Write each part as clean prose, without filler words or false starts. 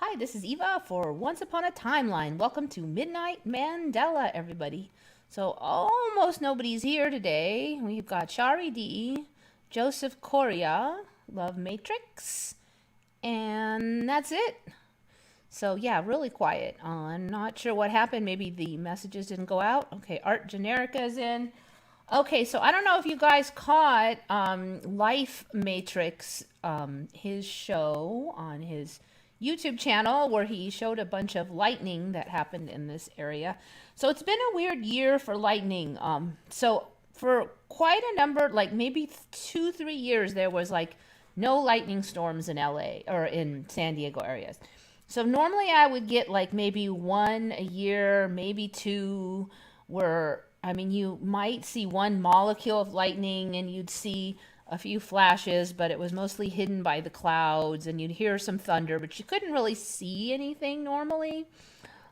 Hi, this is Eva for Once Upon a Timeline. Welcome to Midnight Mandela, everybody. So almost nobody's here today. We've got Shari D, Joseph Coria, Love Matrix, and that's it. So yeah, really quiet. I'm not sure what happened. Maybe the messages didn't go out. Okay, Art Generica is in. Okay, so I don't know if you guys caught Life Matrix, his show on his YouTube channel where he showed a bunch of lightning that happened in this area. So it's been a weird year for lightning. So for quite a number, like maybe 2, 3 years, there was like no lightning storms in LA or in San Diego areas. So normally I would get like maybe one a year, maybe two, where I mean you might see one molecule of lightning and you'd see a few flashes, but it was mostly hidden by the clouds and you'd hear some thunder, but you couldn't really see anything normally.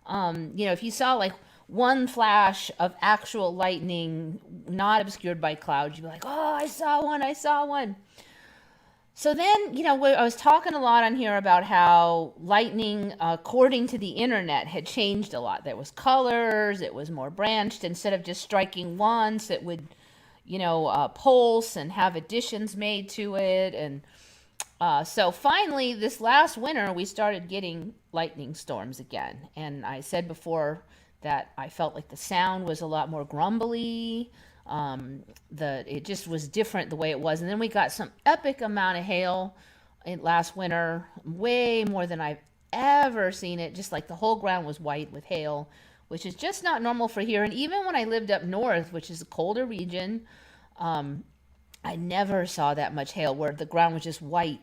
If you saw like one flash of actual lightning not obscured by clouds, you'd be like, oh, I saw one, I saw one. So then, I was talking a lot on here about how lightning, according to the internet, had changed a lot. There was colors, it was more branched. Instead of just striking once, it would, pulse and have additions made to it. And so finally, this last winter, we started getting lightning storms again. And I said before that I felt like the sound was a lot more grumbly. It just was different the way it was. And then we got some epic amount of hail last winter, way more than I've ever seen it. Just like the whole ground was white with hail, which is just not normal for here. And even when I lived up north, which is a colder region, I never saw that much hail where the ground was just white.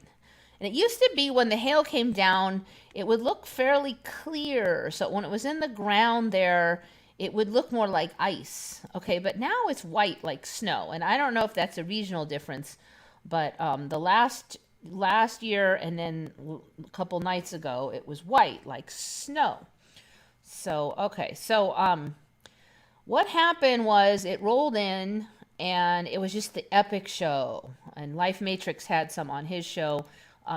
And it used to be when the hail came down, it would look fairly clear. So when it was in the ground there, it would look more like ice. Okay, but now it's white like snow. And I don't know if that's a regional difference, but the last year and then a couple nights ago, it was white like snow. So, okay, so what happened was it rolled in and it was just the epic show. And Life Matrix had some on his show.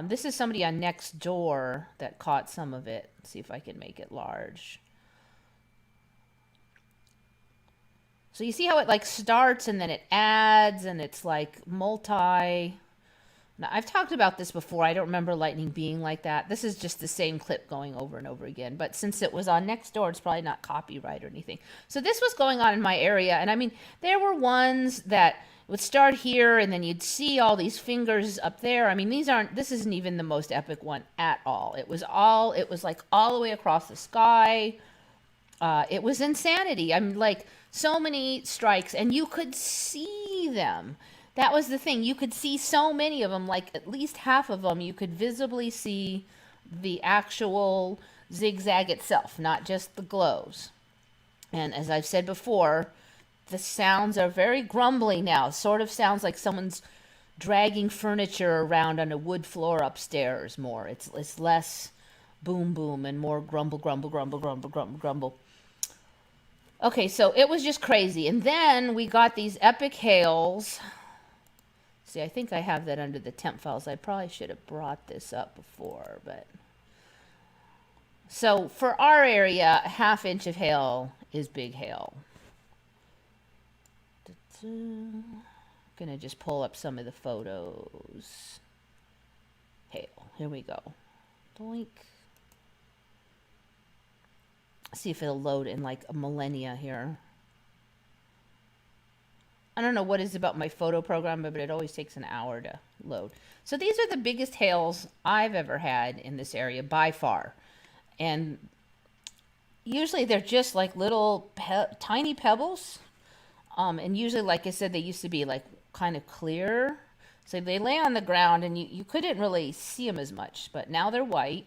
This is somebody on Next Door that caught some of it. Let's see if I can make it large. So you see how it like starts and then it adds and it's like multi. Now I've talked about this before. I don't remember lightning being like that. This is just the same clip going over and over again. But since it was on Next Door, it's probably not copyright or anything. So this was going on in my area. And I mean, there were ones that would start here and then you'd see all these fingers up there. I mean, this isn't even the most epic one at all. It was like all the way across the sky. It was insanity. I'm like so many strikes and you could see them. That was the thing. You could see so many of them, like at least half of them, you could visibly see the actual zigzag itself, not just the glows. And as I've said before, the sounds are very grumbly now. Sort of sounds like someone's dragging furniture around on a wood floor upstairs more. It's less boom boom and more grumble, grumble, grumble, grumble, grumble, grumble. Okay, so it was just crazy. And then we got these epic hails. See, I think I have that under the temp files. I probably should have brought this up before, but. So for our area, a ½ inch of hail is big hail. I'm gonna just pull up some of the photos. Hail, here we go. Doink. See if it'll load in like a millennia here. I don't know what is about my photo program, but it always takes an hour to load. So these are the biggest hails I've ever had in this area by far. And usually they're just like little tiny pebbles. And usually, like I said, they used to be like kind of clear. So they lay on the ground and you couldn't really see them as much, but now they're white.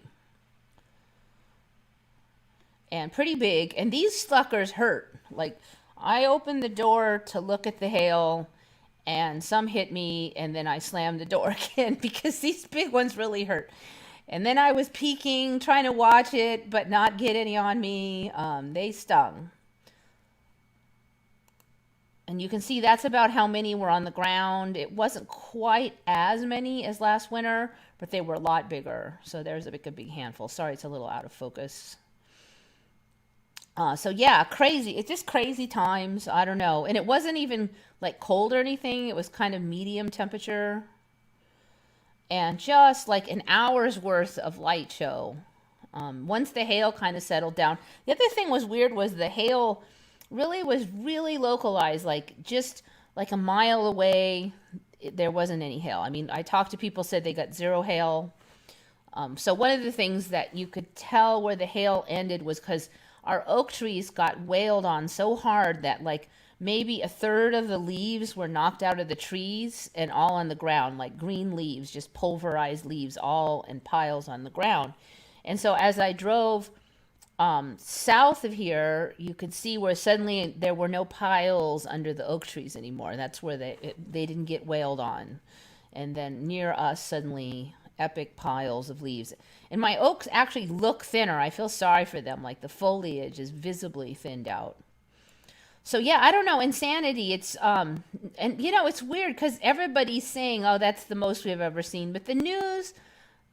And pretty big, and these suckers hurt. Like, I opened the door to look at the hail, and some hit me, and then I slammed the door again because these big ones really hurt. And then I was peeking, trying to watch it, but not get any on me. They stung. And you can see that's about how many were on the ground. It wasn't quite as many as last winter, but they were a lot bigger. So there's a big handful. Sorry, it's a little out of focus. So yeah, crazy. It's just crazy times. I don't know. And it wasn't even like cold or anything. It was kind of medium temperature. And just like an hour's worth of light show. Once the hail kind of settled down. The other thing was weird was the hail really was really localized, like just like a mile away, there wasn't any hail. I mean, I talked to people said they got zero hail. So one of the things that you could tell where the hail ended was because our oak trees got wailed on so hard that like maybe a third of the leaves were knocked out of the trees and all on the ground, like green leaves, just pulverized leaves, all in piles on the ground. And so as I drove south of here, you could see where suddenly there were no piles under the oak trees anymore. That's where they didn't get wailed on. And then near us, suddenly epic piles of leaves. And my oaks actually look thinner. I feel sorry for them. Like the foliage is visibly thinned out. So yeah, I don't know, insanity. It's and you know, it's weird because everybody's saying, "Oh, that's the most we've ever seen," but the news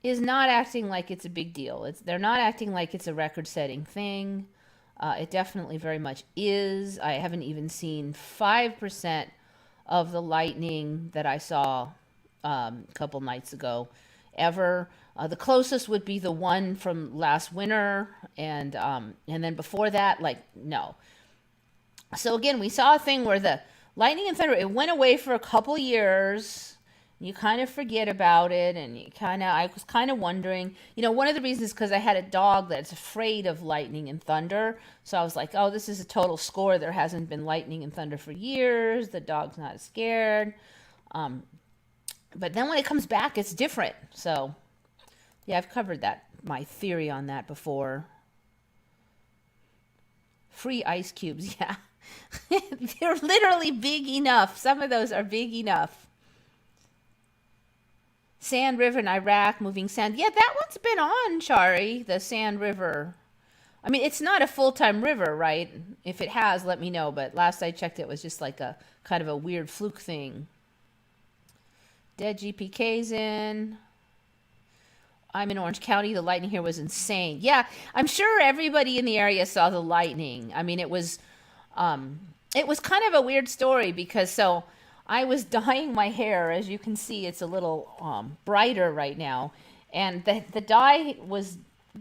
is not acting like it's a big deal. They're not acting like it's a record-setting thing. It definitely very much is. I haven't even seen 5% of the lightning that I saw a couple nights ago ever. The closest would be the one from last winter, and then before that, like, no. So again, we saw a thing where the lightning and thunder, it went away for a couple years. You kind of forget about it, and I was kind of wondering, you know, one of the reasons is because I had a dog that's afraid of lightning and thunder. So I was like, oh, this is a total score. There hasn't been lightning and thunder for years. The dog's not scared. But then when it comes back, it's different. So yeah, I've covered that, my theory on that before. Free ice cubes, yeah. They're literally big enough. Some of those are big enough. Sand River in Iraq, moving sand. Yeah, that one's been on, Shari, the Sand River. I mean, it's not a full-time river, right? If it has, let me know. But last I checked, it was just like a kind of a weird fluke thing. Dead GPK's in. I'm in Orange County. The lightning here was insane. Yeah, I'm sure everybody in the area saw the lightning. I mean, it was kind of a weird story because so I was dyeing my hair. As you can see, it's a little brighter right now. And the dye was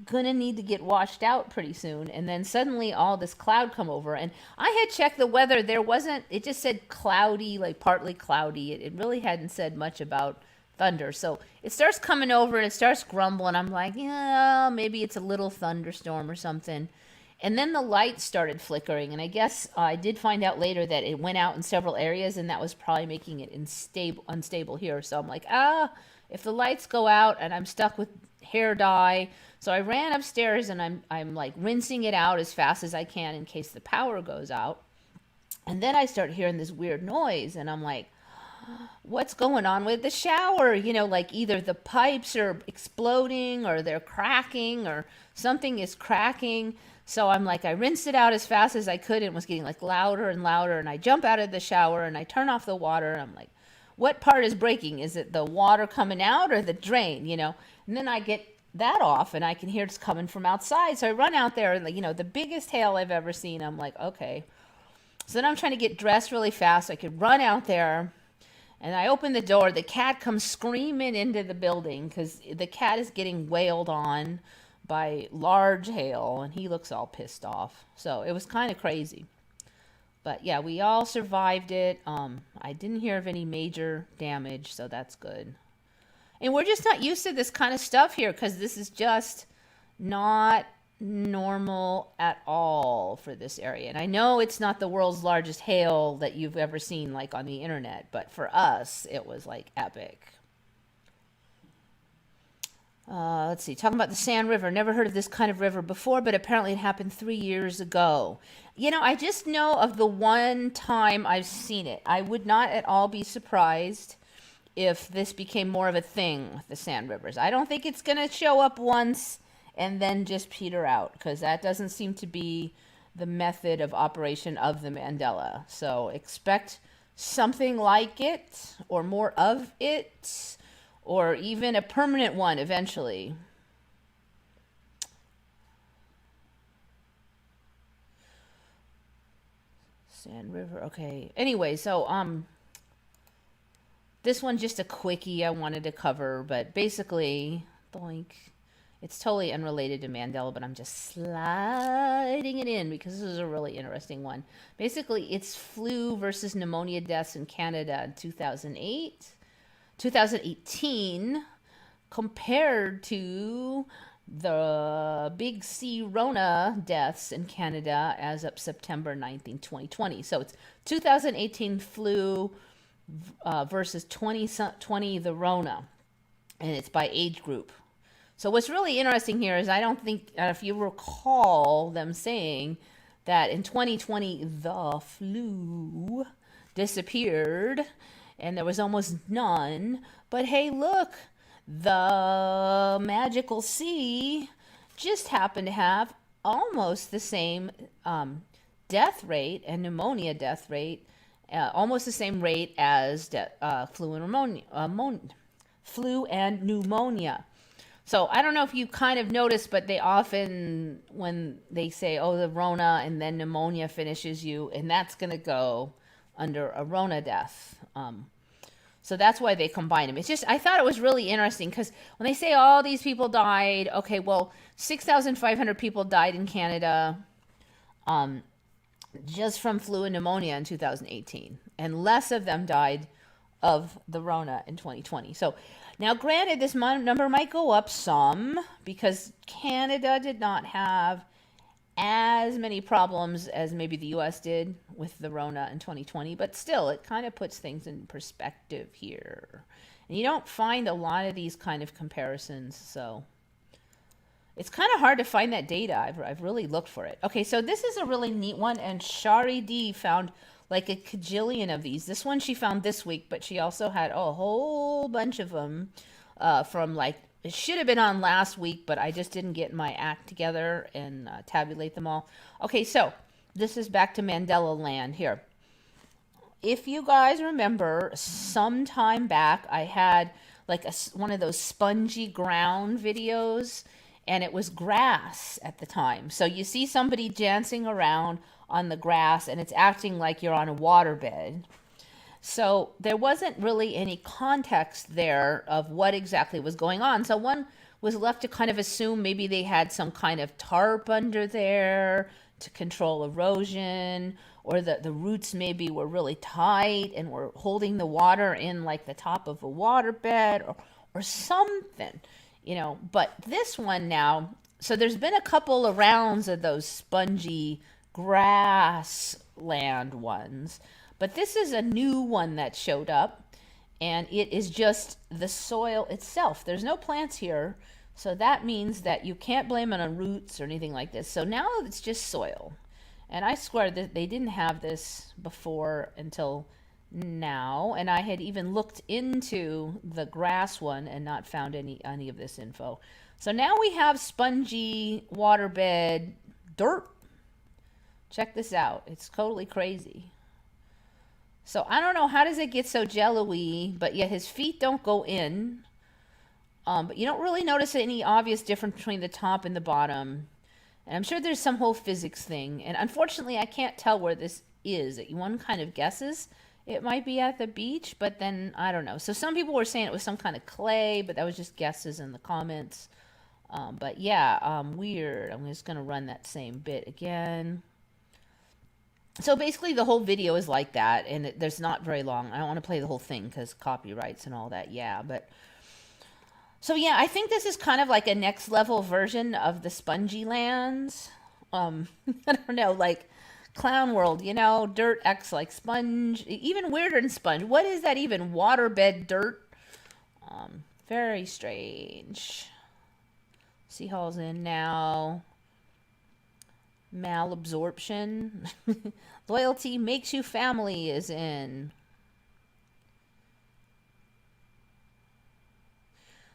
going to need to get washed out pretty soon. And then suddenly all this cloud come over. And I had checked the weather. There wasn't, it just said cloudy, like partly cloudy. It really hadn't said much about thunder. So it starts coming over and it starts grumbling. I'm like, yeah, maybe it's a little thunderstorm or something. And then the light started flickering, and I guess I did find out later that it went out in several areas, and that was probably making it unstable here. So I'm like, if the lights go out and I'm stuck with hair dye. So I ran upstairs, and I'm like rinsing it out as fast as I can in case the power goes out. And then I start hearing this weird noise, and I'm like, what's going on with the shower? You know, like either the pipes are exploding or they're cracking or something is cracking. So I'm like, I rinsed it out as fast as I could, and it was getting like louder and louder. And I jump out of the shower and I turn off the water. And I'm like, what part is breaking? Is it the water coming out or the drain? You know, and then I get that off and I can hear it's coming from outside. So I run out there and, you know, the biggest hail I've ever seen. I'm like, okay. So then I'm trying to get dressed really fast so I could run out there. And I open the door. The cat comes screaming into the building because the cat is getting wailed on by large hail, and he looks all pissed off. So it was kind of crazy. But yeah, we all survived it. I didn't hear of any major damage, so that's good. And we're just not used to this kind of stuff here because this is just not normal at all for this area. And I know it's not the world's largest hail that you've ever seen like on the internet, but for us, it was like epic. Let's see, talking about the Sand River. Never heard of this kind of river before, but apparently it happened 3 years ago. You know, I just know of the one time I've seen it. I would not at all be surprised if this became more of a thing with the Sand Rivers. I don't think it's going to show up once and then just peter out, because that doesn't seem to be the method of operation of the Mandela. So expect something like it, or more of it, or even a permanent one eventually. Sand River, okay. Anyway, so this one's just a quickie I wanted to cover, but basically, doink, it's totally unrelated to Mandela, but I'm just sliding it in because this is a really interesting one. Basically, it's flu versus pneumonia deaths in Canada in 2018, compared to the big C Rona deaths in Canada as of September 19, 2020. So it's 2018 flu versus 2020 the Rona, and it's by age group. So what's really interesting here is I don't think, if you recall them saying that in 2020 the flu disappeared and there was almost none, but hey, look, the magical C just happened to have almost the same death rate and pneumonia death rate, almost the same rate as flu and pneumonia. So I don't know if you kind of noticed, but they often, when they say, oh, the Rona and then pneumonia finishes you, and that's going to go under a Rona death. So that's why they combine them. It's just, I thought it was really interesting because when they say all these people died, okay, well, 6,500 people died in Canada just from flu and pneumonia in 2018. And less of them died of the Rona in 2020. So now, granted, this number might go up some because Canada did not have as many problems as maybe the U.S. did with the Rona in 2020, but still, it kind of puts things in perspective here. And you don't find a lot of these kind of comparisons, so it's kind of hard to find that data. I've really looked for it. Okay, so this is a really neat one, and Shari D found like a cajillion of these. This one she found this week, but she also had a whole bunch of them from like, it should have been on last week, but I just didn't get my act together and tabulate them all. Okay, so this is back to Mandela land here. If you guys remember, some time back, I had like one of those spongy ground videos, and it was grass at the time. So you see somebody dancing around on the grass, and it's acting like you're on a waterbed. So there wasn't really any context there of what exactly was going on. So one was left to kind of assume maybe they had some kind of tarp under there to control erosion, or that the roots maybe were really tight and were holding the water in like the top of a waterbed or something, you know. But this one now, so there's been a couple of rounds of those spongy grassland ones. But this is a new one that showed up, and it is just the soil itself. There's no plants here, so that means that you can't blame it on roots or anything like this. So now it's just soil. And I swear that they didn't have this before until now, and I had even looked into the grass one and not found any of this info. So now we have spongy waterbed dirt. Check this out. It's totally crazy. So I don't know, how does it get so jello-y, but yet his feet don't go in. But you don't really notice any obvious difference between the top and the bottom. And I'm sure there's some whole physics thing. And unfortunately, I can't tell where this is. One kind of guesses it might be at the beach, but then I don't know. So some people were saying it was some kind of clay, but that was just guesses in the comments. But yeah, weird. I'm just going to run that same bit again. So basically the whole video is like that, and there's not very long. I don't want to play the whole thing because copyrights and all that, yeah. But so yeah, I think this is kind of like a next level version of the spongy lands. I don't know, like Clown World, you know, dirt X like sponge, even weirder than sponge. What is that even? Waterbed dirt? Very strange. Seahall's in now. Malabsorption. Loyalty makes you family is in.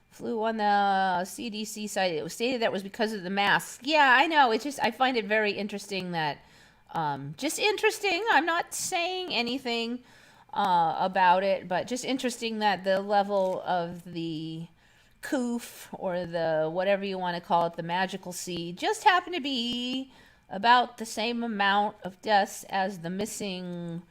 Flu on the CDC site. It was stated that was because of the masks. Yeah, I know. It's just, I find it very interesting that Just interesting. I'm not saying anything about it, but just interesting that the level of the coof or the whatever you want to call it, the magical seed, just happened to be about the same amount of deaths as the missing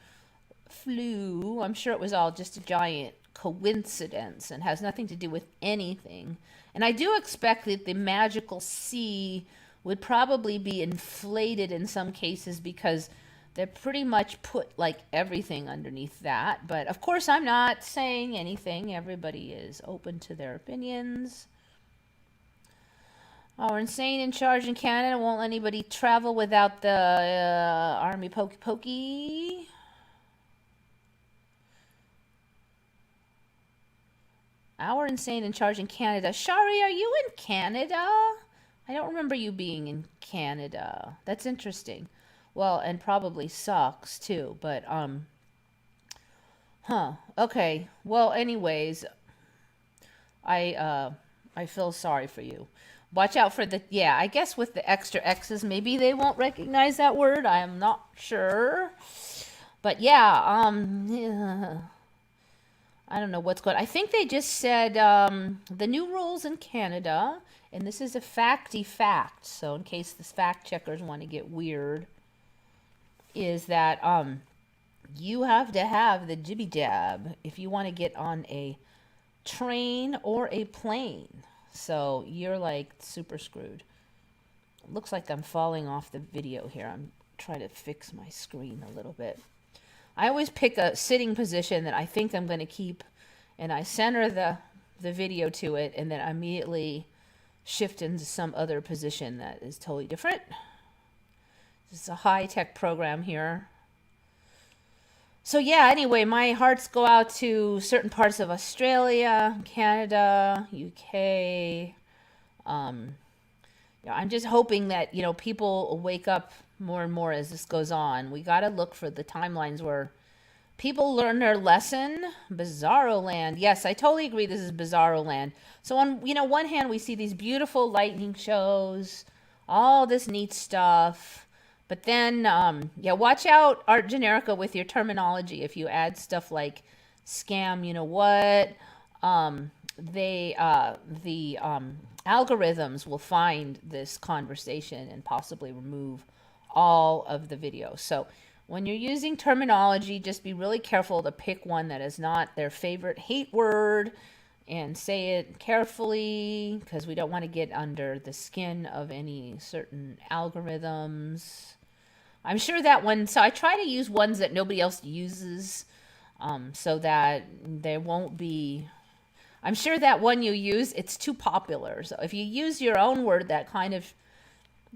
flu. I'm sure it was all just a giant coincidence and has nothing to do with anything. And I do expect that the magical C would probably be inflated in some cases because they pretty much put like everything underneath that. But of course, I'm not saying anything. Everybody is open to their opinions. Our insane in charge in Canada won't let anybody travel without the army pokey pokey. Our insane in charge in Canada. Shari, are you in Canada? I don't remember you being in Canada. That's interesting. Well, and probably sucks too, but okay. Well, anyways, I feel sorry for you. Watch out for the, yeah, I guess with the extra X's, maybe they won't recognize that word. I am not sure. But yeah, yeah. I don't know what's going on. I think they just said the new rules in Canada, and this is a facty fact, so in case the fact checkers want to get weird, is that you have to have the jibby jab if you want to get on a train or a plane. So you're like super screwed. It looks like I'm falling off the video here. I'm trying to fix my screen a little bit. I always pick a sitting position that I think I'm going to keep, and I center the video to it, and then immediately shift into some other position that is totally different. This is a high-tech program here. So yeah, anyway, my hearts go out to certain parts of Australia, Canada, UK. I'm just hoping that, people wake up more and more as this goes on. We got to look for the timelines where people learn their lesson. Bizarro land. Yes, I totally agree. This is Bizarro land. So on, one hand, we see these beautiful lightning shows, all this neat stuff. But then, watch out, Art Generica, with your terminology. If you add stuff like scam, the algorithms will find this conversation and possibly remove all of the videos. So when you're using terminology, just be really careful to pick one that is not their favorite hate word and say it carefully, because we don't want to get under the skin of any certain algorithms. I'm sure that one, so I try to use ones that nobody else uses, so that there won't be, I'm sure that one you use, it's too popular. So if you use your own word that kind of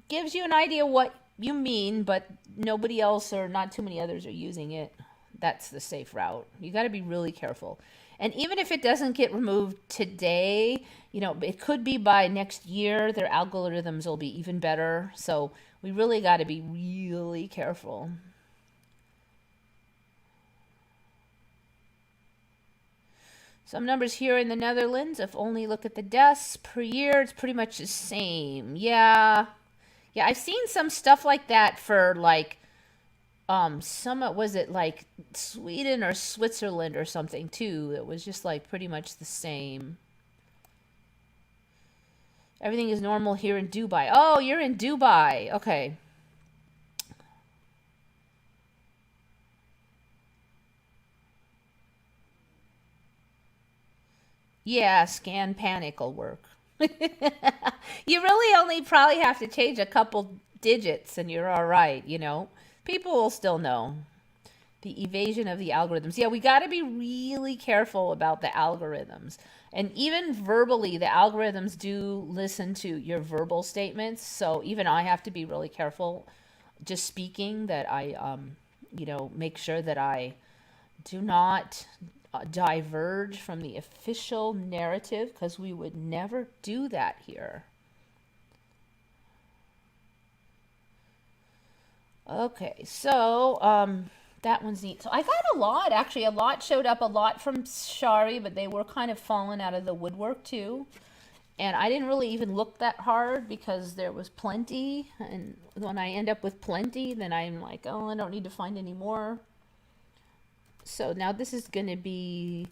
gives you an idea what you mean, but nobody else or not too many others are using it, that's the safe route. You got to be really careful. And even if it doesn't get removed today, it could be by next year, their algorithms will be even better. So we really got to be really careful. Some numbers here in the Netherlands, if only look at the deaths per year, it's pretty much the same. Yeah, I've seen some stuff like that for like, was it like Sweden or Switzerland or something too? It was just like pretty much the same. Everything is normal here in Dubai. Oh, you're in Dubai. Okay. Yeah, scan panic will work. You really only probably have to change a couple digits and you're all right, People will still know. The evasion of the algorithms. Yeah, we got to be really careful about the algorithms. And even verbally, the algorithms do listen to your verbal statements. So even I have to be really careful just speaking, that I, make sure that I do not diverge from the official narrative, because we would never do that here. Okay, so that one's neat. So I got a lot, actually. A lot showed up, a lot from Shari, but they were kind of falling out of the woodwork too. And I didn't really even look that hard because there was plenty. And when I end up with plenty, then I'm like, oh, I don't need to find any more. So now this is going to be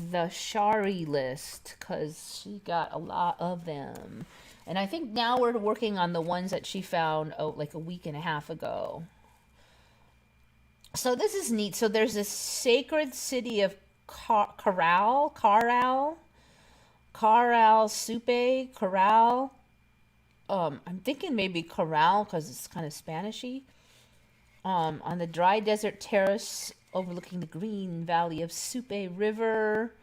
the Shari list because she got a lot of them. And I think now we're working on the ones that she found like a week and a half ago. So this is neat. So there's this sacred city of Caral, Supe, Caral. I'm thinking maybe Caral because it's kind of Spanishy. On the dry desert terrace overlooking the green valley of Supe River,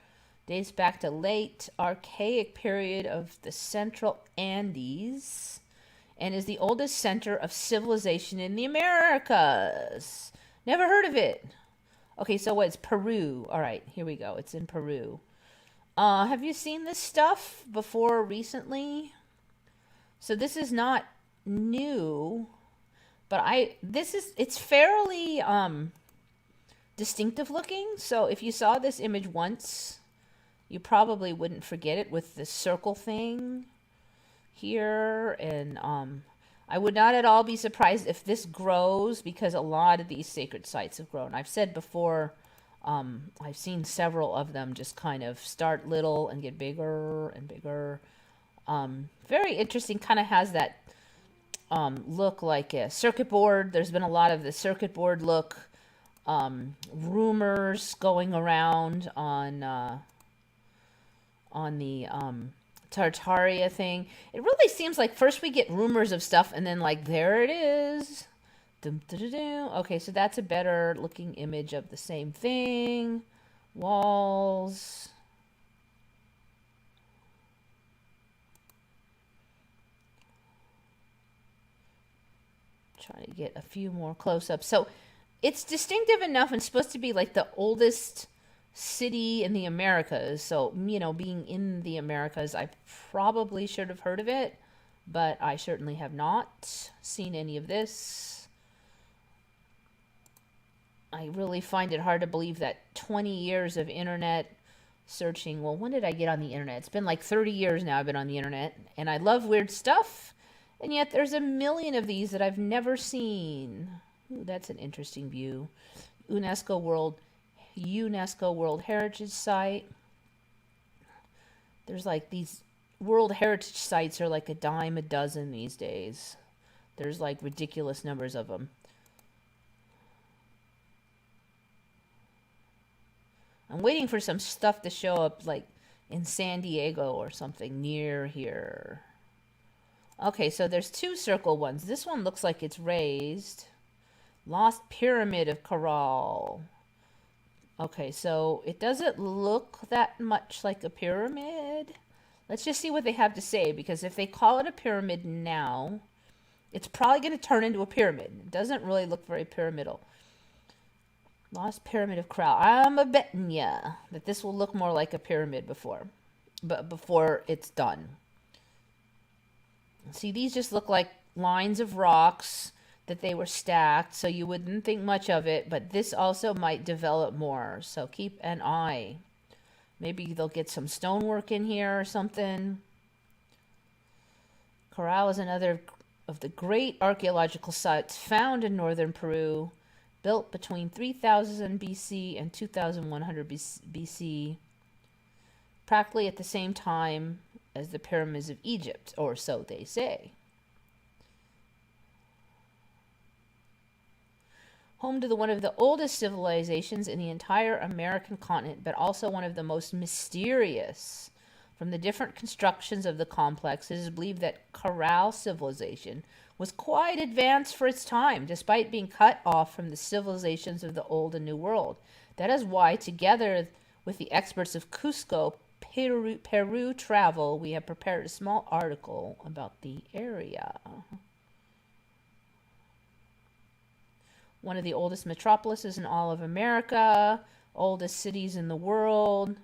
dates back to late archaic period of the central Andes, and is the oldest center of civilization in the Americas. Never heard of it. Okay, so it's Peru. All right, here we go. It's in Peru. Have you seen this stuff before recently? So this is not new, but it's fairly distinctive looking. So if you saw this image once, you probably wouldn't forget it with the circle thing here. And I would not at all be surprised if this grows because a lot of these sacred sites have grown. I've said before, I've seen several of them just kind of start little and get bigger and bigger. Very interesting, kind of has that look like a circuit board. There's been a lot of the circuit board look rumors going around on the Tartaria thing. It really seems like first we get rumors of stuff and then like there it is. Dum, dum, dum, dum. Okay, so that's a better looking image of the same thing. Walls. Trying to get a few more close-ups. So it's distinctive enough and supposed to be like the oldest city in the Americas. So, you know, being in the Americas, I probably should have heard of it, but I certainly have not seen any of this. I really find it hard to believe that 20 years of internet searching. Well, when did I get on the internet? It's been like 30 years now I've been on the internet, and I love weird stuff, and yet there's a million of these that I've never seen. Ooh, that's an interesting view. UNESCO World Heritage Site. There's like these World Heritage Sites are like a dime a dozen these days. There's like ridiculous numbers of them. I'm waiting for some stuff to show up like in San Diego or something near here. Okay, so there's two circle ones. This one looks like it's raised. Lost Pyramid of Caral. Okay, so it doesn't look that much like a pyramid. Let's just see what they have to say, because if they call it a pyramid now, it's probably going to turn into a pyramid. It doesn't really look very pyramidal. Lost Pyramid of Caral. I'm a betting ya that this will look more like a pyramid before it's done. See, these just look like lines of rocks that they were stacked, so you wouldn't think much of it, but this also might develop more, so keep an eye. Maybe they'll get some stonework in here or something. Caral is another of the great archaeological sites found in northern Peru, built between 3000 BC and 2100 BC, practically at the same time as the pyramids of Egypt, or so they say. Home to one of the oldest civilizations in the entire American continent, but also one of the most mysterious. From the different constructions of the complex, it is believed that Caral civilization was quite advanced for its time, despite being cut off from the civilizations of the Old and New World. That is why, together with the experts of Cusco, Peru travel, we have prepared a small article about the area. One of the oldest metropolises in all of America, oldest cities in the world.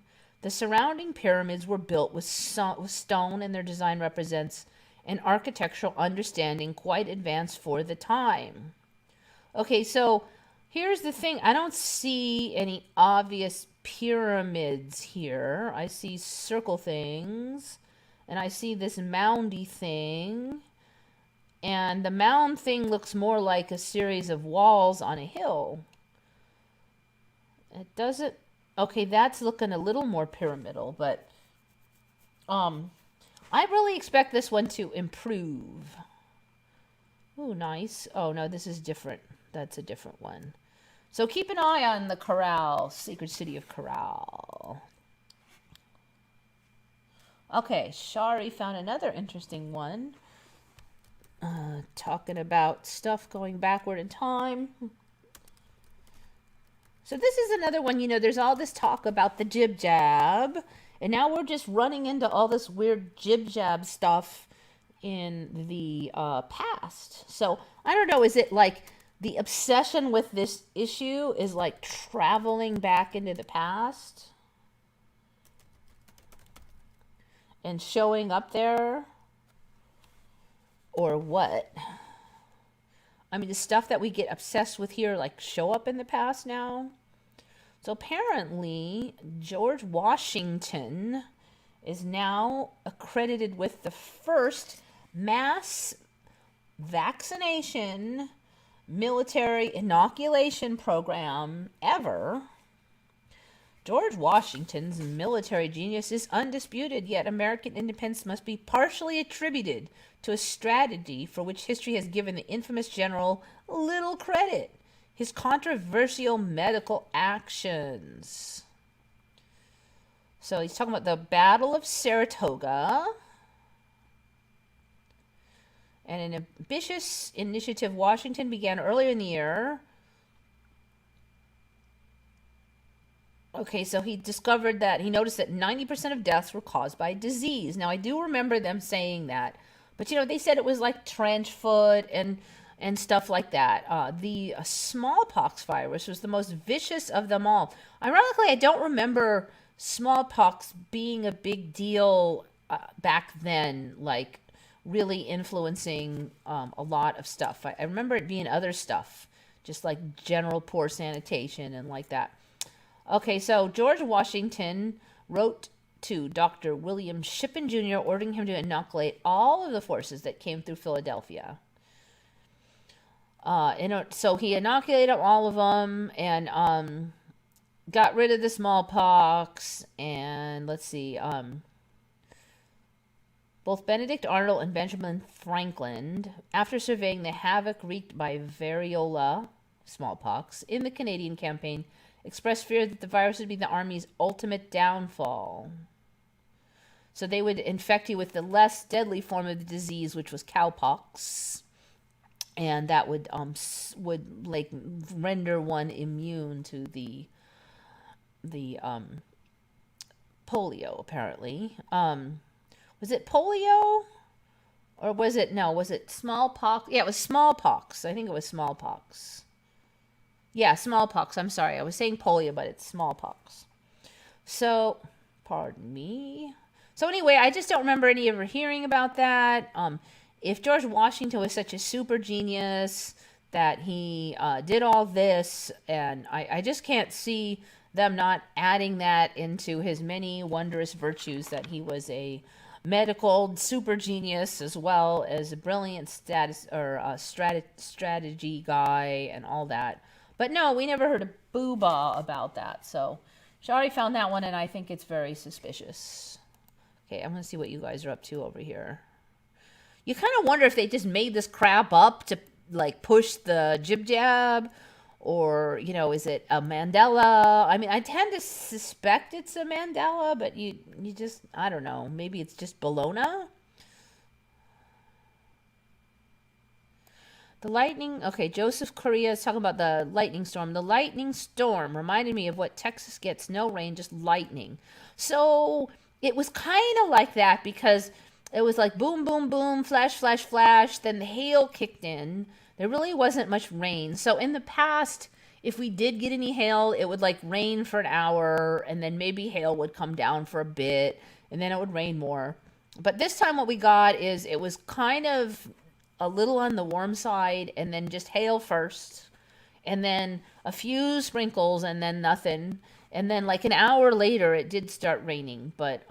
The surrounding pyramids were built with stone, and their design represents an architectural understanding quite advanced for the time. Okay, so here's the thing. I don't see any obvious pyramids here. I see circle things, and I see this moundy thing, and the mound thing looks more like a series of walls on a hill. It doesn't, okay, that's looking a little more pyramidal, but I really expect this one to improve. Ooh, nice. Oh, no, this is different. That's a different one. So keep an eye on the Caral, Secret City of Caral. Okay, Shari found another interesting one. Talking about stuff going backward in time. So this is another one, you know, there's all this talk about the jib-jab, and now we're just running into all this weird jib-jab stuff in the past. So I don't know, is it like the obsession with this issue is like traveling back into the past and showing up there? Or what? I mean, the stuff that we get obsessed with here, like, show up in the past now. So apparently, George Washington is now accredited with the first mass vaccination military inoculation program ever. George Washington's military genius is undisputed, yet American independence must be partially attributed to a strategy for which history has given the infamous general little credit: his controversial medical actions. So he's talking about the Battle of Saratoga. And an ambitious initiative Washington began earlier in the year. Okay, so he discovered that, he noticed that 90% of deaths were caused by disease. Now, I do remember them saying that. But, you know, they said it was like trench foot and stuff like that. The smallpox virus was the most vicious of them all. Ironically, I don't remember smallpox being a big deal back then, like really influencing a lot of stuff. I remember it being other stuff, just like general poor sanitation and like that. Okay, so George Washington wrote to Dr. William Shippen Jr., ordering him to inoculate all of the forces that came through Philadelphia. So he inoculated all of them and got rid of the smallpox. And let's see, both Benedict Arnold and Benjamin Franklin, after surveying the havoc wreaked by variola smallpox in the Canadian campaign, expressed fear that the virus would be the Army's ultimate downfall. So they would infect you with the less deadly form of the disease, which was cowpox, and that would like render one immune to the polio. Apparently, was it polio, or was it smallpox? Yeah, it was smallpox. I think it was smallpox. Yeah, smallpox. I'm sorry. I was saying polio, but it's smallpox. So, pardon me. So anyway, I just don't remember any ever hearing about that. If George Washington was such a super genius that he did all this, and I just can't see them not adding that into his many wondrous virtues, that he was a medical super genius as well as a brilliant strategy guy and all that. But no, we never heard a boo-bah about that. So Shari found that one, and I think it's very suspicious. Okay, I'm going to see what you guys are up to over here. You kind of wonder if they just made this crap up to, like, push the jib-jab, or, you know, is it a Mandela? I mean, I tend to suspect it's a Mandela, but you just, I don't know. Maybe it's just Bologna? The lightning, okay, Joseph Correa is talking about the lightning storm. The lightning storm reminded me of what Texas gets: no rain, just lightning. So it was kind of like that, because it was like boom, boom, boom, flash, flash, flash. Then the hail kicked in. There really wasn't much rain. So in the past, if we did get any hail, it would like rain for an hour, and then maybe hail would come down for a bit, and then it would rain more. But this time what we got is, it was kind of a little on the warm side, and then just hail first, and then a few sprinkles, and then nothing. And then like an hour later, it did start raining. But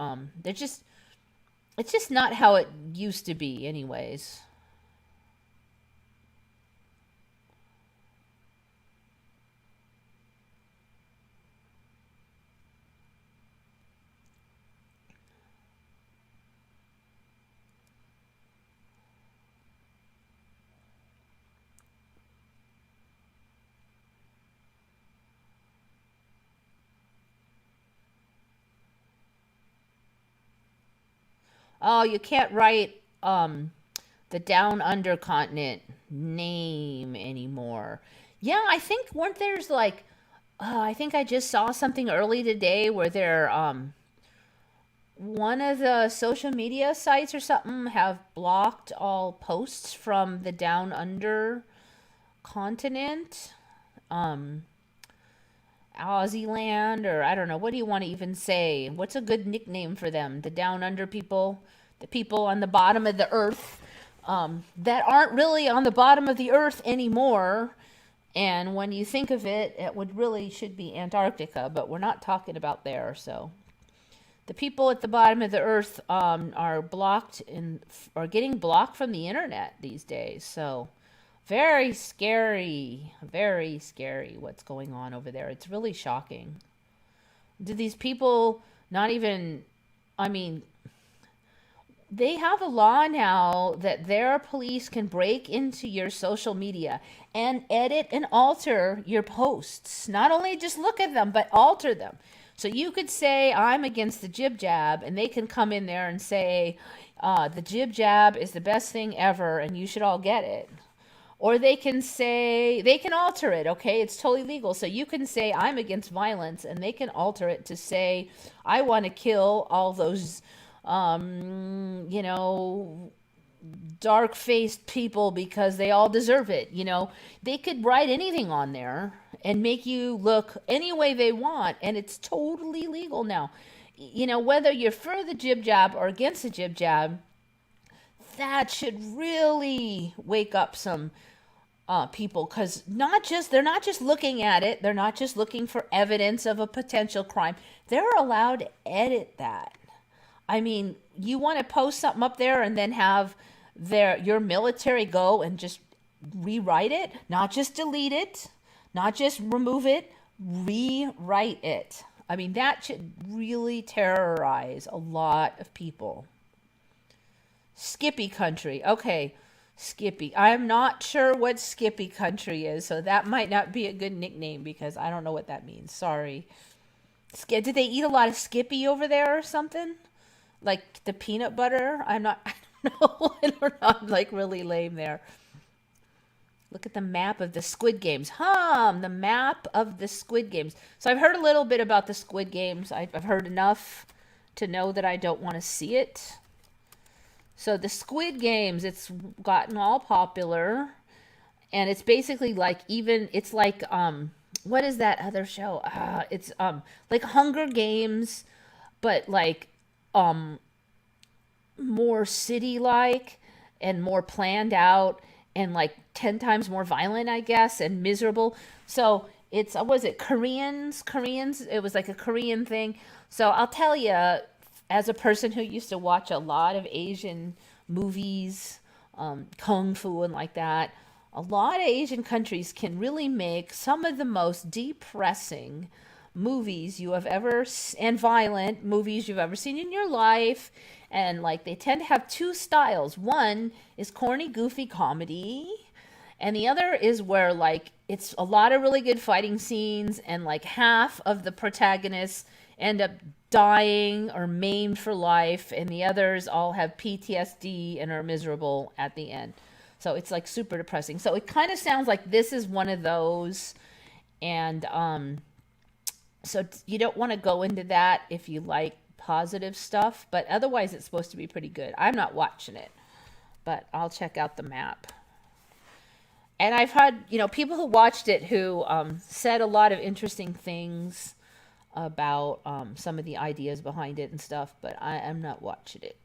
It's just not how it used to be, anyways. Oh, you can't write the down under continent name anymore. Yeah, I think weren't there's like I think I just saw something early today where they're one of the social media sites or something have blocked all posts from the down under continent. Um Aussie land, or I don't know, what do you want to even say? What's a good nickname for them? The down under people, the people on the bottom of the earth, that aren't really on the bottom of the earth anymore. And when you think of it, it would really should be Antarctica, but we're not talking about there. So the people at the bottom of the earth are blocked and are getting blocked from the internet these days. So very scary what's going on over there. It's really shocking. Do these people not even, I mean, they have a law now that their police can break into your social media and edit and alter your posts. Not only just look at them, but alter them. So you could say, I'm against the jib jab, and they can come in there and say, the jib jab is the best thing ever, and you should all get it. Or they can say, they can alter it, okay? It's totally legal. So you can say, I'm against violence, and they can alter it to say, I want to kill all those, you know, dark faced people because they all deserve it. You know, they could write anything on there and make you look any way they want, and it's totally legal now. You know, whether you're for the jib jab or against the jib jab, that should really wake up some people, because not just they're not just looking at it, they're not just looking for evidence of a potential crime, they're allowed to edit that. I mean, you want to post something up there and then have your military go and just rewrite it, not just delete it, not just remove it, rewrite it. I mean, that should really terrorize a lot of people. Skippy country. Okay, Skippy. I'm not sure what Skippy country is, so that might not be a good nickname because I don't know what that means. Sorry. Did they eat a lot of Skippy over there or something? Like the peanut butter? I'm not, I don't know. I'm like really lame there. Look at the map of the Squid Games. The map of the Squid Games. So I've heard a little bit about the Squid Games. I've heard enough to know that I don't want to see it. So the Squid Games, it's gotten all popular, and it's basically like it's like what is that other show? It's like Hunger Games, but like um more city like and more planned out and like 10 times more violent, I guess, and miserable. So it's was it Koreans, it was like a Korean thing. So I'll tell you, as a person who used to watch a lot of Asian movies, kung fu and like that, a lot of Asian countries can really make some of the most depressing movies you have ever and violent movies you've ever seen in your life. And like they tend to have two styles. One is corny, goofy comedy, and the other is where like it's a lot of really good fighting scenes, and like half of the protagonists end up dying or maimed for life, and the others all have PTSD and are miserable at the end. So it's like super depressing. So it kind of sounds like this is one of those. And so you don't want to go into that if you like positive stuff, but otherwise it's supposed to be pretty good. I'm not watching it, but I'll check out the map. And I've had, people who watched it who said a lot of interesting things about some of the ideas behind it and stuff, but I am not watching it.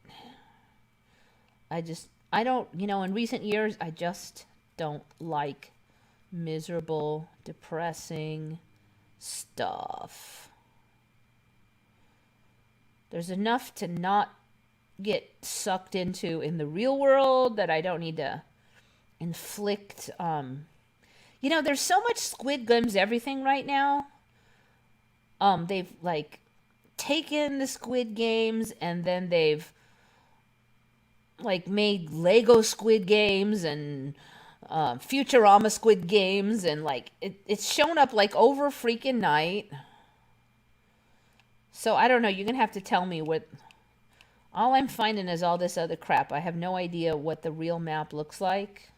I don't, in recent years, I just don't like miserable, depressing stuff. There's enough to not get sucked into in the real world that I don't need to inflict. There's so much Squid Games everything right now. They've like taken the Squid Games and then they've like made Lego Squid Games and Futurama Squid Games, and like it's shown up like over freaking night. So I don't know. You're gonna have to tell me what. All I'm finding is all this other crap. I have no idea what the real map looks like.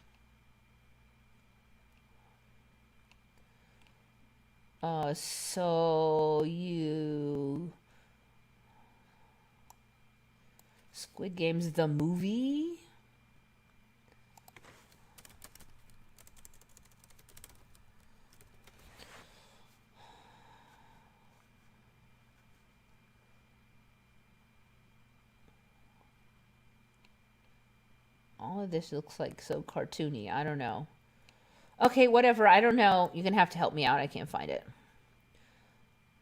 So you Squid Games the movie. All of this looks like so cartoony. I don't know. Okay, whatever. I don't know. You're going to have to help me out. I can't find it.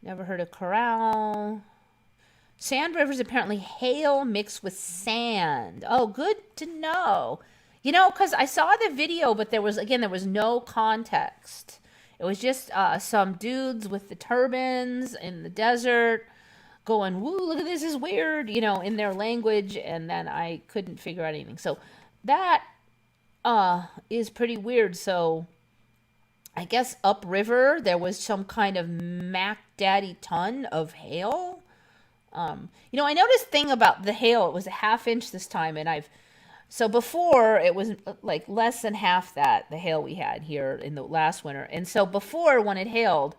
Never heard of Caral. Sand rivers apparently hail mixed with sand. Oh, good to know. Because I saw the video, but there was no context. It was just some dudes with the turbans in the desert going, woo, look at this, is weird, in their language, and then I couldn't figure out anything. So that is pretty weird. So I guess upriver there was some kind of Mac Daddy ton of hail. I noticed thing about the hail, it was a half inch this time, and so before it was like less than half that, the hail we had here in the last winter. And so before, when it hailed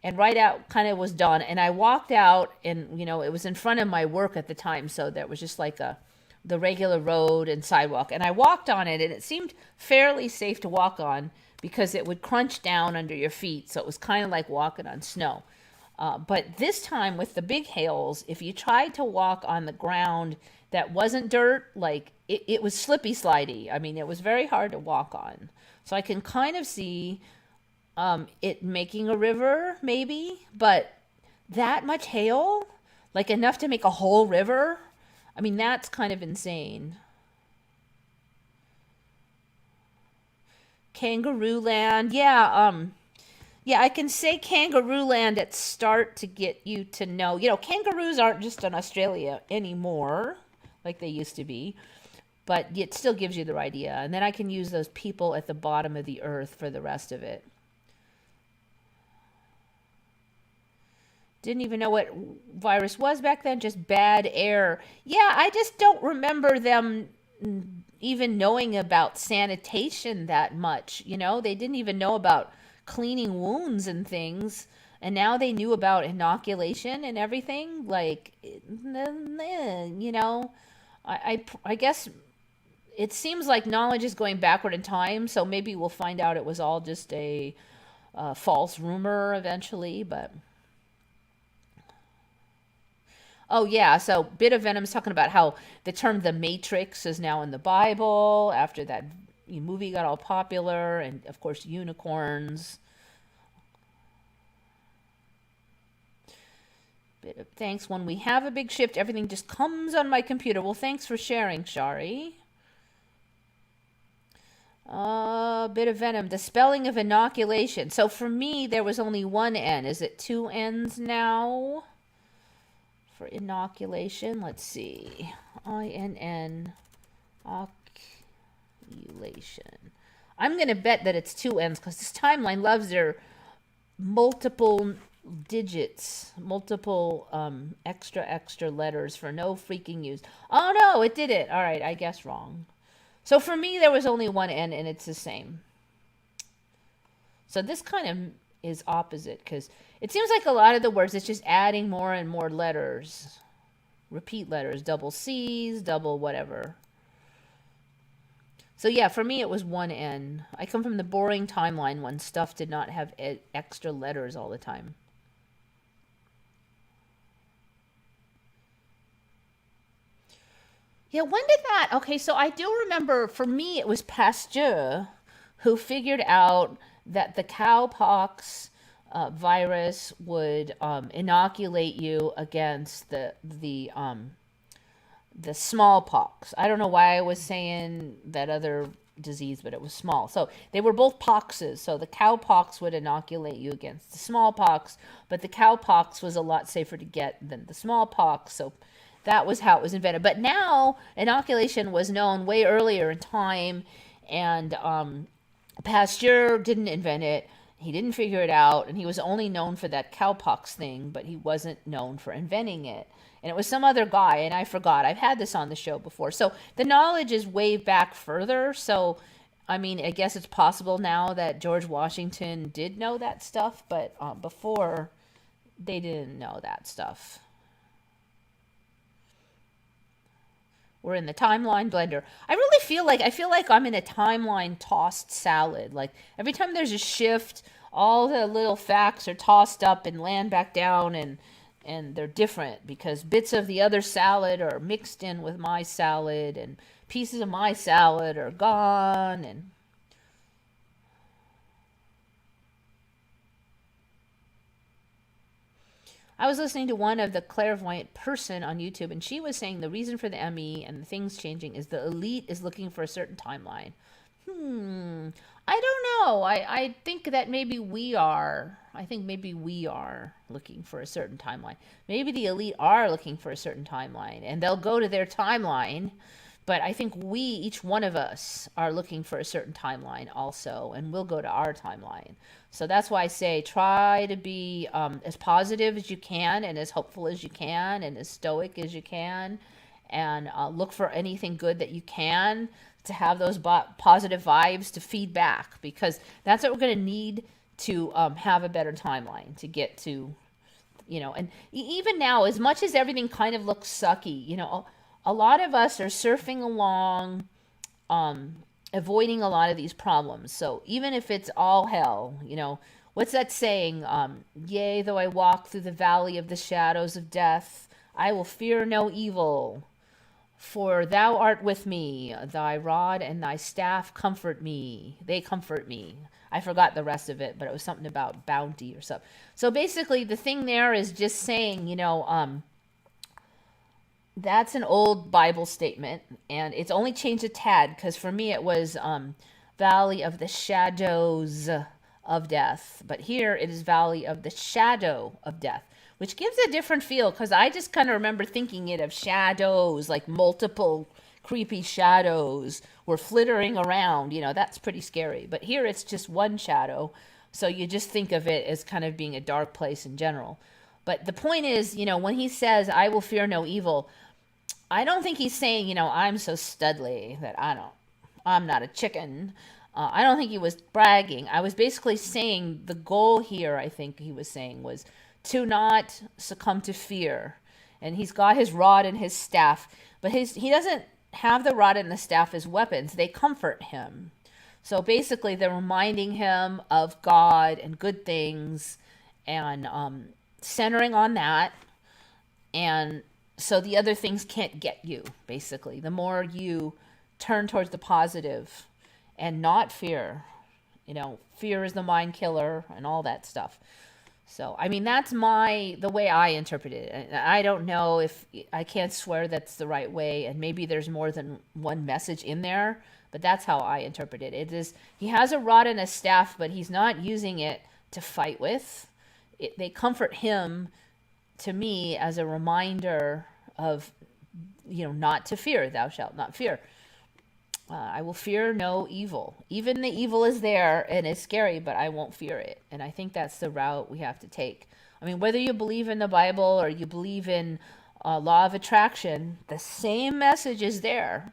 and right out kind of was done, and I walked out, and it was in front of my work at the time, so that was just like the regular road and sidewalk, and I walked on it, and it seemed fairly safe to walk on because it would crunch down under your feet, so it was kind of like walking on snow. But this time with the big hails, if you tried to walk on the ground that wasn't dirt, like it was slippy slidey. I mean, it was very hard to walk on. So I can kind of see it making a river maybe, but that much hail, like enough to make a whole river, I mean, that's kind of insane. Kangaroo Land, yeah, I can say Kangaroo Land at start to get you to know. Kangaroos aren't just in Australia anymore, like they used to be, but it still gives you the idea. And then I can use those people at the bottom of the earth for the rest of it. Didn't even know what virus was back then, just bad air. Yeah, I just don't remember them even knowing about sanitation that much. They didn't even know about cleaning wounds and things, and now they knew about inoculation and everything. Like, I guess it seems like knowledge is going backward in time, so maybe we'll find out it was all just a false rumor eventually. But oh yeah, so Bit of Venom's talking about how the term the Matrix is now in the Bible after that movie got all popular, and of course unicorns. Bit of thanks. When we have a big shift, everything just comes on my computer. Well, thanks for sharing, Shari. Bit of Venom. The spelling of inoculation. So for me, there was only one N. Is it two N's now? For inoculation, let's see. INN. I'm going to bet that it's two N's because this timeline loves their multiple digits, multiple extra letters for no freaking use. Oh no, it did it. All right, I guess wrong. So for me, there was only one N and it's the same. So this kind of is opposite because it seems like a lot of the words, it's just adding more and more letters. Repeat letters, double C's, double whatever. So yeah, for me it was one N. I come from the boring timeline when stuff did not have extra letters all the time. Yeah, when did that? Okay, so I do remember for me it was Pasteur who figured out that the cowpox virus would inoculate you against the the smallpox. I don't know why I was saying that other disease, but it was small. So they were both poxes. So the cowpox would inoculate you against the smallpox, but the cowpox was a lot safer to get than the smallpox. So that was how it was invented. But now inoculation was known way earlier in time, and Pasteur didn't invent it. He didn't figure it out, and he was only known for that cowpox thing, but he wasn't known for inventing it. And it was some other guy, and I forgot. I've had this on the show before. So the knowledge is way back further. So, I mean, I guess it's possible now that George Washington did know that stuff, but before they didn't know that stuff. We're in the timeline blender. I feel like I'm in a timeline tossed salad. Like every time there's a shift, all the little facts are tossed up and land back down, and they're different because bits of the other salad are mixed in with my salad, and pieces of my salad are gone. And I was listening to one of the clairvoyant person on YouTube, and she was saying the reason for the ME and the things changing is the elite is looking for a certain timeline. I don't know. I think that maybe we are. I think maybe we are looking for a certain timeline. Maybe the elite are looking for a certain timeline, and they'll go to their timeline. But I think we, each one of us, are looking for a certain timeline also, and we'll go to our timeline. So that's why I say try to be as positive as you can, and as hopeful as you can, and as stoic as you can, and look for anything good that you can to have those positive vibes to feed back, because that's what we're going to need to have a better timeline to get to, and even now, as much as everything kind of looks sucky, a lot of us are surfing along, avoiding a lot of these problems. So even if it's all hell, what's that saying? Yea, though I walk through the valley of the shadows of death, I will fear no evil. For thou art with me, thy rod and thy staff comfort me. They comfort me. I forgot the rest of it, but it was something about bounty or something. So basically, the thing there is just saying, that's an old Bible statement, and it's only changed a tad, because for me it was valley of the shadows of death. But here it is valley of the shadow of death, which gives a different feel, because I just kind of remember thinking it of shadows, like multiple creepy shadows were flittering around. That's pretty scary. But here it's just one shadow, so you just think of it as kind of being a dark place in general. But the point is, when he says, I will fear no evil, I don't think he's saying, I'm so studly that I'm not a chicken. I don't think he was bragging. I was basically saying the goal here, I think he was saying, was to not succumb to fear. And he's got his rod and his staff, but he doesn't have the rod and the staff as weapons. They comfort him. So basically, they're reminding him of God and good things, and centering on that. And so the other things can't get you, basically. The more you turn towards the positive and not fear, fear is the mind killer and all that stuff. So, I mean, that's the way I interpret it. I don't know if, I can't swear that's the right way, and maybe there's more than one message in there, but that's how I interpret it. It is, he has a rod and a staff, but he's not using it to fight with. They comfort him, to me, as a reminder of, not to fear. Thou shalt not fear. I will fear no evil. Even the evil is there and it's scary, but I won't fear it. And I think that's the route we have to take. I mean, whether you believe in the Bible or you believe in law of attraction, the same message is there.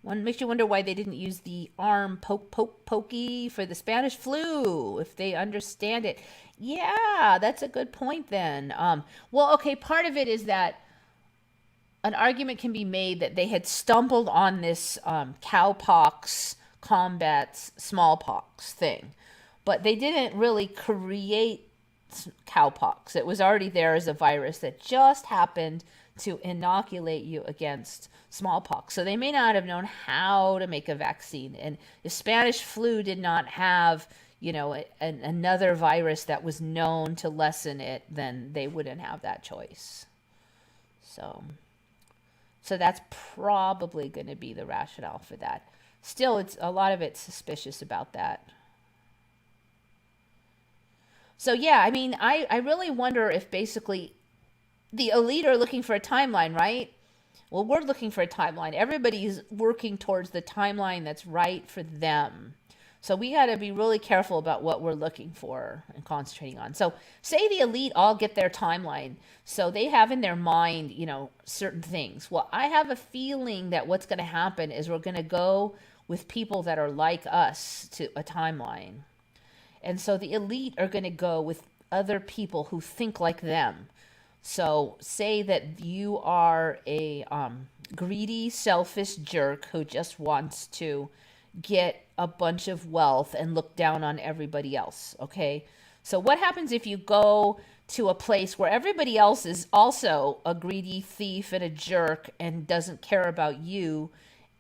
One makes you wonder why they didn't use the arm pokey for the Spanish flu, if they understand it. Yeah, that's a good point then. Well, okay, part of it is that an argument can be made that they had stumbled on this cowpox combats smallpox thing, but they didn't really create cowpox. It was already there as a virus that just happened to inoculate you against smallpox. So they may not have known how to make a vaccine. And the Spanish flu did not have, another virus that was known to lessen it, then they wouldn't have that choice. So that's probably going to be the rationale for that. Still, it's a lot of it's suspicious about that. So yeah, I mean, I really wonder if basically the elite are looking for a timeline, right? Well, we're looking for a timeline. Everybody's working towards the timeline that's right for them. So we got to be really careful about what we're looking for and concentrating on. So say the elite all get their timeline. So they have in their mind, certain things. Well, I have a feeling that what's going to happen is we're going to go with people that are like us to a timeline. And so the elite are going to go with other people who think like them. So say that you are a greedy, selfish jerk who just wants to get a bunch of wealth and look down on everybody else, okay? So what happens if you go to a place where everybody else is also a greedy thief and a jerk and doesn't care about you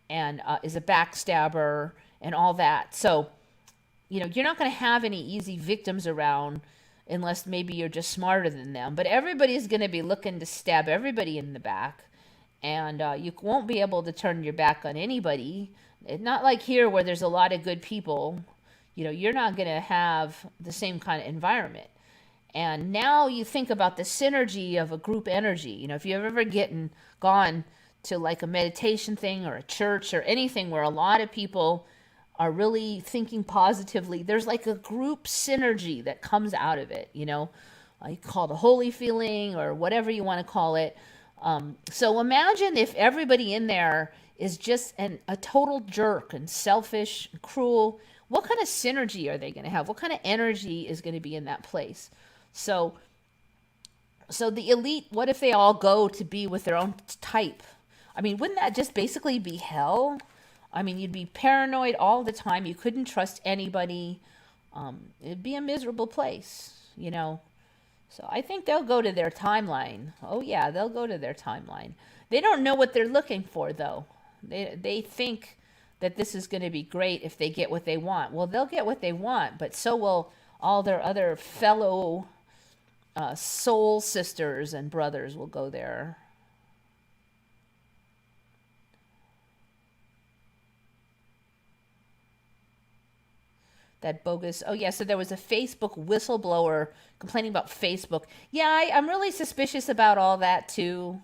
and is a backstabber and all that? So, you're not going to have any easy victims around unless maybe you're just smarter than them. But everybody's going to be looking to stab everybody in the back. And you won't be able to turn your back on anybody. It's not like here where there's a lot of good people. You're not going to have the same kind of environment. And now you think about the synergy of a group energy. If you've ever gone to like a meditation thing or a church or anything where a lot of people are really thinking positively, there's like a group synergy that comes out of it, you call it a holy feeling or whatever you want to call it. So imagine if everybody in there is just a total jerk and selfish and cruel. What kind of synergy are they going to have? What kind of energy is going to be in that place? So the elite, what if they all go to be with their own type? I mean, wouldn't that just basically be hell? I mean, you'd be paranoid all the time. You couldn't trust anybody. It'd be a miserable place, So I think they'll go to their timeline. Oh, yeah, they'll go to their timeline. They don't know what they're looking for, though. They think that this is going to be great if they get what they want. Well, they'll get what they want, but so will all their other fellow soul sisters and brothers will go there. That bogus. Oh, yeah. So there was a Facebook whistleblower complaining about Facebook. Yeah, I'm really suspicious about all that, too.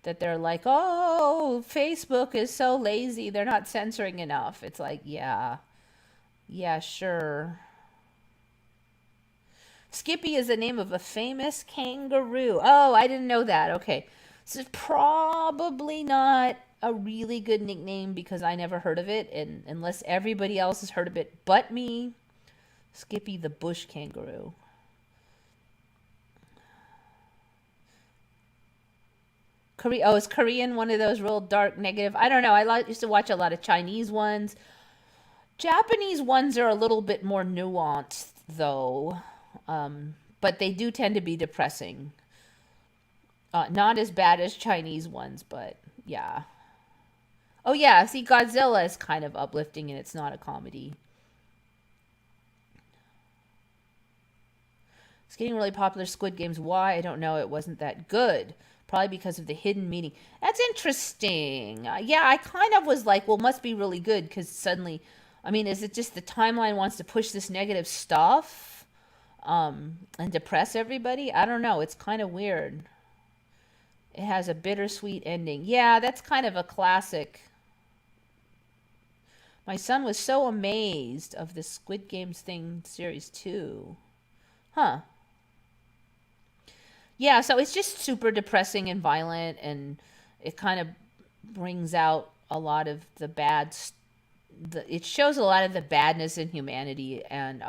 That they're like, oh, Facebook is so lazy. They're not censoring enough. It's like, yeah, sure. Skippy is the name of a famous kangaroo. Oh, I didn't know that. Okay. So it's probably not a really good nickname because I never heard of it, and unless everybody else has heard of it but me. Skippy the bush kangaroo. Is Korean one of those real dark negative? I don't know. I used to watch a lot of Chinese ones. Japanese ones are a little bit more nuanced, though, but they do tend to be depressing. Not as bad as Chinese ones, but yeah. Oh, yeah, see, Godzilla is kind of uplifting and it's not a comedy. It's getting really popular, Squid Games. Why? I don't know. It wasn't that good. Probably because of the hidden meaning. That's interesting. Yeah, I kind of was like, well, must be really good because suddenly, I mean, is it just the timeline wants to push this negative stuff and depress everybody? I don't know. It's kind of weird. It has a bittersweet ending. Yeah, that's kind of a classic. My son was so amazed of the Squid Games thing, series 2. Huh. Yeah, so it's just super depressing and violent, and it kind of brings out a lot of the it shows a lot of the badness in humanity. And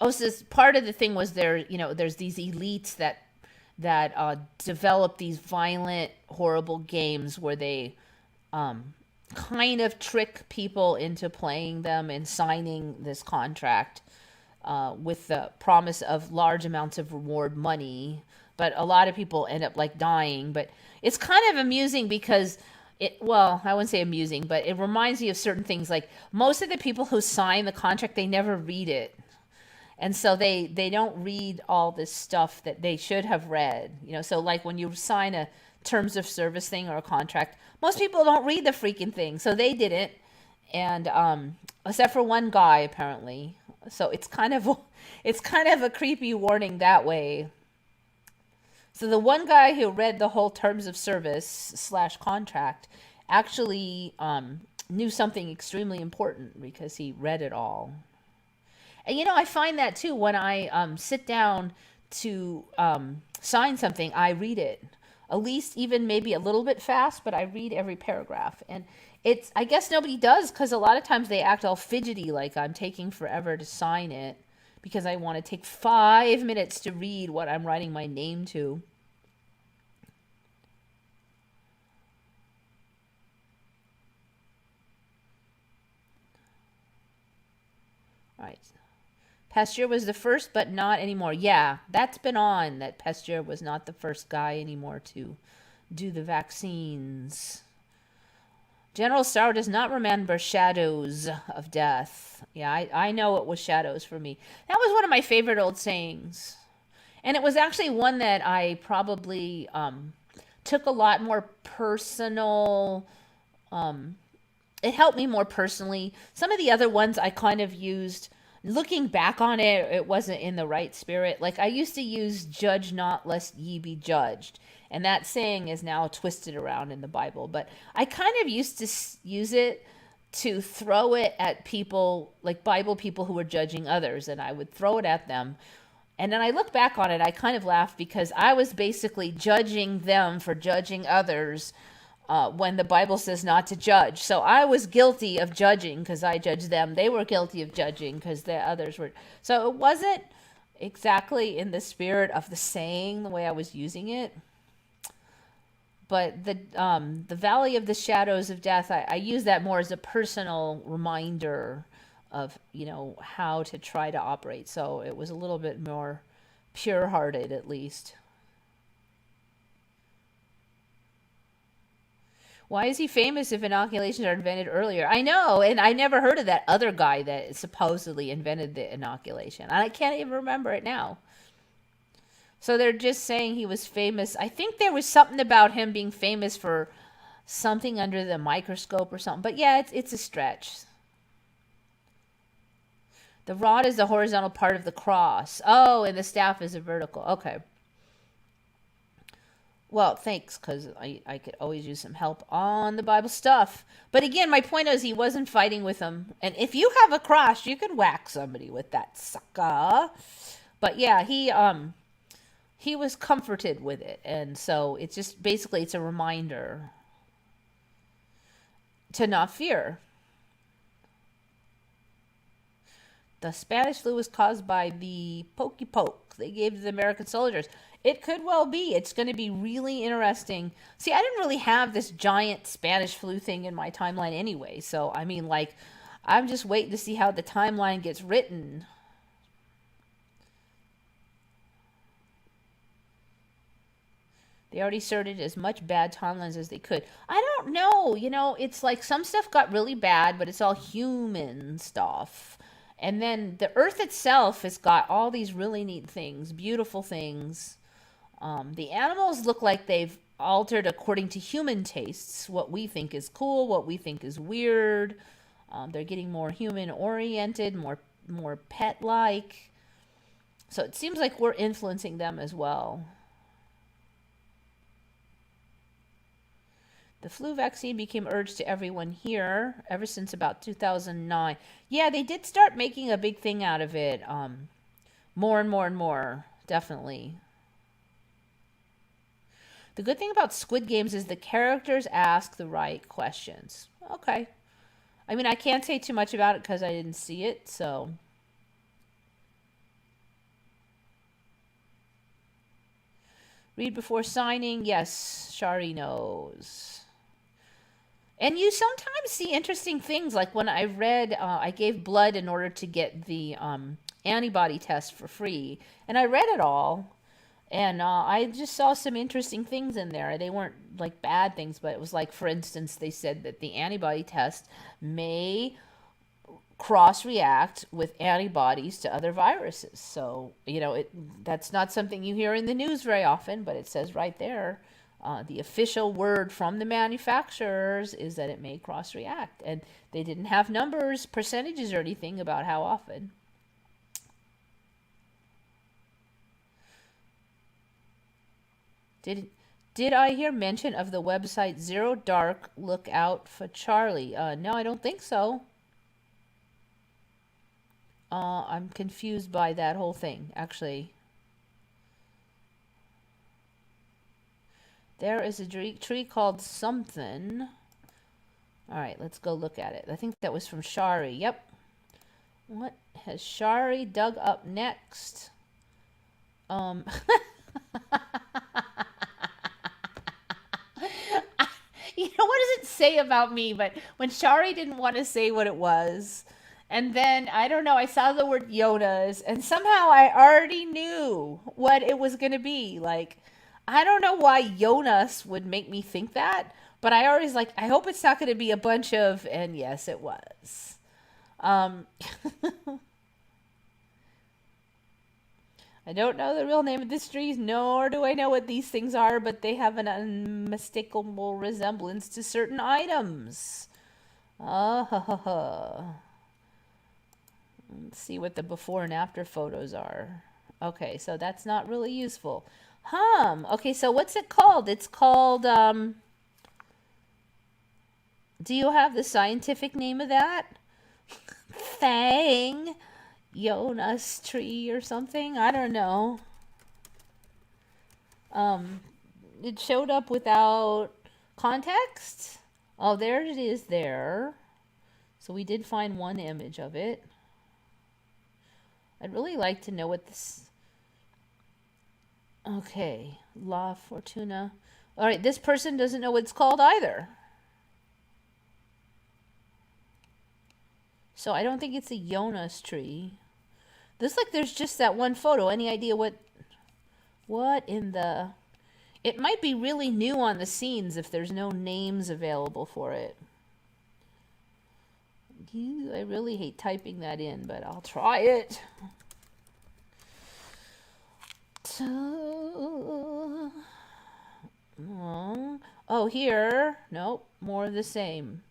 so part of the thing was there's these elites that develop these violent, horrible games where they kind of trick people into playing them and signing this contract with the promise of large amounts of reward money. But a lot of people end up like dying. But it's kind of amusing because Well, I wouldn't say amusing, but it reminds me of certain things. Like most of the people who sign the contract, they never read it. And so they don't read all this stuff that they should have read. So like when you sign a terms of service thing or a contract, most people don't read the freaking thing. So they didn't. And except for one guy apparently. So it's kind of a creepy warning that way. So the one guy who read the whole terms of service slash contract actually knew something extremely important because he read it all. And I find that too when I sit down to sign something, I read it. At least even maybe a little bit fast, but I read every paragraph. And I guess nobody does because a lot of times they act all fidgety like I'm taking forever to sign it because I want to take 5 minutes to read what I'm writing my name to. All right. Pasteur was the first, but not anymore. Yeah, that's been on, that Pasteur was not the first guy anymore to do the vaccines. General Starr does not remember shadows of death. Yeah, I know it was shadows for me. That was one of my favorite old sayings. And it was actually one that I probably took a lot more personal. It helped me more personally. Some of the other ones I kind of used. Looking back on it, it wasn't in the right spirit. Like I used to use judge not lest ye be judged. And that saying is now twisted around in the Bible. But I kind of used to use it to throw it at people, like Bible people who were judging others. And I would throw it at them. And then I look back on it, I kind of laugh because I was basically judging them for judging others when the Bible says not to judge. So I was guilty of judging because I judged them. They were guilty of judging because the others were. So it wasn't exactly in the spirit of the saying the way I was using it. But the Valley of the Shadows of Death, I use that more as a personal reminder of, how to try to operate. So it was a little bit more pure-hearted at least. Why is he famous if inoculations are invented earlier? I know, and I never heard of that other guy that supposedly invented the inoculation. I can't even remember it now. So they're just saying he was famous. I think there was something about him being famous for something under the microscope or something. But yeah, it's a stretch. The rod is the horizontal part of the cross. Oh, and the staff is a vertical. Okay. Well, thanks, because I could always use some help on the Bible stuff. But again, my point is he wasn't fighting with them. And if you have a cross, you can whack somebody with that sucker. But yeah, he was comforted with it. And so it's just basically it's a reminder to not fear. The Spanish flu was caused by the pokey poke they gave to the American soldiers. It could well be. It's going to be really interesting. See, I didn't really have this giant Spanish flu thing in my timeline anyway. So, I mean, like, I'm just waiting to see how the timeline gets written. They already started as much bad timelines as they could. I don't know. It's like some stuff got really bad, but it's all human stuff. And then the Earth itself has got all these really neat things, beautiful things. The animals look like they've altered according to human tastes, what we think is cool, what we think is weird. They're getting more human-oriented, more pet-like. So it seems like we're influencing them as well. The flu vaccine became urged to everyone here ever since about 2009. Yeah, they did start making a big thing out of it. More and more and more, definitely. The good thing about Squid Games is the characters ask the right questions. Okay. I mean, I can't say too much about it because I didn't see it, so. Read before signing. Yes, Shari knows. And you sometimes see interesting things, like when I read, I gave blood in order to get the antibody test for free, and I read it all. And I just saw some interesting things in there. They weren't like bad things, but it was like, for instance, they said that the antibody test may cross react with antibodies to other viruses. So, that's not something you hear in the news very often, but it says right there, the official word from the manufacturers is that it may cross react. And they didn't have numbers, percentages, or anything about how often. Did I hear mention of the website Zero Dark? Look out for Charlie. No, I don't think so. I'm confused by that whole thing, actually. There is a tree called something. All right, let's go look at it. I think that was from Shari. Yep. What has Shari dug up next? You know, what does it say about me? But when Shari didn't want to say what it was, and then, I don't know, I saw the word Jonas, and somehow I already knew what it was going to be. Like, I don't know why Jonas would make me think that, but I always like, I hope it's not going to be a bunch of, and yes, it was. Um, I don't know the real name of this tree, nor do I know what these things are, but they have an unmistakable resemblance to certain items. Let's see what the before and after photos are. Okay, so that's not really useful. Okay, so what's it called? It's called, do you have the scientific name of that? Thang? Jonas tree or something? I don't know. It showed up without context. Oh, there it is there. So we did find one image of it. I'd really like to know what this... Okay, La Fortuna. All right, this person doesn't know what it's called either. So I don't think it's a Jonas tree. Looks like there's just that one photo. Any idea what in the... It might be really new on the scenes if there's no names available for it. I really hate typing that in, but I'll try it. So, oh, here. Nope, more of the same.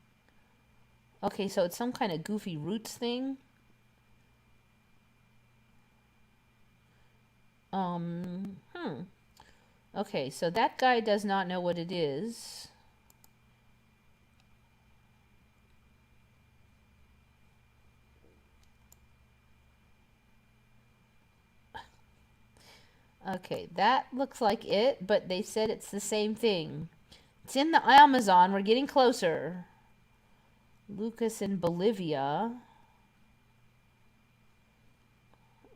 Okay, so it's some kind of goofy roots thing. Okay, so that guy does not know what it is. Okay, that looks like it, but they said it's the same thing. It's in the Amazon. We're getting closer. Lucas in Bolivia.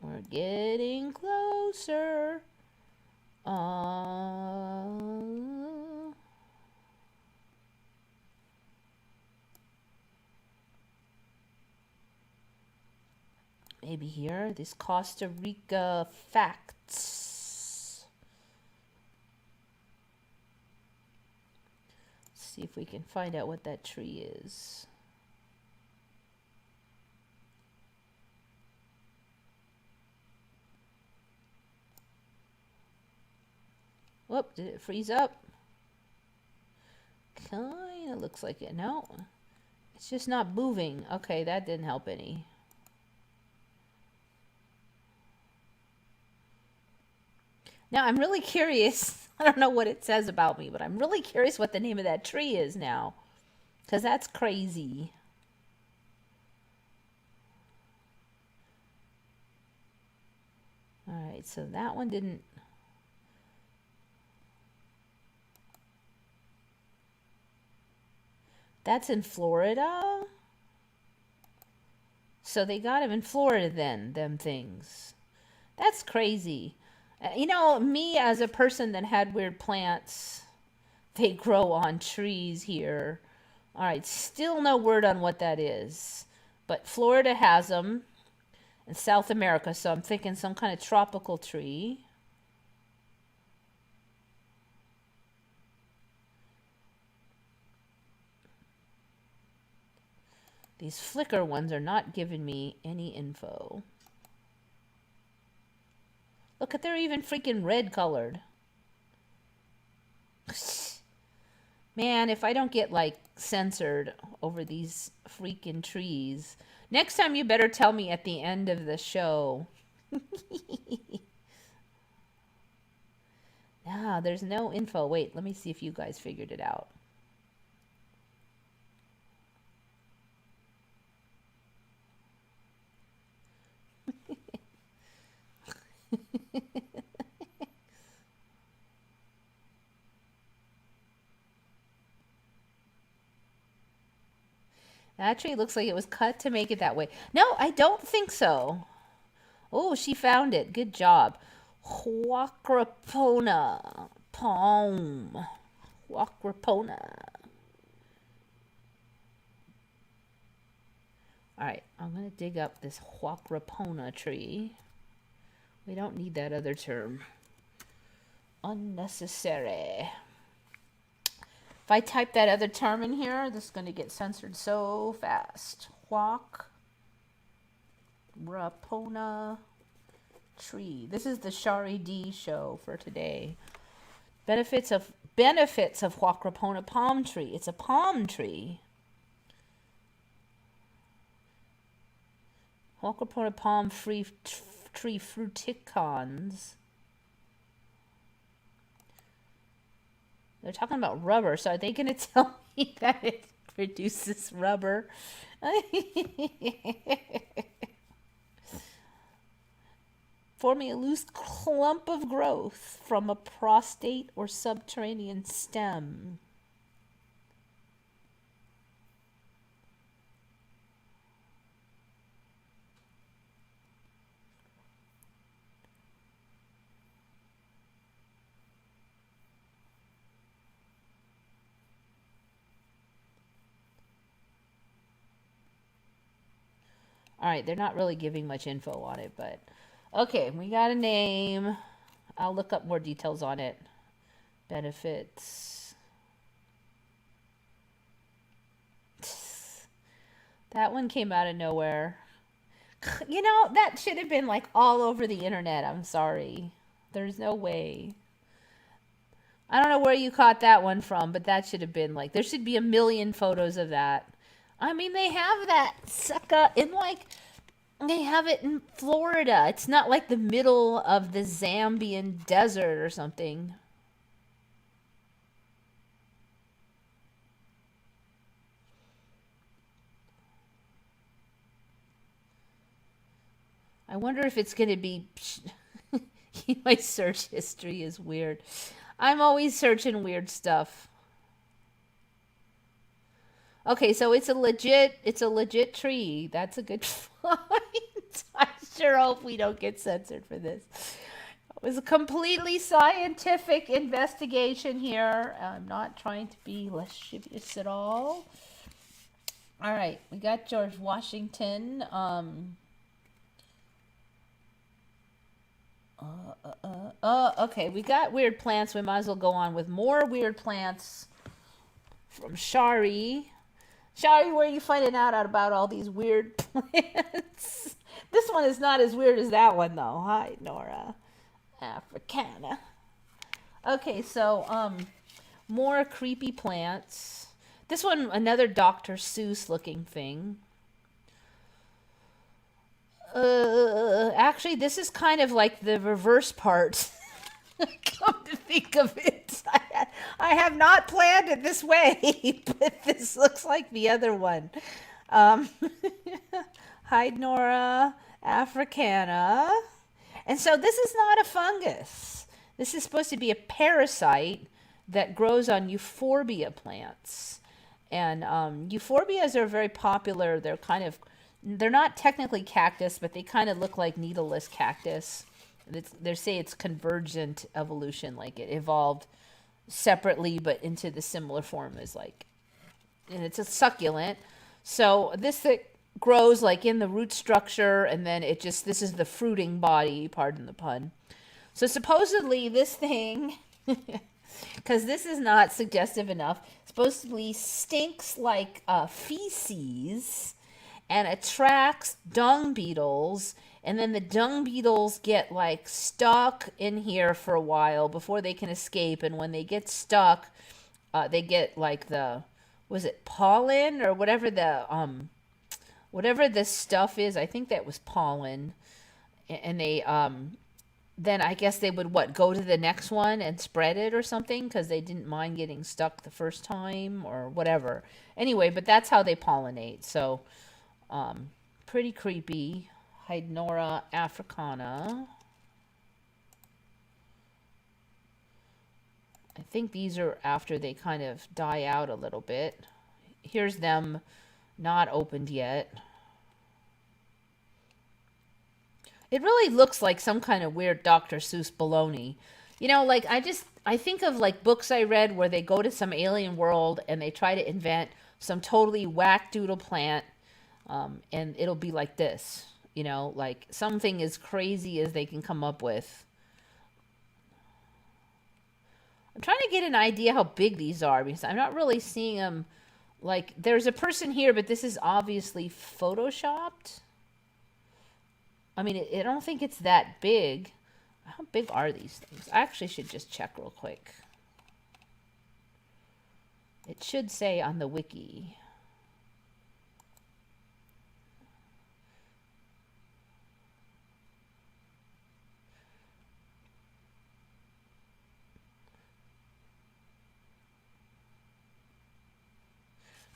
We're getting closer. Maybe here. This Costa Rica facts. Let's see if we can find out what that tree is. Whoop, did it freeze up? Kinda looks like it. No, it's just not moving. Okay, that didn't help any. Now I'm really curious. I don't know what it says about me, but I'm really curious what the name of that tree is now, because that's crazy. All right, so that one didn't... That's in Florida? So they got him in Florida then, them things. That's crazy. You know, me as a person that had weird plants, they grow on trees here. All right, still no word on what that is. But Florida has them in South America, so I'm thinking some kind of tropical tree. These flicker ones are not giving me any info. Look at, they're even freaking red colored. Man, if I don't get like censored over these freaking trees. Next time you better tell me at the end of the show. Ah, there's no info. Wait, let me see if you guys figured it out. That tree looks like it was cut to make it that way. No, I don't think so. Oh, she found it. Good job. Huacrapona. Palm. Huacrapona. Alright, I'm going to dig up this Huacrapona tree. We don't need that other term. Unnecessary. If I type that other term in here, this is going to get censored so fast. Huacrapona tree. This is the Shari D show for today. Benefits of Huacrapona palm tree. It's a palm tree. Huacrapona palm tree fruticans. They're talking about rubber, so are they going to tell me that it produces rubber? Forming a loose clump of growth from a prostate or subterranean stem. All right, they're not really giving much info on it, but okay, we got a name. I'll look up more details on it. Benefits. That one came out of nowhere. You know, that should have been like all over the internet. I'm sorry. There's no way. I don't know where you caught that one from, but that should have been like, there should be a million photos of that. I mean, they have that sucker in like, they have it in Florida. It's not like the middle of the Zambian desert or something. I wonder if it's going to be... My search history is weird. I'm always searching weird stuff. Okay, so it's a legit tree. That's a good find. I sure hope we don't get censored for this. It was a completely scientific investigation here. I'm not trying to be lascivious at all. All right, we got George Washington. Okay, we got weird plants. We might as well go on with more weird plants from Shari. Shari, where are you finding out about all these weird plants? This one is not as weird as that one, though. Hydnora Africana. Okay, so more creepy plants. This one, another Dr. Seuss looking thing. Actually, this is kind of like the reverse part. Come to think of it, I have not planned it this way, but this looks like the other one. Hydnora Africana. And so this is not a fungus. This is supposed to be a parasite that grows on euphorbia plants. And euphorbias are very popular. They're not technically cactus, but they kind of look like needleless cactus. They say it's convergent evolution, like it evolved separately but into the similar form as like, and it's a succulent. So this grows like in the root structure, and then this is the fruiting body, pardon the pun. So supposedly this thing, because this is not suggestive enough, supposedly stinks like feces. and attracts dung beetles. And then the dung beetles get like stuck in here for a while before they can escape. And when they get stuck, they get like the, was it pollen or whatever this stuff is? I think that was pollen. And they then I guess they would go to the next one and spread it or something because they didn't mind getting stuck the first time or whatever. Anyway, but that's how they pollinate. So pretty creepy. Hydnora Africana. I think these are after they kind of die out a little bit. Here's them not opened yet. It really looks like some kind of weird Dr. Seuss baloney. You know, like I think of like books I read where they go to some alien world and they try to invent some totally whack-doodle plant, and it'll be like this. You know, like something as crazy as they can come up with. I'm trying to get an idea how big these are because I'm not really seeing them. Like, there's a person here, but this is obviously photoshopped. I mean, I don't think it's that big. How big are these things? I actually should just check real quick. It should say on the wiki.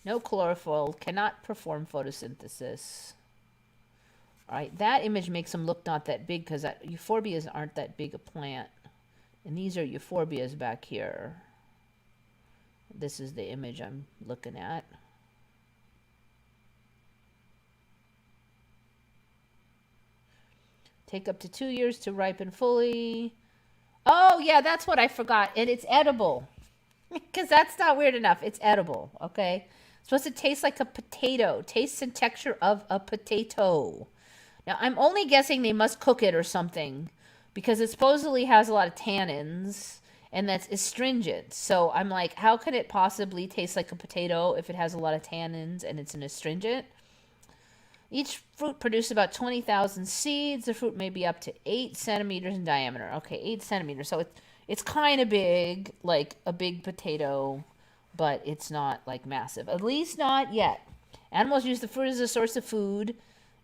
No chlorophyll, cannot perform photosynthesis. All right, that image makes them look not that big because euphorbias aren't that big a plant. And these are euphorbias back here. This is the image I'm looking at. Take up to 2 years to ripen fully. Oh, yeah, that's what I forgot. And it's edible. Because that's not weird enough. It's edible, okay? It's supposed to taste like a potato. Taste and texture of a potato. Now, I'm only guessing they must cook it or something because it supposedly has a lot of tannins and that's astringent. So I'm like, how could it possibly taste like a potato if it has a lot of tannins and it's an astringent? Each fruit produces about 20,000 seeds. The fruit may be up to 8 centimeters in diameter. Okay, 8 centimeters. So it's kind of big, like a big potato, but it's not like massive. At least not yet. Animals use the fruit as a source of food,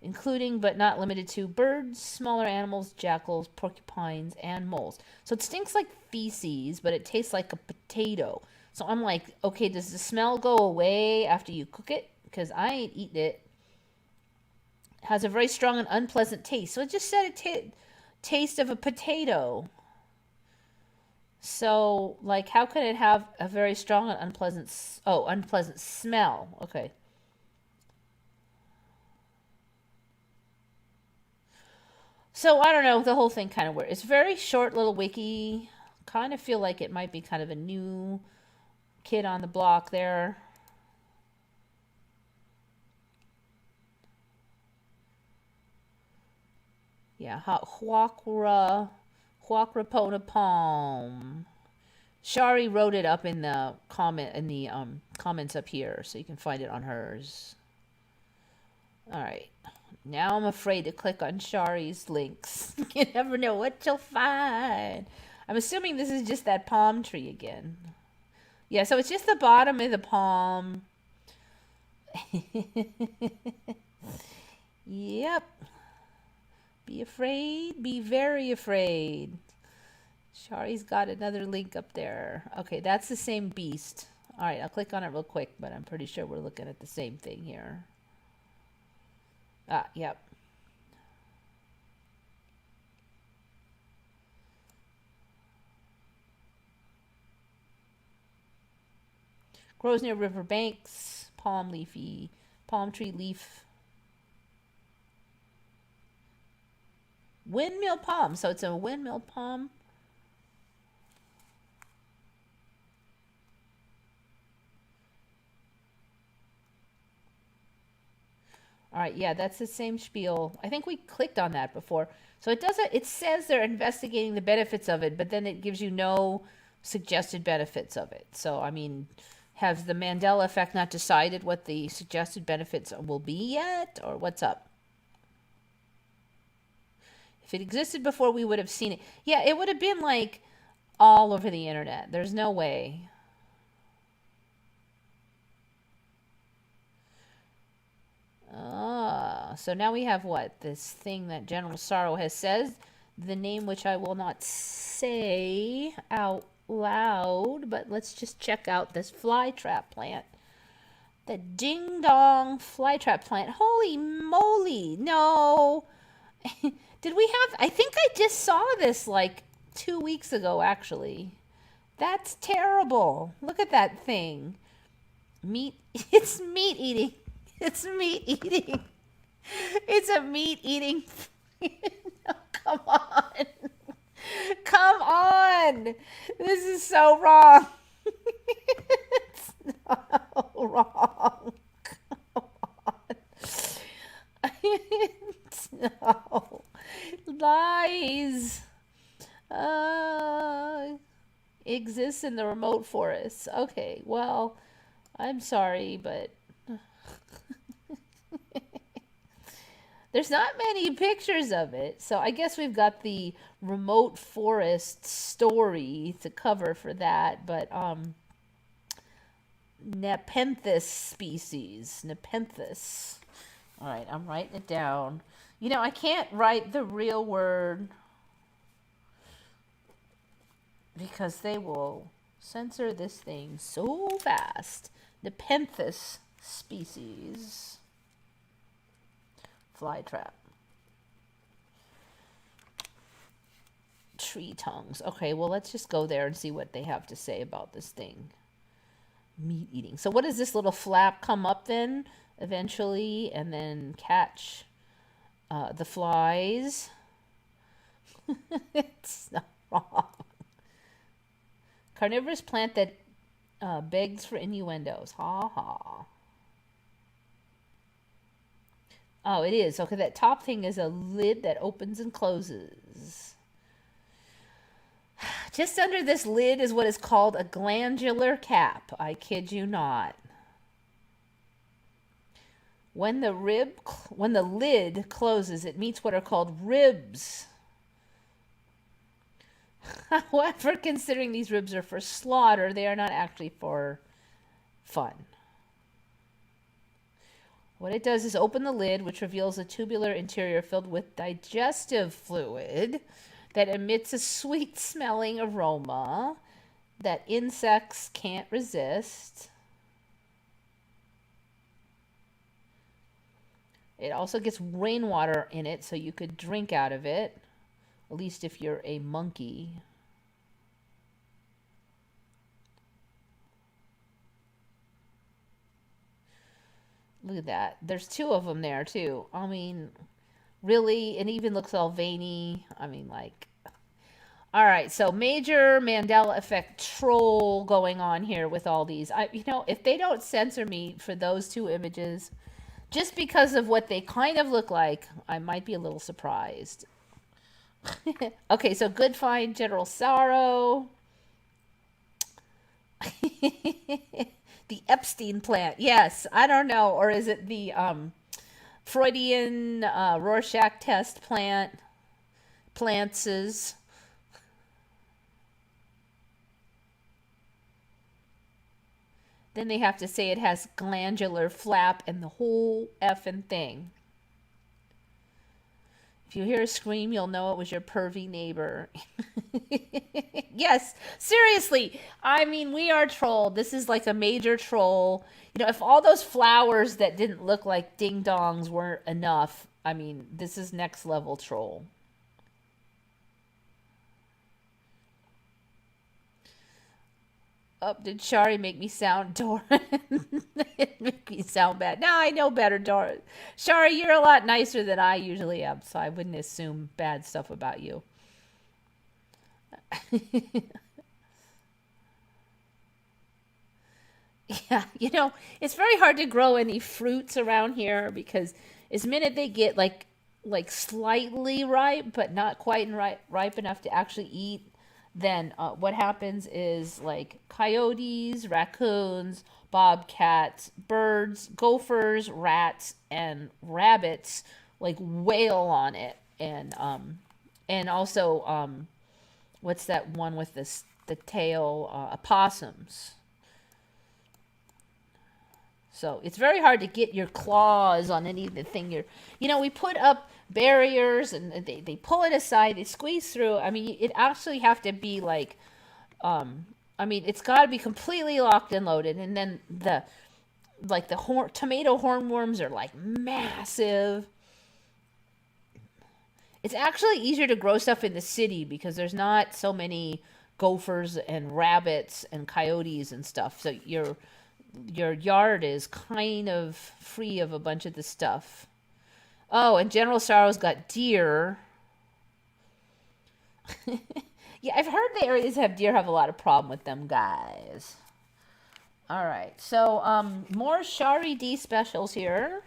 including but not limited to birds, smaller animals, jackals, porcupines, and moles. So it stinks like feces, but it tastes like a potato. So I'm like, okay, does the smell go away after you cook it? Because I ain't eating it. It has a very strong and unpleasant taste. So it just said it taste of a potato. So, like, how could it have a very strong and unpleasant smell? Okay. So, I don't know, the whole thing kind of weird. It's a very short little wiki. Kind of feel like it might be kind of a new kid on the block there. Yeah, Huacrapona palm. Shari wrote it up in the comments up here, so you can find it on hers. All right. Now I'm afraid to click on Shari's links. You never know what you'll find. I'm assuming this is just that palm tree again. Yeah, so it's just the bottom of the palm. Yep. Be afraid. Be very afraid. Shari's got another link up there. Okay, that's the same beast. All right, I'll click on it real quick, but I'm pretty sure we're looking at the same thing here. Ah, yep. Grows near river banks, palm tree leaf. Windmill palm, so it's a windmill palm. All right, yeah, that's the same spiel. I think we clicked on that before. So it says they're investigating the benefits of it, but then it gives you no suggested benefits of it. So, I mean, Has the Mandela effect not decided what the suggested benefits will be yet, or what's up? If it existed before, we would have seen it. Yeah, it would have been like all over the internet. There's no way. So now we have what? This thing that General Sorrow has said, the name which I will not say out loud, but let's just check out this flytrap plant. The ding dong flytrap plant. Holy moly, no. Did we have, I think I just saw this like 2 weeks ago, actually. That's terrible. Look at that thing. Meat, it's meat eating. It's meat eating. It's a meat eating. No, come on. Come on. This is so wrong. It's not wrong. Come on. No. Lies. Exists in the remote forests. Okay, well, I'm sorry, but there's not many pictures of it, so I guess we've got the remote forest story to cover for that, but Nepenthes species. Nepenthes. All right, I'm writing it down. You know, I can't write the real word because they will censor this thing so fast. Nepenthes species. Flytrap. Tree tongues. Okay, well, let's just go there and see what they have to say about this thing. Meat eating. So what does this little flap come up then eventually and then catch the flies? It's not wrong. Carnivorous plant that begs for innuendos. Ha ha. Oh, it is. Okay, that top thing is a lid that opens and closes. Just under this lid is what is called a glandular cap. I kid you not. When the lid closes, it meets what are called ribs. However, considering these ribs are for slaughter, they are not actually for fun. What it does is open the lid, which reveals a tubular interior filled with digestive fluid that emits a sweet-smelling aroma that insects can't resist. It also gets rainwater in it, so you could drink out of it, at least if you're a monkey. Look at that. There's two of them there, too. I mean, really? It even looks all veiny. I mean, like... All right, so major Mandela effect troll going on here with all these. You know, if they don't censor me for those two images, just because of what they kind of look like, I might be a little surprised. Okay, so good find, General Sorrow. The Epstein plant. Yes, I don't know. Or is it the Freudian Rorschach test plant? Plantses. Then they have to say it has glandular flap and the whole effing thing. If you hear a scream, you'll know it was your pervy neighbor. Yes, seriously. I mean, we are trolled. This is like a major troll. You know, if all those flowers that didn't look like ding-dongs weren't enough, I mean, this is next level troll. Oh, did Shari make me sound Doran? It made me sound bad. Now I know better, Doran. Shari, you're a lot nicer than I usually am, so I wouldn't assume bad stuff about you. Yeah, you know, it's very hard to grow any fruits around here because as minute they get like slightly ripe, but not quite ripe enough to actually eat, then what happens is like coyotes, raccoons, bobcats, birds, gophers, rats, and rabbits like wail on it, and also what's that one with the tail? Opossums. So it's very hard to get your claws on anything we put up barriers and they pull it aside, they squeeze through. I mean, it actually have to be like, it's got to be completely locked and loaded. And then the tomato hornworms are like massive. It's actually easier to grow stuff in the city because there's not so many gophers and rabbits and coyotes and stuff. So your yard is kind of free of a bunch of the stuff. Oh, and General Sorrow's got deer. Yeah, I've heard the areas that have deer have a lot of problem with them, guys. All right, so more Shari D specials here.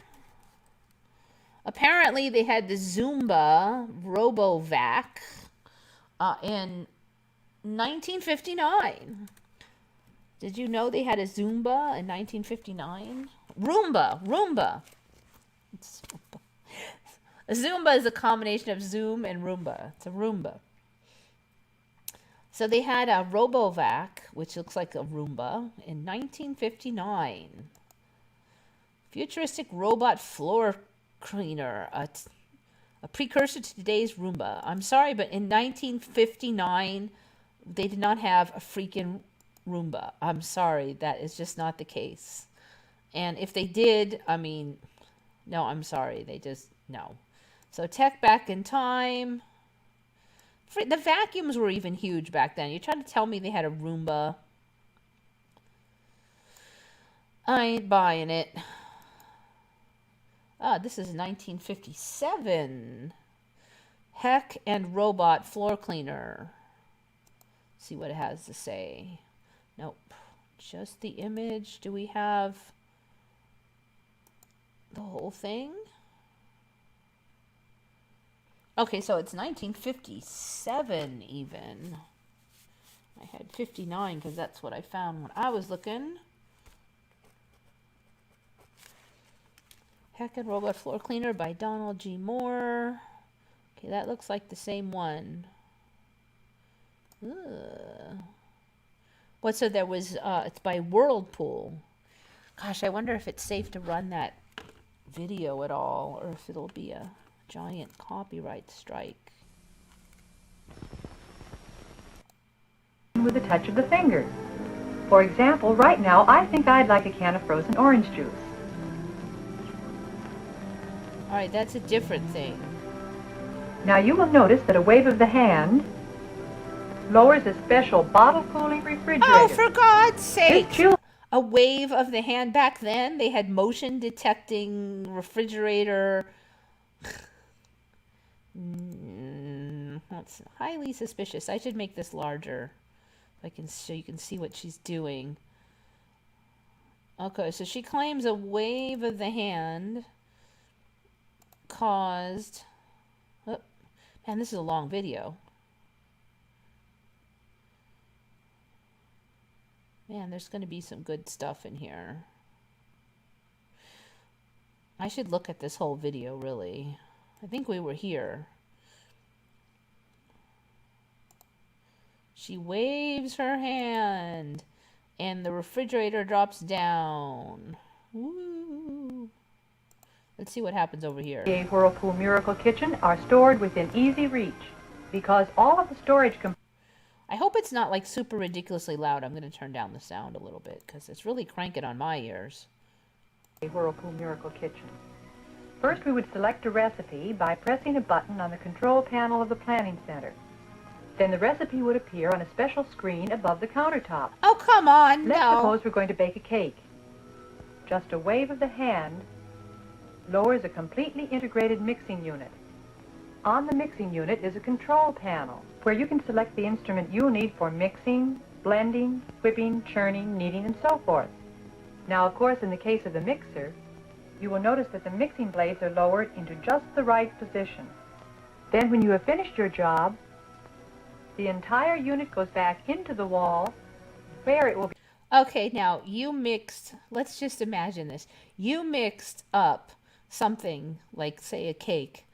Apparently, they had the Zumba RoboVac in 1959. Did you know they had a Zumba in 1959? Roomba. A Zumba is a combination of Zoom and Roomba. It's a Roomba. So they had a RoboVac, which looks like a Roomba, in 1959. Futuristic robot floor cleaner, a precursor to today's Roomba. I'm sorry, but in 1959, they did not have a freaking Roomba. I'm sorry, that is just not the case. And if they did, no, I'm sorry, no. So tech back in time. The vacuums were even huge back then. You're trying to tell me they had a Roomba? I ain't buying it. This is 1957. Heck and Robot Floor Cleaner. See what it has to say. Nope. Just the image. Do we have the whole thing? Okay, so it's 1957 even. I had 59 because that's what I found when I was looking. Heck and Robot Floor Cleaner by Donald G. Moore. Okay, that looks like the same one. Ugh. So there was, it's by Whirlpool. Gosh, I wonder if it's safe to run that video at all, or if it'll be a giant copyright strike. With a touch of the fingers. For example, right now, I think I'd like a can of frozen orange juice. All right, that's a different thing. Now you will notice that a wave of the hand lowers a special bottle cooling refrigerator. Oh, for God's sake! A wave of the hand. Back then, they had motion detecting refrigerator. That's highly suspicious. I should make this larger, so you can see what she's doing. Okay, so she claims a wave of the hand caused. Oh, man, this is a long video. Man, there's going to be some good stuff in here. I should look at this whole video, really. I think we were here. She waves her hand, and the refrigerator drops down. Woo! Let's see what happens over here. The Whirlpool Miracle Kitchen are stored within easy reach because all of the storage I hope it's not like super ridiculously loud. I'm going to turn down the sound a little bit because it's really cranking on my ears. A Whirlpool Miracle Kitchen. First, we would select a recipe by pressing a button on the control panel of the planning center. Then the recipe would appear on a special screen above the countertop. Oh, come on, Let's no. suppose we're going to bake a cake. Just a wave of the hand lowers a completely integrated mixing unit. On the mixing unit is a control panel where you can select the instrument you'll need for mixing, blending, whipping, churning, kneading, and so forth. Now, of course, in the case of the mixer, you will notice that the mixing blades are lowered into just the right position. Then when you have finished your job, The entire unit goes back into the wall where it will be. Okay, now you mixed, let's just imagine this. You mixed up something like, say, a cake.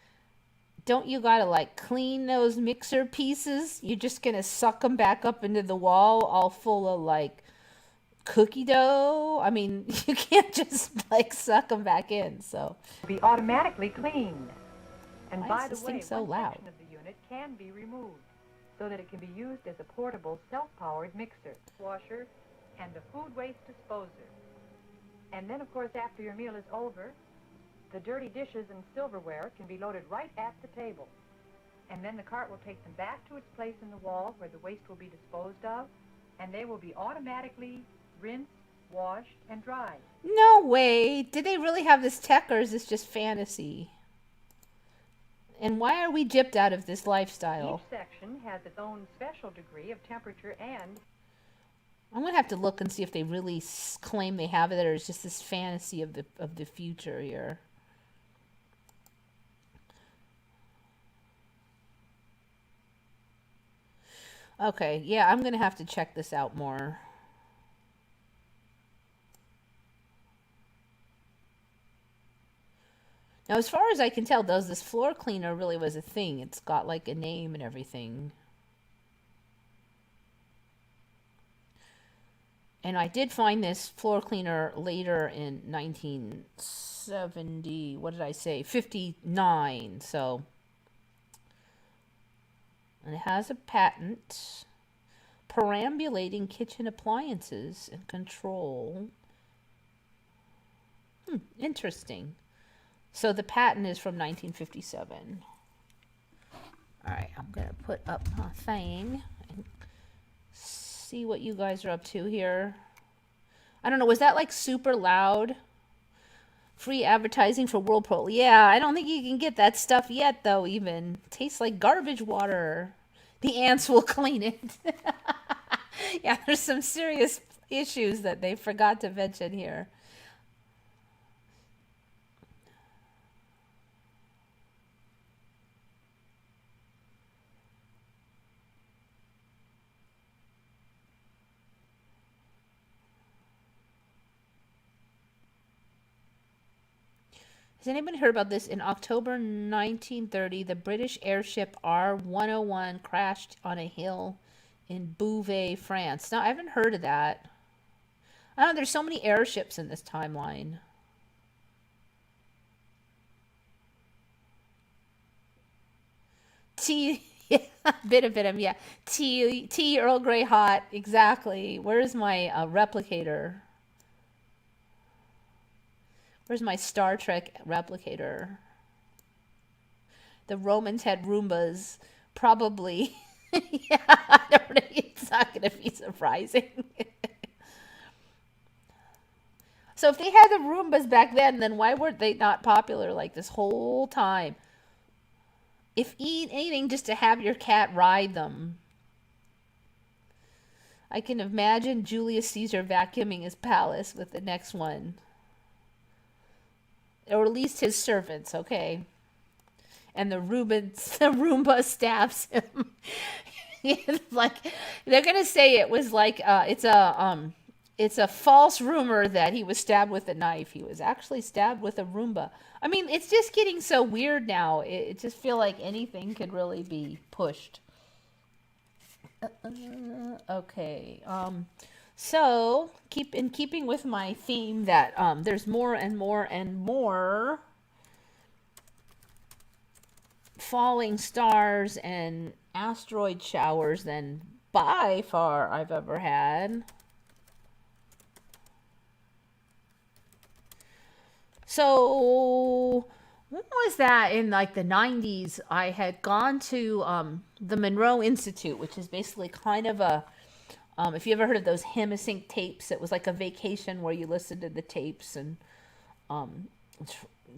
Don't you gotta like clean those mixer pieces? You're just gonna suck them back up into the wall all full of like cookie dough? I mean, you can't just like suck them back in, so. Be automatically cleaned. And Why by is the this way, thing so one loud? section of the unit can be removed so that it can be used as a portable self-powered mixer, washer, and a food waste disposer. And then, of course, after your meal is over, the dirty dishes and silverware can be loaded right at the table. And then the cart will take them back to its place in the wall where the waste will be disposed of, and they will be automatically rinsed, washed, and dried. No way. Did they really have this tech, or is this just fantasy? And why are we gypped out of this lifestyle? Each section has its own special degree of temperature and... I'm going to have to look and see if they really claim they have it, or it's just this fantasy of the future here. Okay, yeah, I'm going to have to check this out more. Now, as far as I can tell, this floor cleaner really was a thing. It's got like a name and everything. And I did find this floor cleaner later in 1970, what did I say, 59, so. And it has a patent, perambulating kitchen appliances and control. Interesting. So the patent is from 1957. All right, I'm going to put up my thing and see what you guys are up to here. I don't know, was that like super loud? Free advertising for Whirlpool. Yeah, I don't think you can get that stuff yet, though, even. Tastes like garbage water. The ants will clean it. Yeah, there's some serious issues that they forgot to mention here. Has anybody heard about this? In October 1930, the British airship R-101 crashed on a hill in Beauvais, France. Now, I haven't heard of that. I don't know, there's so many airships in this timeline. Tea, yeah, bit of it, yeah. Tea, Earl Grey hot, exactly. Where's my replicator? Where's my Star Trek replicator? The Romans had Roombas. Probably. Yeah, it's not going to be surprising. So if they had the Roombas back then why weren't they not popular like this whole time? If anything, just to have your cat ride them. I can imagine Julius Caesar vacuuming his palace with the next one. Or at least his servants, okay? And the Roomba stabs him. Like, they're gonna say it was like it's a false rumor that he was stabbed with a knife. He was actually stabbed with a Roomba. I mean, it's just getting so weird now. It just feel like anything could really be pushed. Okay. So, in keeping with my theme that there's more and more and more falling stars and asteroid showers than by far I've ever had. So, what was that in like the 90s? I had gone to the Monroe Institute, which is basically kind of a if you ever heard of those Hemisync tapes, it was like a vacation where you listened to the tapes and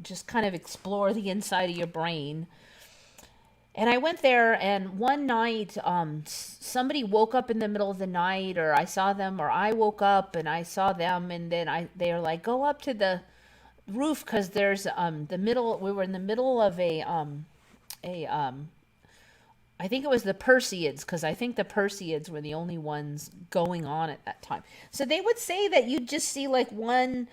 just kind of explore the inside of your brain. And I went there, and one night, somebody woke up in the middle of the night, or I saw them, or I woke up and I saw them, and then they were like, go up to the roof, because there's we were in the middle of I think it was the Perseids, because I think the Perseids were the only ones going on at that time. So they would say that you'd just see like one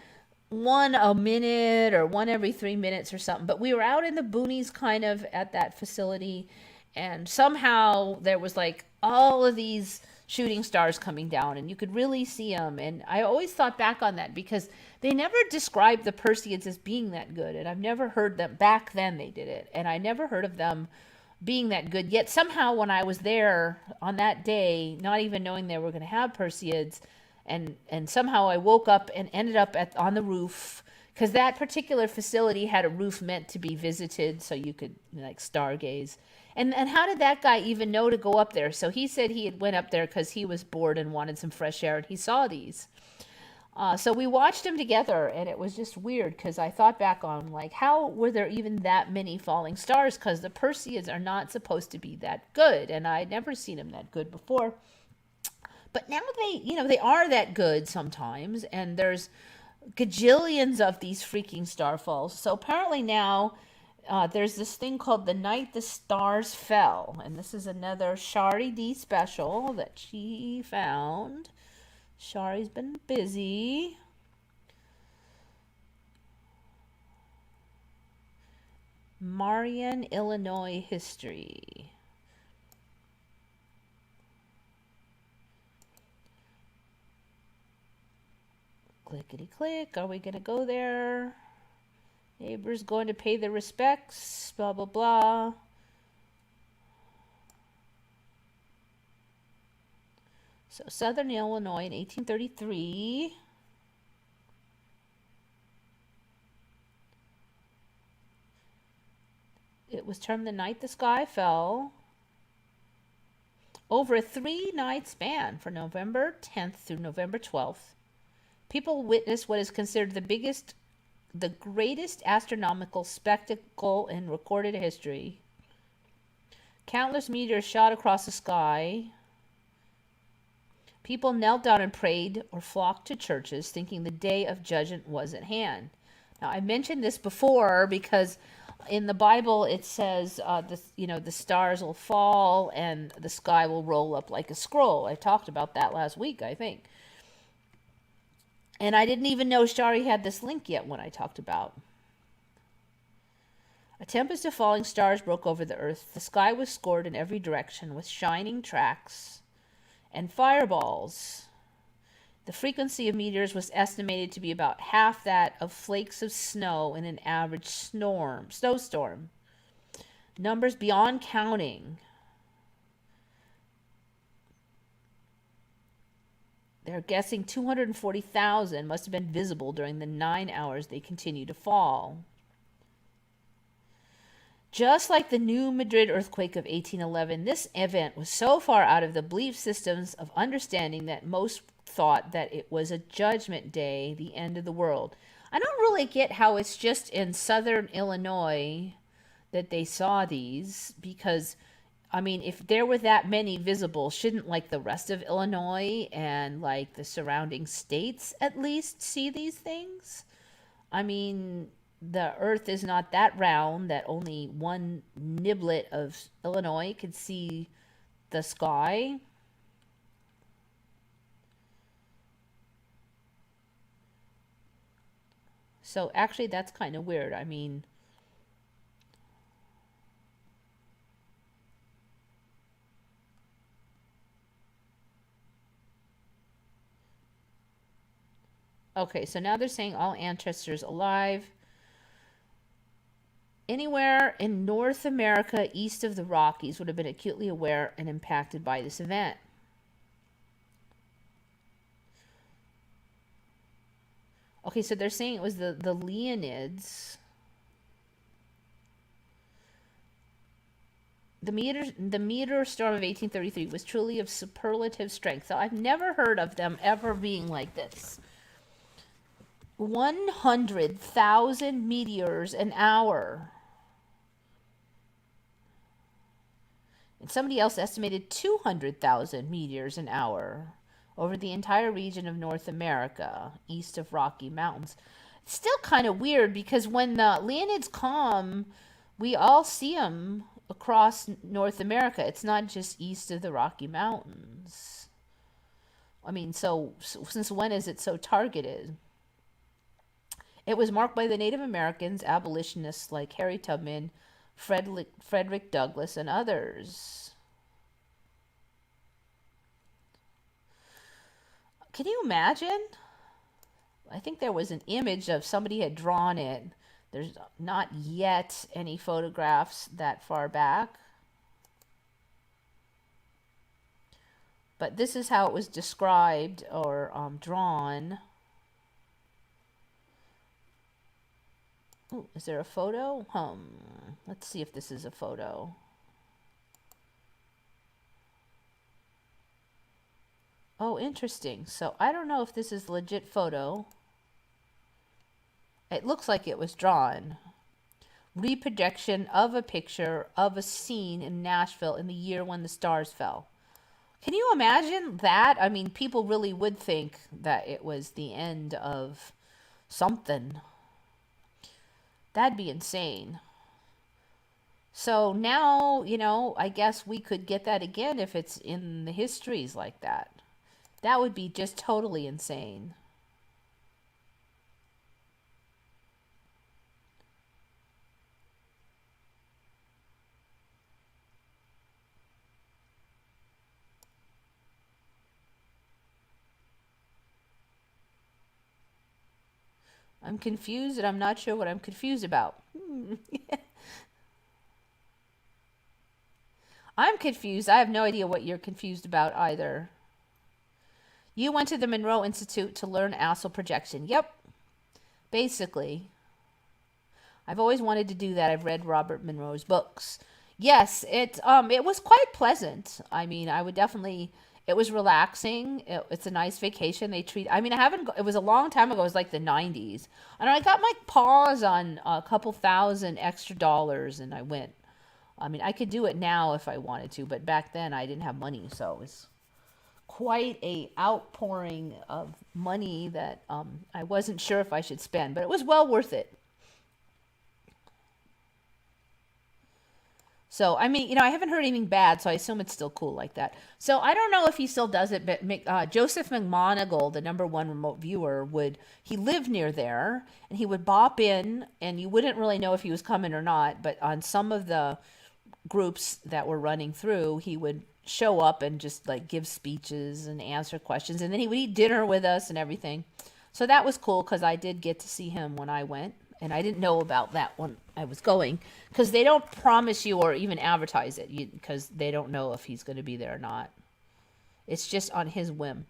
a minute or one every 3 minutes or something. But we were out in the boonies kind of at that facility, and somehow there was like all of these shooting stars coming down, and you could really see them. And I always thought back on that because they never described the Perseids as being that good, and I've never heard them. Back then they did it, and I never heard of them being that good. Yet somehow when I was there on that day, not even knowing they were going to have Perseids, and somehow I woke up and ended up on the roof, because that particular facility had a roof meant to be visited so you could like stargaze. And how did that guy even know to go up there? So he said he had went up there because he was bored and wanted some fresh air, and he saw these. So we watched them together, and it was just weird because I thought back on like, how were there even that many falling stars? Because the Perseids are not supposed to be that good, and I'd never seen them that good before. But now they are that good sometimes, and there's gajillions of these freaking starfalls. So apparently now there's this thing called The Night the Stars Fell, and this is another Shari D special that she found. Shari's been busy. Marion, Illinois history. Clickety click. Are we going to go there? Neighbors going to pay their respects. Blah, blah, blah. So Southern Illinois in 1833. It was termed The Night the Sky Fell. Over a 3-night span from November 10th through November 12th, people witnessed what is considered the greatest astronomical spectacle in recorded history. Countless meteors shot across the sky. People knelt down and prayed or flocked to churches, thinking the day of judgment was at hand. Now, I mentioned this before because in the Bible it says the stars will fall and the sky will roll up like a scroll. I talked about that last week, I think. And I didn't even know Shari had this link yet when I talked about. A tempest of falling stars broke over the earth. The sky was scored in every direction with shining tracks and fireballs. The frequency of meteors was estimated to be about half that of flakes of snow in an average snowstorm. Numbers beyond counting. They're guessing 240,000 must have been visible during the 9 hours they continued to fall. Just like the New Madrid earthquake of 1811, this event was so far out of the belief systems of understanding that most thought that it was a judgment day, the end of the world. I don't really get how it's just in southern Illinois that they saw these, because, I mean, if there were that many visible, shouldn't like the rest of Illinois and like the surrounding states at least see these things? I mean, the earth is not that round that only one niblet of Illinois could see the sky. So actually that's kind of weird. I mean, okay, so now they're saying all ancestors alive anywhere in North America east of the Rockies would have been acutely aware and impacted by this event. Okay, so they're saying it was the Leonids. The meteor storm of 1833 was truly of superlative strength. So I've never heard of them ever being like this. 100,000 meteors an hour. And somebody else estimated 200,000 meteors an hour over the entire region of North America, east of Rocky Mountains. It's still kind of weird because when the Leonids come, we all see them across North America. It's not just east of the Rocky Mountains. I mean, so since when is it so targeted? It was marked by the Native Americans, abolitionists like Harry Tubman, Frederick Douglass, and others. Can you imagine? I think there was an image of somebody had drawn it. There's not yet any photographs that far back. But this is how it was described or drawn. Ooh, is there a photo? Let's see if this is a photo. Oh, interesting. So I don't know if this is a legit photo. It looks like it was drawn. Reprojection of a picture of a scene in Nashville in the year when the stars fell. Can you imagine that? I mean, people really would think that it was the end of something. That'd be insane. So now, you know, I guess we could get that again if it's in the histories like that. That would be just totally insane. I'm confused and I'm not sure what I'm confused about. I'm confused. I have no idea what you're confused about either. You went to the Monroe Institute to learn astral projection. Yep. Basically. I've always wanted to do that. I've read Robert Monroe's books. Yes, it was quite pleasant. I mean, I would definitely, it was relaxing. It's a nice vacation. I mean, it was a long time ago. It was like the 90s. And I got my paws on a couple thousand extra dollars and I went. I mean, I could do it now if I wanted to, but back then I didn't have money, so it was quite a outpouring of money that I wasn't sure if I should spend, but it was well worth it. So, I mean, you know, I haven't heard anything bad, so I assume it's still cool like that. So, I don't know if he still does it, but Joseph McMonigal, the #1 remote viewer, he lived near there, and he would bop in, and you wouldn't really know if he was coming or not, but on some of the groups that were running through, he would show up and just like give speeches and answer questions, and then he would eat dinner with us and everything. So that was cool because I did get to see him when I went, and I didn't know about that when I was going because they don't promise you or even advertise it because they don't know if he's going to be there or not. It's just on his whim.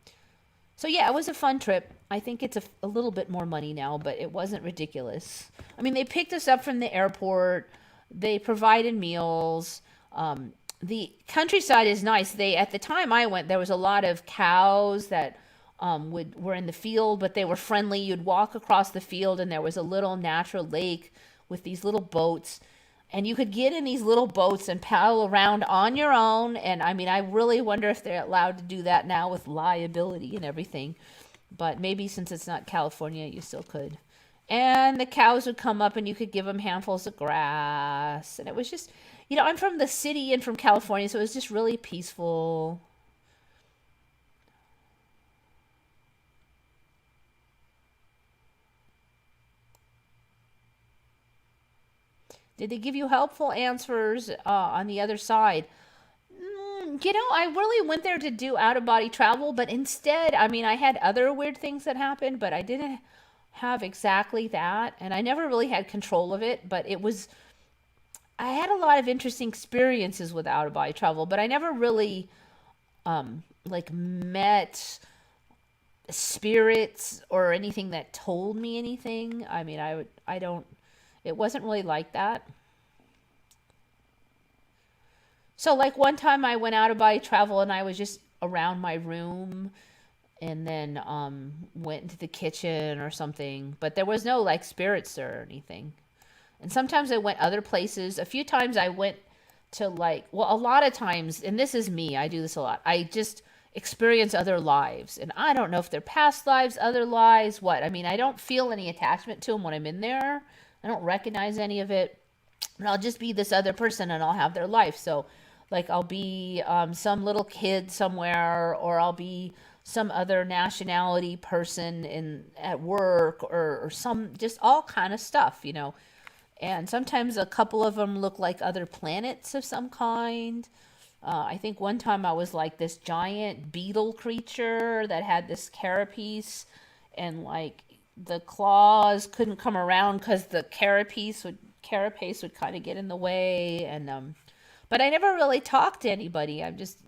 So yeah, it was a fun trip. I think it's a little bit more money now, but it wasn't ridiculous. I mean, they picked us up from the airport. They provided meals. The countryside is nice. At the time I went, there was a lot of cows that were in the field, but they were friendly. You'd walk across the field, and there was a little natural lake with these little boats, and you could get in these little boats and paddle around on your own. And I mean, I really wonder if they're allowed to do that now with liability and everything. But maybe since it's not California, you still could. And the cows would come up and you could give them handfuls of grass. And it was just, you know, I'm from the city and from California, so it was just really peaceful. Did they give you helpful answers on the other side? You know, I really went there to do out-of-body travel, but instead, I mean, I had other weird things that happened, but I didn't have exactly that, and I never really had control of it, but I had a lot of interesting experiences with out-of-body travel, but I never really, like, met spirits or anything that told me anything. I mean, it wasn't really like that. So, like, one time I went out of body travel and I was just around my room and then went into the kitchen or something. But there was no, like, spirits or anything. And sometimes I went other places. A few times I went to, like, well, a lot of times, and this is me, I do this a lot. I just experience other lives. And I don't know if they're past lives, other lives, what. I mean, I don't feel any attachment to them when I'm in there. I don't recognize any of it. and I'll just be this other person and I'll have their life. So, like, I'll be some little kid somewhere, or I'll be some other nationality person in at work, or some just all kind of stuff, you know. And sometimes a couple of them look like other planets of some kind. I think one time I was like this giant beetle creature that had this carapace, and like the claws couldn't come around because the carapace would kind of get in the way. And but I never really talked to anybody. I'm just,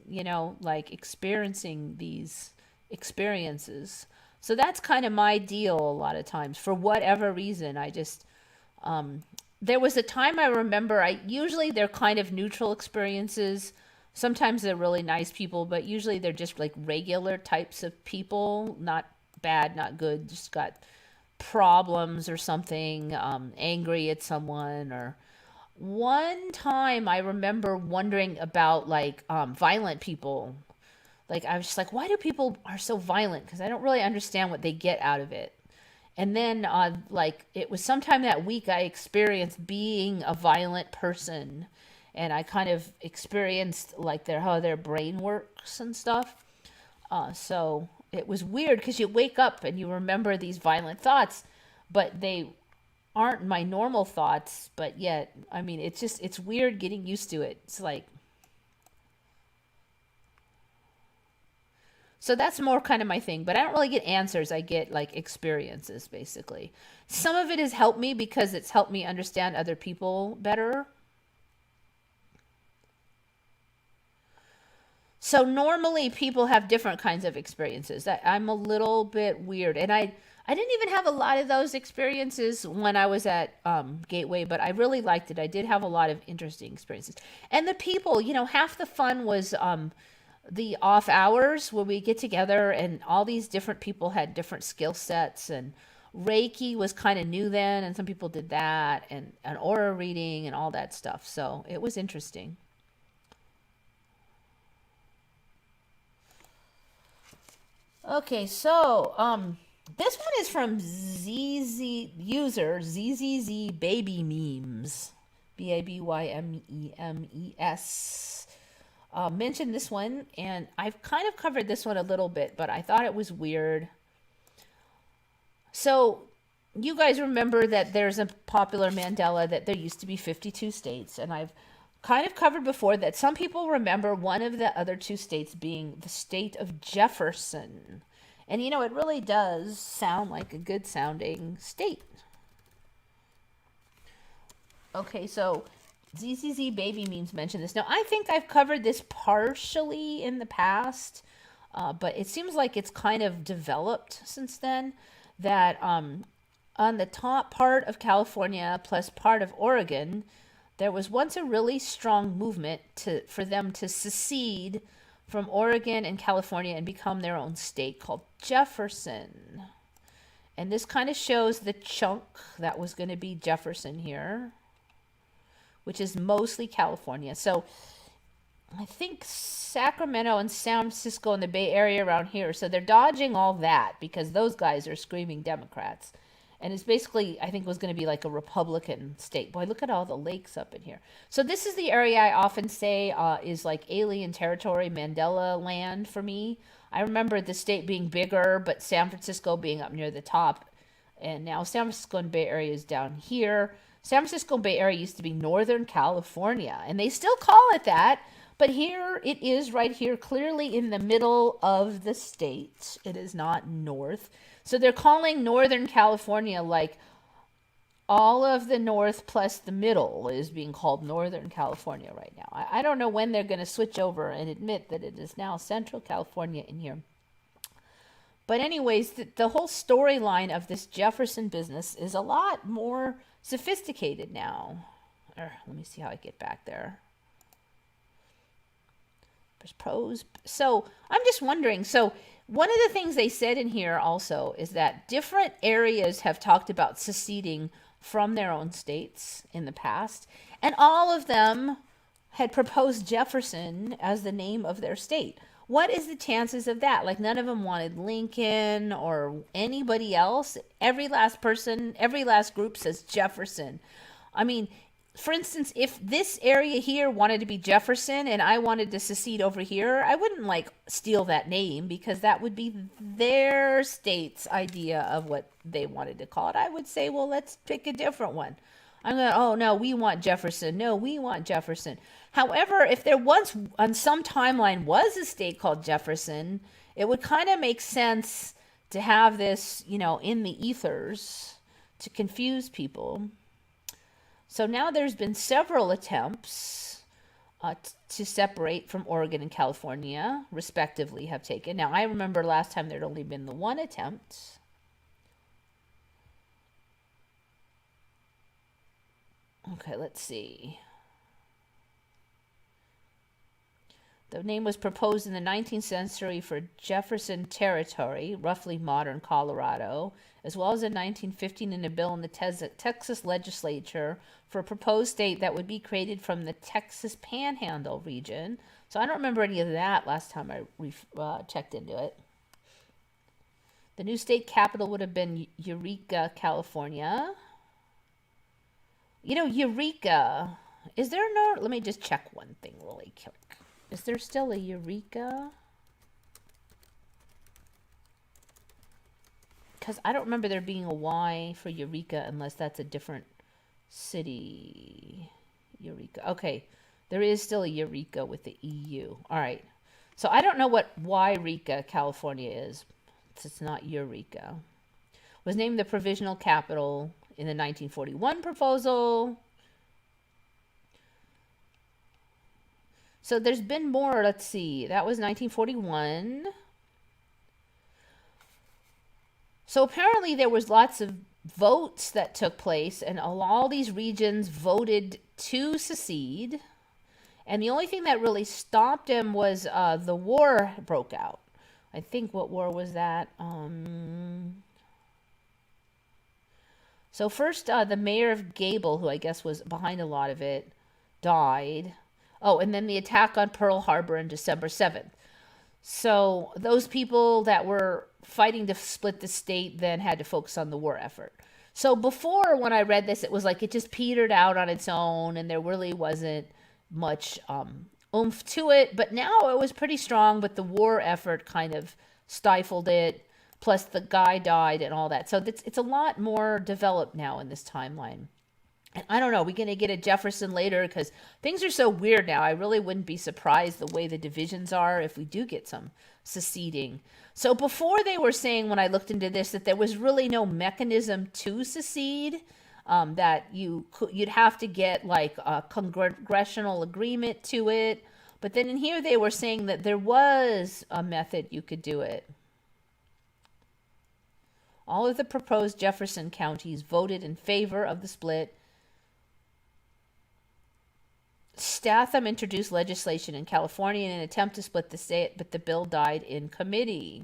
like experiencing these experiences. So that's kind of my deal a lot of times. For whatever reason, I just there was a time I remember, I usually they're kind of neutral experiences. Sometimes they're really nice people, but usually they're just like regular types of people, not bad, not good, just got problems or something, angry at someone. Or one time I remember wondering about like violent people. Like I was just like, why do people are so violent? Because I don't really understand what they get out of it. And then, like, it was sometime that week I experienced being a violent person. And I kind of experienced, like, how their brain works and stuff. So it was weird because you wake up and you remember these violent thoughts, but they aren't my normal thoughts. But yet, I mean, it's weird getting used to it. It's like, so that's more kind of my thing, but I don't really get answers. I get like experiences, basically. Some of it has helped me because it's helped me understand other people better. So normally people have different kinds of experiences. I'm a little bit weird, and I didn't even have a lot of those experiences when I was at Gateway, but I really liked it. I did have a lot of interesting experiences, and the people, half the fun was the off hours where we get together and all these different people had different skill sets, and Reiki was kind of new then, and some people did that, and an aura reading and all that stuff. So it was interesting. Okay, so this one is from ZZ user ZZZ Baby Memes, BABYMEMES. Mentioned this one, and I've kind of covered this one a little bit, but I thought it was weird. So you guys remember that there's a popular Mandela that there used to be 52 states, and I've kind of covered before that some people remember one of the other two states being the state of Jefferson. And it really does sound like a good sounding state. Okay, so ZZZ Baby Memes mentioned this. Now, I think I've covered this partially in the past, but it seems like it's kind of developed since then. That on the top part of California plus part of Oregon, there was once a really strong movement for them to secede from Oregon and California and become their own state called Jefferson. And this kind of shows the chunk that was going to be Jefferson here, which is mostly California. So I think Sacramento and San Francisco and the Bay Area around here. So they're dodging all that because those guys are screaming Democrats. And it's basically, I think, was going to be like a Republican state. Boy, look at all the lakes up in here. So this is the area I often say is like alien territory, Mandela land for me. I remember the state being bigger, but San Francisco being up near the top. And now San Francisco and Bay Area is down here. San Francisco and Bay Area used to be Northern California, and they still call it that. But here it is right here, clearly in the middle of the state. It is not north. So they're calling Northern California like all of the north plus the middle is being called Northern California right now. I don't know when they're going to switch over and admit that it is now Central California in here. But anyways, the whole storyline of this Jefferson business is a lot more sophisticated now. Let me see how I get back there. There's pros. So I'm just wondering, so one of the things they said in here also is that different areas have talked about seceding from their own states in the past, and all of them had proposed Jefferson as the name of their state. What is the chances of that? Like, none of them wanted Lincoln or anybody else. Every last person, every last group says Jefferson. I mean, for instance, if this area here wanted to be Jefferson and I wanted to secede over here, I wouldn't like steal that name because that would be their state's idea of what they wanted to call it. I would say, well, let's pick a different one. I'm going, oh no, we want Jefferson. No, we want Jefferson. However, if there once on some timeline was a state called Jefferson, it would kind of make sense to have this, in the ethers to confuse people. So now there's been several attempts to separate from Oregon and California, respectively, have taken. Now, I remember last time there'd only been the one attempt. Okay, let's see. The name was proposed in the 19th century for Jefferson Territory, roughly modern Colorado, as well as in 1915 in a bill in the Texas legislature for a proposed state that would be created from the Texas Panhandle region. So I don't remember any of that last time I checked into it. The new state capital would have been Eureka, California. Eureka, is there no, let me just check one thing really quick. Is there still a Eureka? Because I don't remember there being a Y for Eureka unless that's a different city. Eureka. Okay, there is still a Eureka with the EU. All right. So I don't know what Yreka, California is. It's not Eureka. Was named the provisional capital in the 1941 proposal. So there's been more, let's see, that was 1941. So apparently there was lots of votes that took place and all these regions voted to secede. And the only thing that really stopped them was the war broke out. I think, what war was that? So first, the mayor of Gable, who I guess was behind a lot of it, died. Oh, and then the attack on Pearl Harbor on December 7th. So those people that were fighting to split the state then had to focus on the war effort. So before, when I read this, it was like it just petered out on its own and there really wasn't much oomph to it. But now it was pretty strong, but the war effort kind of stifled it. Plus the guy died and all that. So it's a lot more developed now in this timeline. And I don't know, we're going to get a Jefferson later because things are so weird now. I really wouldn't be surprised the way the divisions are if we do get some seceding. So before they were saying, when I looked into this, that there was really no mechanism to secede, that you'd have to get like a congressional agreement to it. But then in here they were saying that there was a method you could do it. All of the proposed Jefferson counties voted in favor of the split. Statham introduced legislation in California in an attempt to split the state, but the bill died in committee.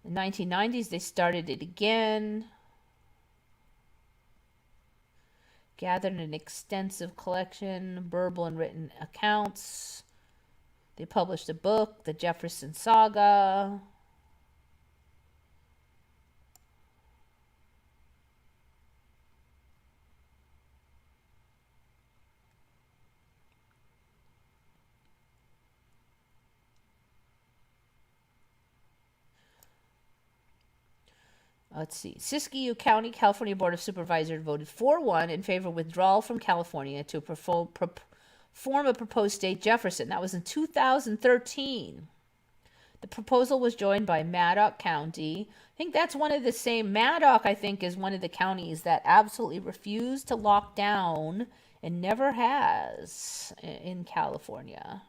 In the 1990s, they started it again. Gathered an extensive collection, verbal and written accounts. They published a book, The Jefferson Saga. Let's see. Siskiyou County, California Board of Supervisors voted 4-1 in favor of withdrawal from California to form a proposed state, Jefferson. That was in 2013. The proposal was joined by Maddox County. I think that's one of the same. Maddox, I think, is one of the counties that absolutely refused to lock down and never has in California.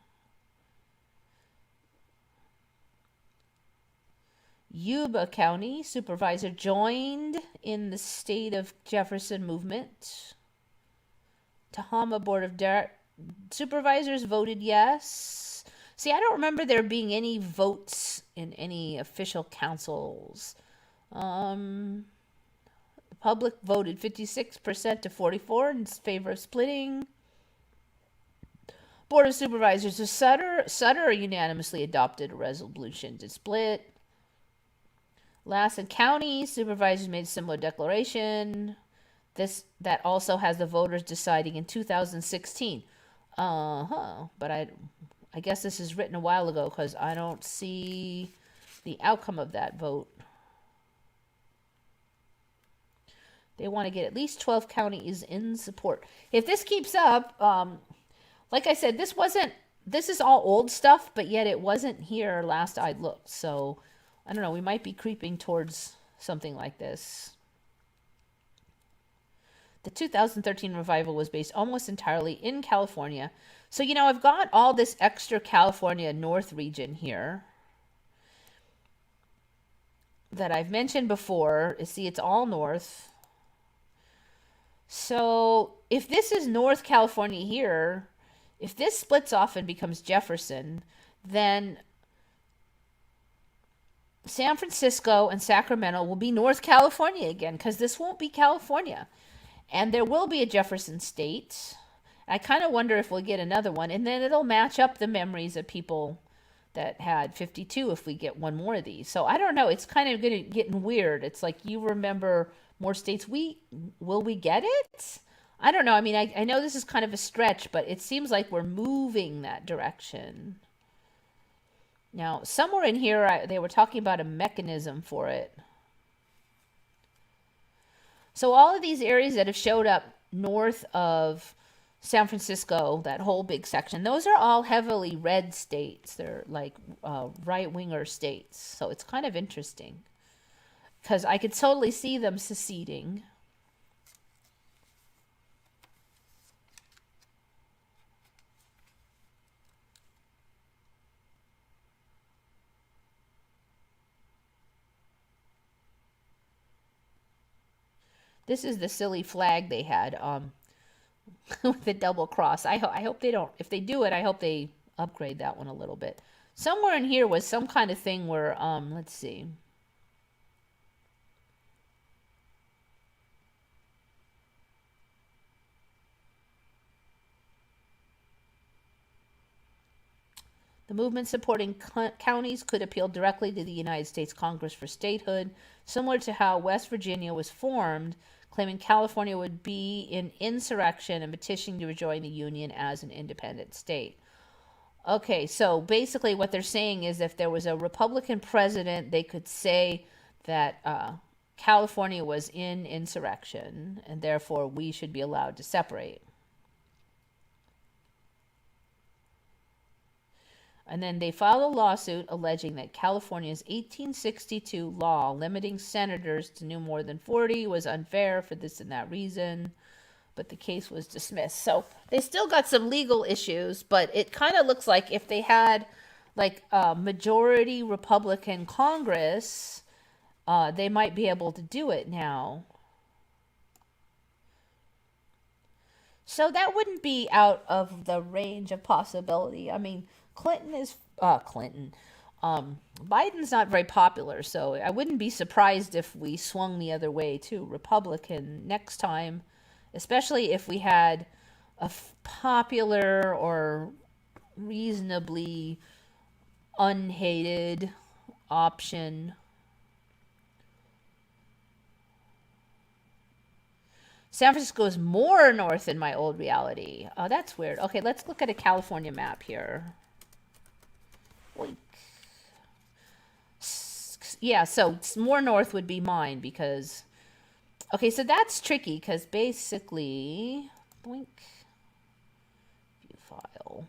Yuba County supervisor joined in the state of Jefferson movement. Tahoma Board of Supervisors voted yes. See, I don't remember there being any votes in any official councils. The public voted 56% to 44% in favor of splitting. Board of Supervisors of Sutter unanimously adopted a resolution to split. Lassen County supervisors made a similar declaration. That also has the voters deciding in 2016. But I guess this is written a while ago because I don't see the outcome of that vote. They want to get at least 12 counties in support. If this keeps up, like I said, this is all old stuff, but yet it wasn't here last I looked. So I don't know, we might be creeping towards something like this. The 2013 revival was based almost entirely in California. So, I've got all this extra California North region here that I've mentioned before. See, it's all north. So if this is North California here, if this splits off and becomes Jefferson, then San Francisco and Sacramento will be North California again, because this won't be California. And there will be a Jefferson state. I kind of wonder if we'll get another one, and then it'll match up the memories of people that had 52 if we get one more of these. So I don't know. It's kind of getting weird. It's like you remember more states. Will we get it? I don't know. I mean, I know this is kind of a stretch, but it seems like we're moving that direction. Now, somewhere in here, they were talking about a mechanism for it. So all of these areas that have showed up north of San Francisco, that whole big section, those are all heavily red states. They're like right-winger states. So it's kind of interesting because I could totally see them seceding. This is the silly flag they had with the double cross. I hope they don't. If they do it, I hope they upgrade that one a little bit. Somewhere in here was some kind of thing where, let's see. The movement supporting counties could appeal directly to the United States Congress for statehood, similar to how West Virginia was formed, claiming California would be in insurrection and petitioning to rejoin the Union as an independent state. Okay, so basically what they're saying is if there was a Republican president, they could say that California was in insurrection, and therefore we should be allowed to separate. And then they filed a lawsuit alleging that California's 1862 law limiting senators to no more than 40 was unfair for this and that reason, but the case was dismissed. So they still got some legal issues, but it kind of looks like if they had like a majority Republican Congress, they might be able to do it now. So that wouldn't be out of the range of possibility. I mean, Biden's not very popular, so I wouldn't be surprised if we swung the other way to Republican next time, especially if we had a popular or reasonably unhated option. San Francisco is more north in my old reality. Oh, that's weird. Okay, let's look at a California map here. Boink. Yeah, so more north would be mine because... Okay, so that's tricky because basically... Boink. View file.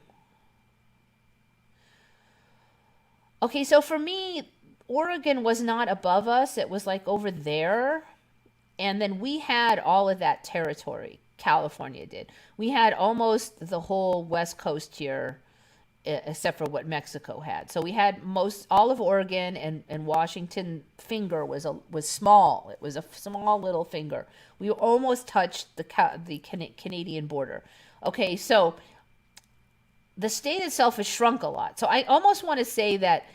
Okay, so for me, Oregon was not above us. It was like over there. And then we had all of that territory. California did. We had almost the whole West Coast here, except for what Mexico had. So we had all of Oregon, and Washington finger was small. It was a small little finger. We almost touched the Canadian border. Okay, so the state itself has shrunk a lot. So I almost want to say that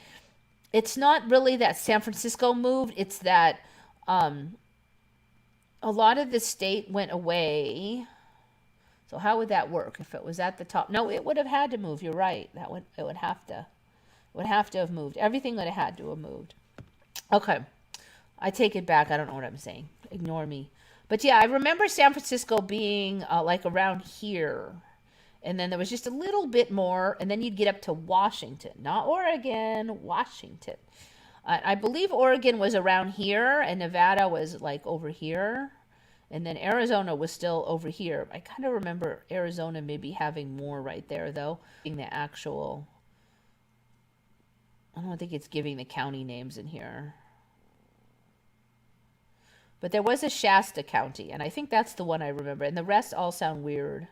it's not really that San Francisco moved. It's that a lot of the state went away. So how would that work if it was at the top? No, it would have had to move. You're right. It would have to have moved. Everything would have had to have moved. Okay, I take it back. I don't know what I'm saying. Ignore me. But yeah, I remember San Francisco being like around here. And then there was just a little bit more, and then you'd get up to Washington, not Oregon, Washington. I believe Oregon was around here, and Nevada was like over here, and then Arizona was still over here. I kind of remember Arizona maybe having more right there, though. Being the actual, I don't think it's giving the county names in here. But there was a Shasta County, and I think that's the one I remember, and the rest all sound weird.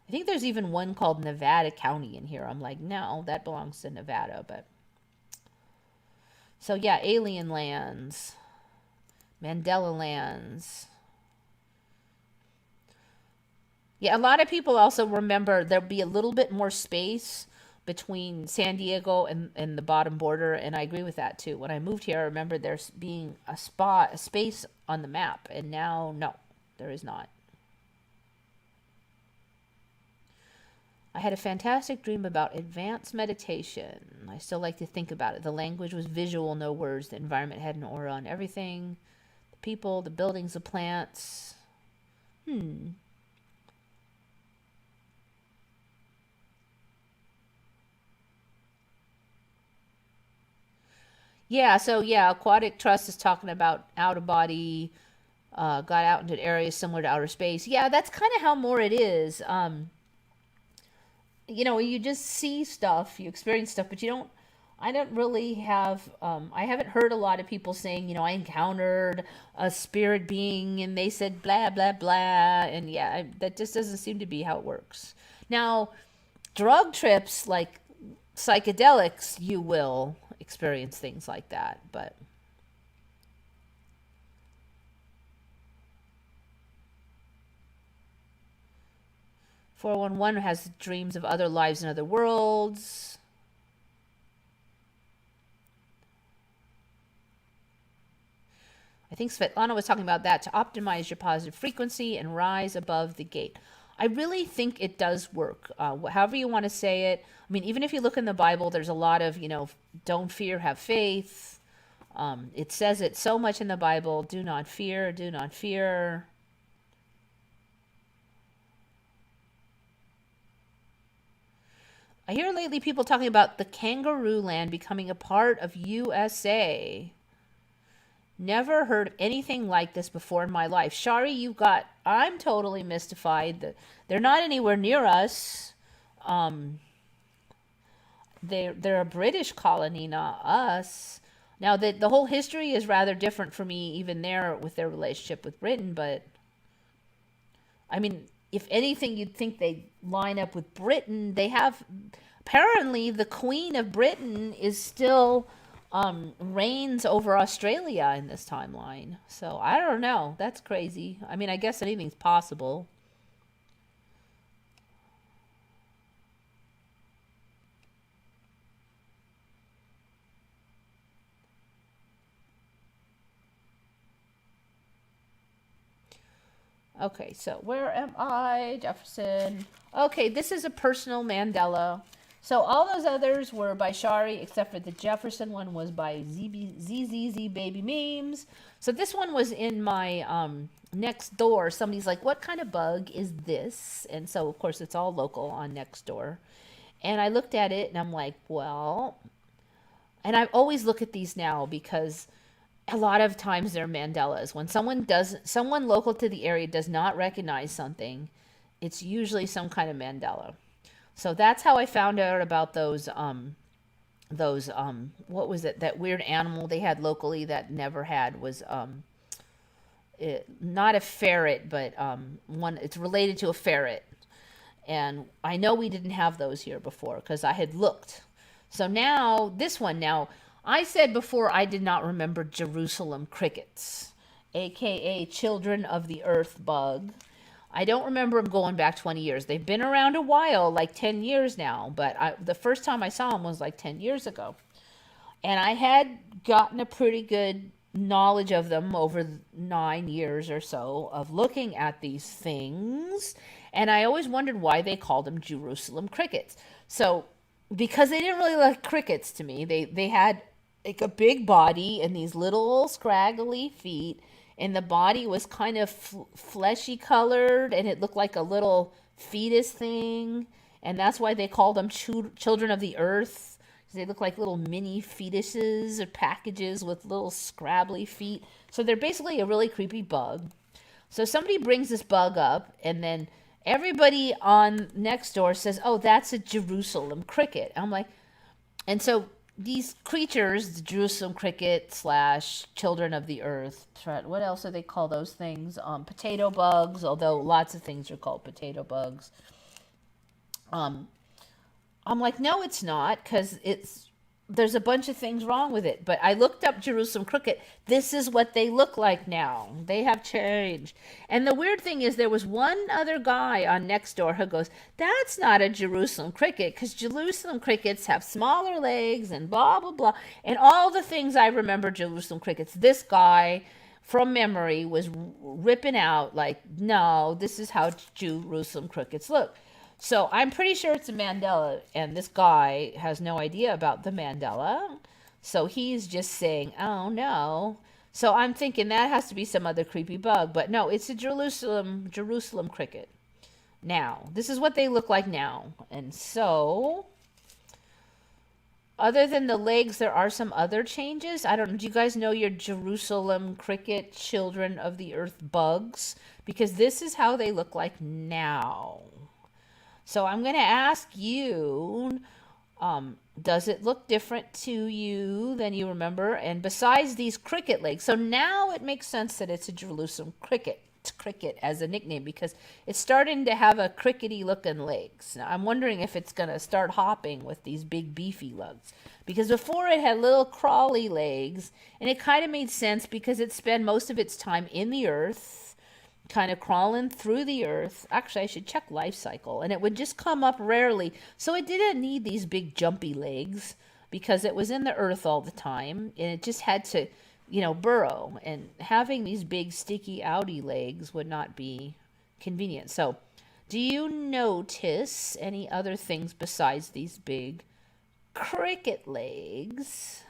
I think there's even one called Nevada County in here. I'm like, no, that belongs to Nevada, but... So yeah, alien lands, Mandela lands. Yeah, a lot of people also remember there'll be a little bit more space between San Diego and the bottom border, and I agree with that too. When I moved here, I remember there's being a space on the map, and now, no, there is not. I had a fantastic dream about advanced meditation. I still like to think about it. The language was visual, no words. The environment had an aura on everything. The people, the buildings, the plants. Yeah, so yeah, Aquatic Trust is talking about out of body, got out into areas similar to outer space. Yeah, that's kind of how more it is. You know, you just see stuff, you experience stuff, but you don't, I don't really have, I haven't heard a lot of people saying, you know, I encountered a spirit being and they said blah, blah, blah. And yeah, that just doesn't seem to be how it works. Now, drug trips, like psychedelics, you will experience things like that, but... 411 has dreams of other lives in other worlds. I think Svetlana was talking about that, to optimize your positive frequency and rise above the gate. I really think it does work. However you want to say it. I mean, even if you look in the Bible, there's a lot of, you know, don't fear, have faith. It says it so much in the Bible. Do not fear, do not fear. I hear lately people talking about the kangaroo land becoming a part of USA. Never heard of anything like this before in my life. Shari, I'm totally mystified. They're not anywhere near us. They're a British colony, not us. Now, the whole history is rather different for me, even there with their relationship with Britain, but I mean, if anything, you'd think they line up with Britain. They have, apparently, the Queen of Britain is still reigns over Australia in this timeline. So I don't know. That's crazy. I mean, I guess anything's possible. Okay, so where am I? Jefferson. Okay, this is a personal Mandela. So all those others were by Shari, except for the Jefferson one was by ZZZ Baby Memes. So this one was in my next door. Somebody's like, what kind of bug is this? And so, of course, it's all local on Nextdoor. And I looked at it and I'm like, well, and I always look at these now because a lot of times they're Mandelas. When someone local to the area does not recognize something, it's usually some kind of Mandela. So that's how I found out about those what was it, that weird animal they had locally that never had was not a ferret, but one, it's related to a ferret. And I know we didn't have those here before because I had looked. So now, this one, now, I said before I did not remember Jerusalem crickets, aka children of the earth bug. I don't remember them going back 20 years. They've been around a while, like 10 years now, but the first time I saw them was like 10 years ago. And I had gotten a pretty good knowledge of them over 9 years or so of looking at these things. And I always wondered why they called them Jerusalem crickets. So, because they didn't really like crickets to me. They had like a big body and these little scraggly feet. and the body was kind of fleshy colored, and it looked like a little fetus thing, and that's why they called them children of the earth. They look like little mini fetuses or packages with little scrabbly feet. So they're basically a really creepy bug. So somebody brings this bug up, and then everybody on next door says, oh, that's a Jerusalem cricket. I'm like, and so these creatures, the Jerusalem cricket slash children of the earth, what else do they call those things? Potato bugs, although lots of things are called potato bugs. I'm like, no, it's not, because there's a bunch of things wrong with it. But I looked up Jerusalem cricket. This is what they look like now. They have changed. And the weird thing is there was one other guy on Nextdoor who goes, that's not a Jerusalem cricket, because Jerusalem crickets have smaller legs and blah, blah, blah. And all the things I remember Jerusalem crickets. This guy, from memory, was ripping out like, no, this is how Jerusalem crickets look. So I'm pretty sure it's a Mandela, and this guy has no idea about the Mandela. So he's just saying, oh, no. So I'm thinking that has to be some other creepy bug. But no, it's a Jerusalem cricket. Now, this is what they look like now. And so, other than the legs, there are some other changes. I don't know. Do you guys know your Jerusalem cricket children of the earth bugs? Because this is how they look like now. So I'm going to ask you, does it look different to you than you remember? And besides these cricket legs, so now it makes sense that it's a Jerusalem cricket as a nickname, because it's starting to have a crickety looking legs. Now I'm wondering if it's going to start hopping with these big beefy legs, because before it had little crawly legs, and it kind of made sense because it spent most of its time in the earth, kind of crawling through the earth. Actually, I should check life cycle, and it would just come up rarely. So it didn't need these big jumpy legs because it was in the earth all the time, and it just had to, burrow. And having these big sticky outy legs would not be convenient. So do you notice any other things besides these big cricket legs?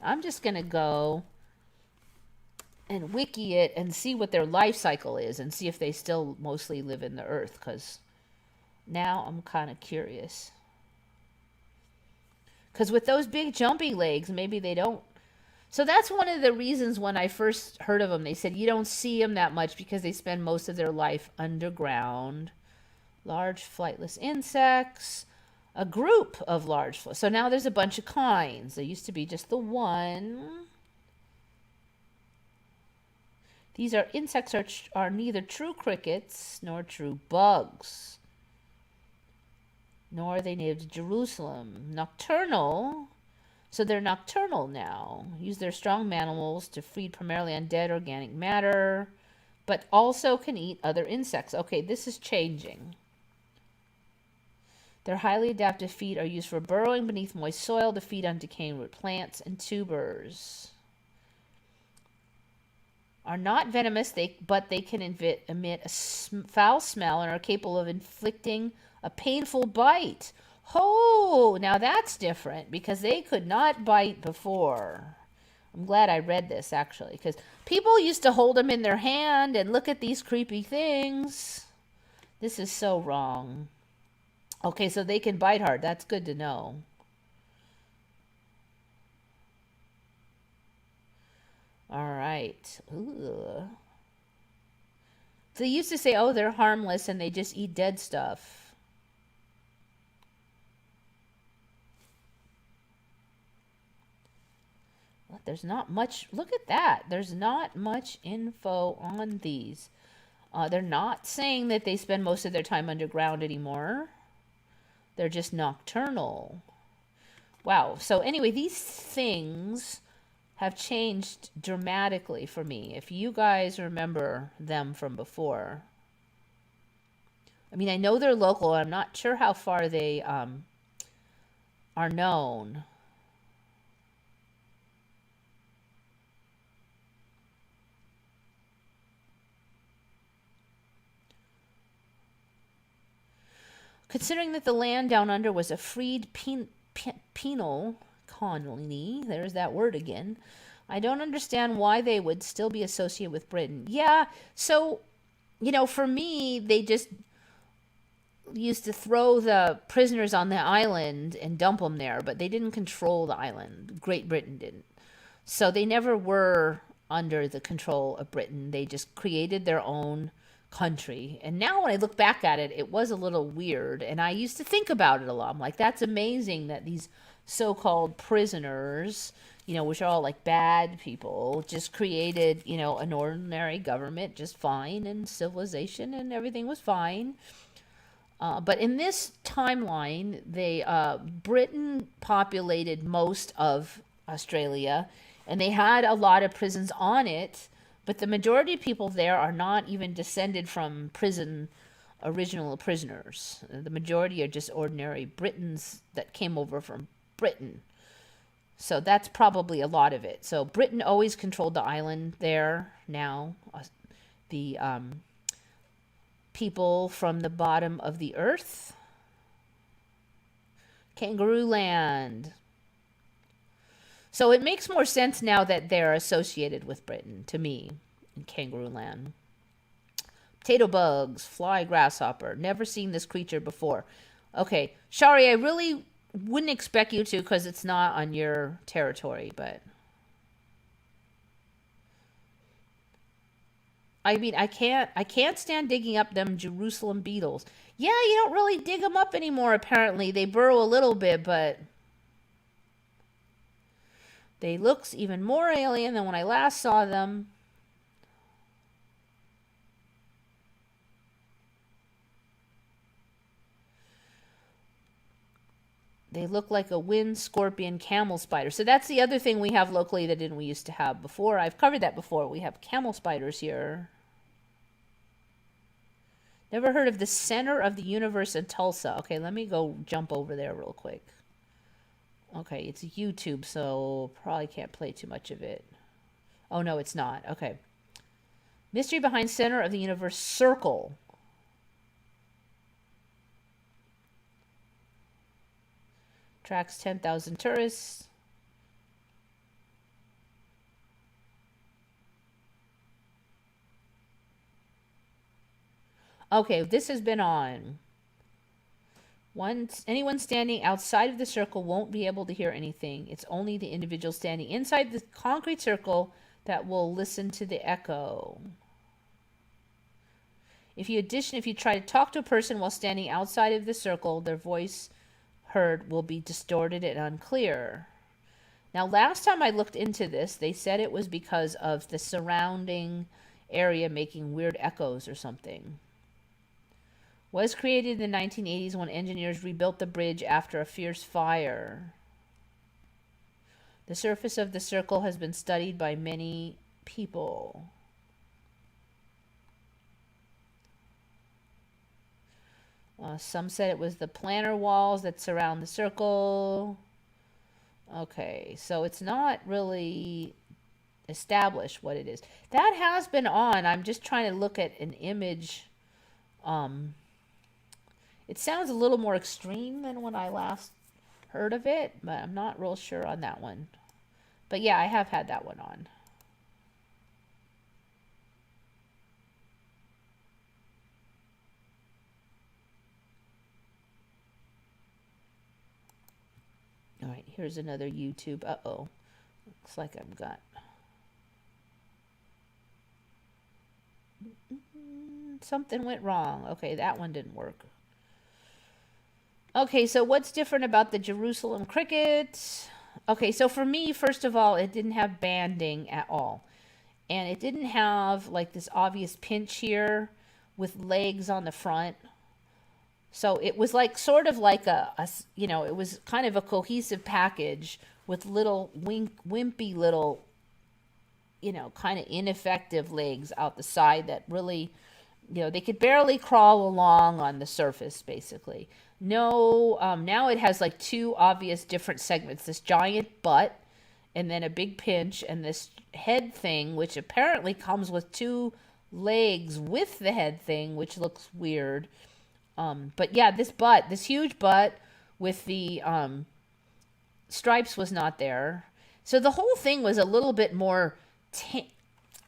I'm just going to go and wiki it and see what their life cycle is and see if they still mostly live in the earth, because now I'm kind of curious. Because with those big jumpy legs, maybe they don't. So that's one of the reasons when I first heard of them, they said you don't see them that much because they spend most of their life underground. Large flightless insects, a group of large. So now there's a bunch of kinds. There used to be just the one. These insects are neither true crickets nor true bugs, nor are they native to Jerusalem. Nocturnal, so they're nocturnal now. Use their strong mammals to feed primarily on dead organic matter, but also can eat other insects. Okay, this is changing. Their highly adaptive feet are used for burrowing beneath moist soil to feed on decaying root plants and tubers. Are not venomous, but they can emit a foul smell and are capable of inflicting a painful bite. Oh, now that's different, because they could not bite before. I'm glad I read this, actually, because people used to hold them in their hand and look at these creepy things. This is so wrong. Okay, so they can bite hard. That's good to know. All right. Ooh. So they used to say, oh, they're harmless and they just eat dead stuff. Well, there's not much. Look at that. There's not much info on these. They're not saying that they spend most of their time underground anymore. They're just nocturnal. Wow. So anyway, these things have changed dramatically for me. If you guys remember them from before. I mean, I know they're local. I'm not sure how far they are known. Considering that the land down under was a freed penal colony, there's that word again, I don't understand why they would still be associated with Britain. Yeah, so, for me, they just used to throw the prisoners on the island and dump them there, but they didn't control the island. Great Britain didn't. So they never were under the control of Britain. They just created their own country. And now when I look back at it, it was a little weird. And I used to think about it a lot. I'm like, that's amazing that these so-called prisoners, which are all like bad people, just created, an ordinary government just fine, and civilization and everything was fine. But in this timeline, Britain populated most of Australia, and they had a lot of prisons on it, but the majority of people there are not even descended from original prisoners. The majority are just ordinary Britons that came over from Britain. So that's probably a lot of it. So Britain always controlled the island there now. The people from the bottom of the earth. Kangaroo land. So it makes more sense now that they're associated with Britain, to me, in Kangaroo Land. Potato bugs, fly grasshopper. Never seen this creature before. Okay, Shari, I really wouldn't expect you to because it's not on your territory, but... I mean, I can't stand digging up them Jerusalem beetles. Yeah, you don't really dig them up anymore, apparently. They burrow a little bit, but... They look even more alien than when I last saw them. They look like a wind scorpion camel spider. So that's the other thing we have locally that we used to have before. I've covered that before. We have camel spiders here. Never heard of the center of the universe in Tulsa. Okay, let me go jump over there real quick. Okay, it's YouTube, so probably can't play too much of it. Oh, no, it's not. Okay. Mystery behind center of the universe circle. Tracks 10,000 tourists. Okay, this has been on. Anyone standing outside of the circle won't be able to hear anything. It's only the individual standing inside the concrete circle that will listen to the echo. If you try to talk to a person while standing outside of the circle, their voice heard will be distorted and unclear. Now, last time I looked into this, they said it was because of the surrounding area making weird echoes or something. Was created in the 1980s when engineers rebuilt the bridge after a fierce fire. The surface of the circle has been studied by many people. Some said it was the planar walls that surround the circle. Okay, so it's not really established what it is. That has been on. I'm just trying to look at an image. It sounds a little more extreme than when I last heard of it, but I'm not real sure on that one. But yeah, I have had that one on. All right, here's another YouTube. Uh-oh. Looks like I've got... Something went wrong. Okay, that one didn't work. Okay, so what's different about the Jerusalem cricket? Okay, so for me, first of all, it didn't have banding at all. And it didn't have like this obvious pinch here with legs on the front. So it was like sort of like it was kind of a cohesive package with little wimpy little, kind of ineffective legs out the side that really, they could barely crawl along on the surface, basically. No, now it has like two obvious different segments. This giant butt and then a big pinch and this head thing, which apparently comes with two legs with the head thing, which looks weird. But yeah, this huge butt with the stripes was not there. So the whole thing was a little bit more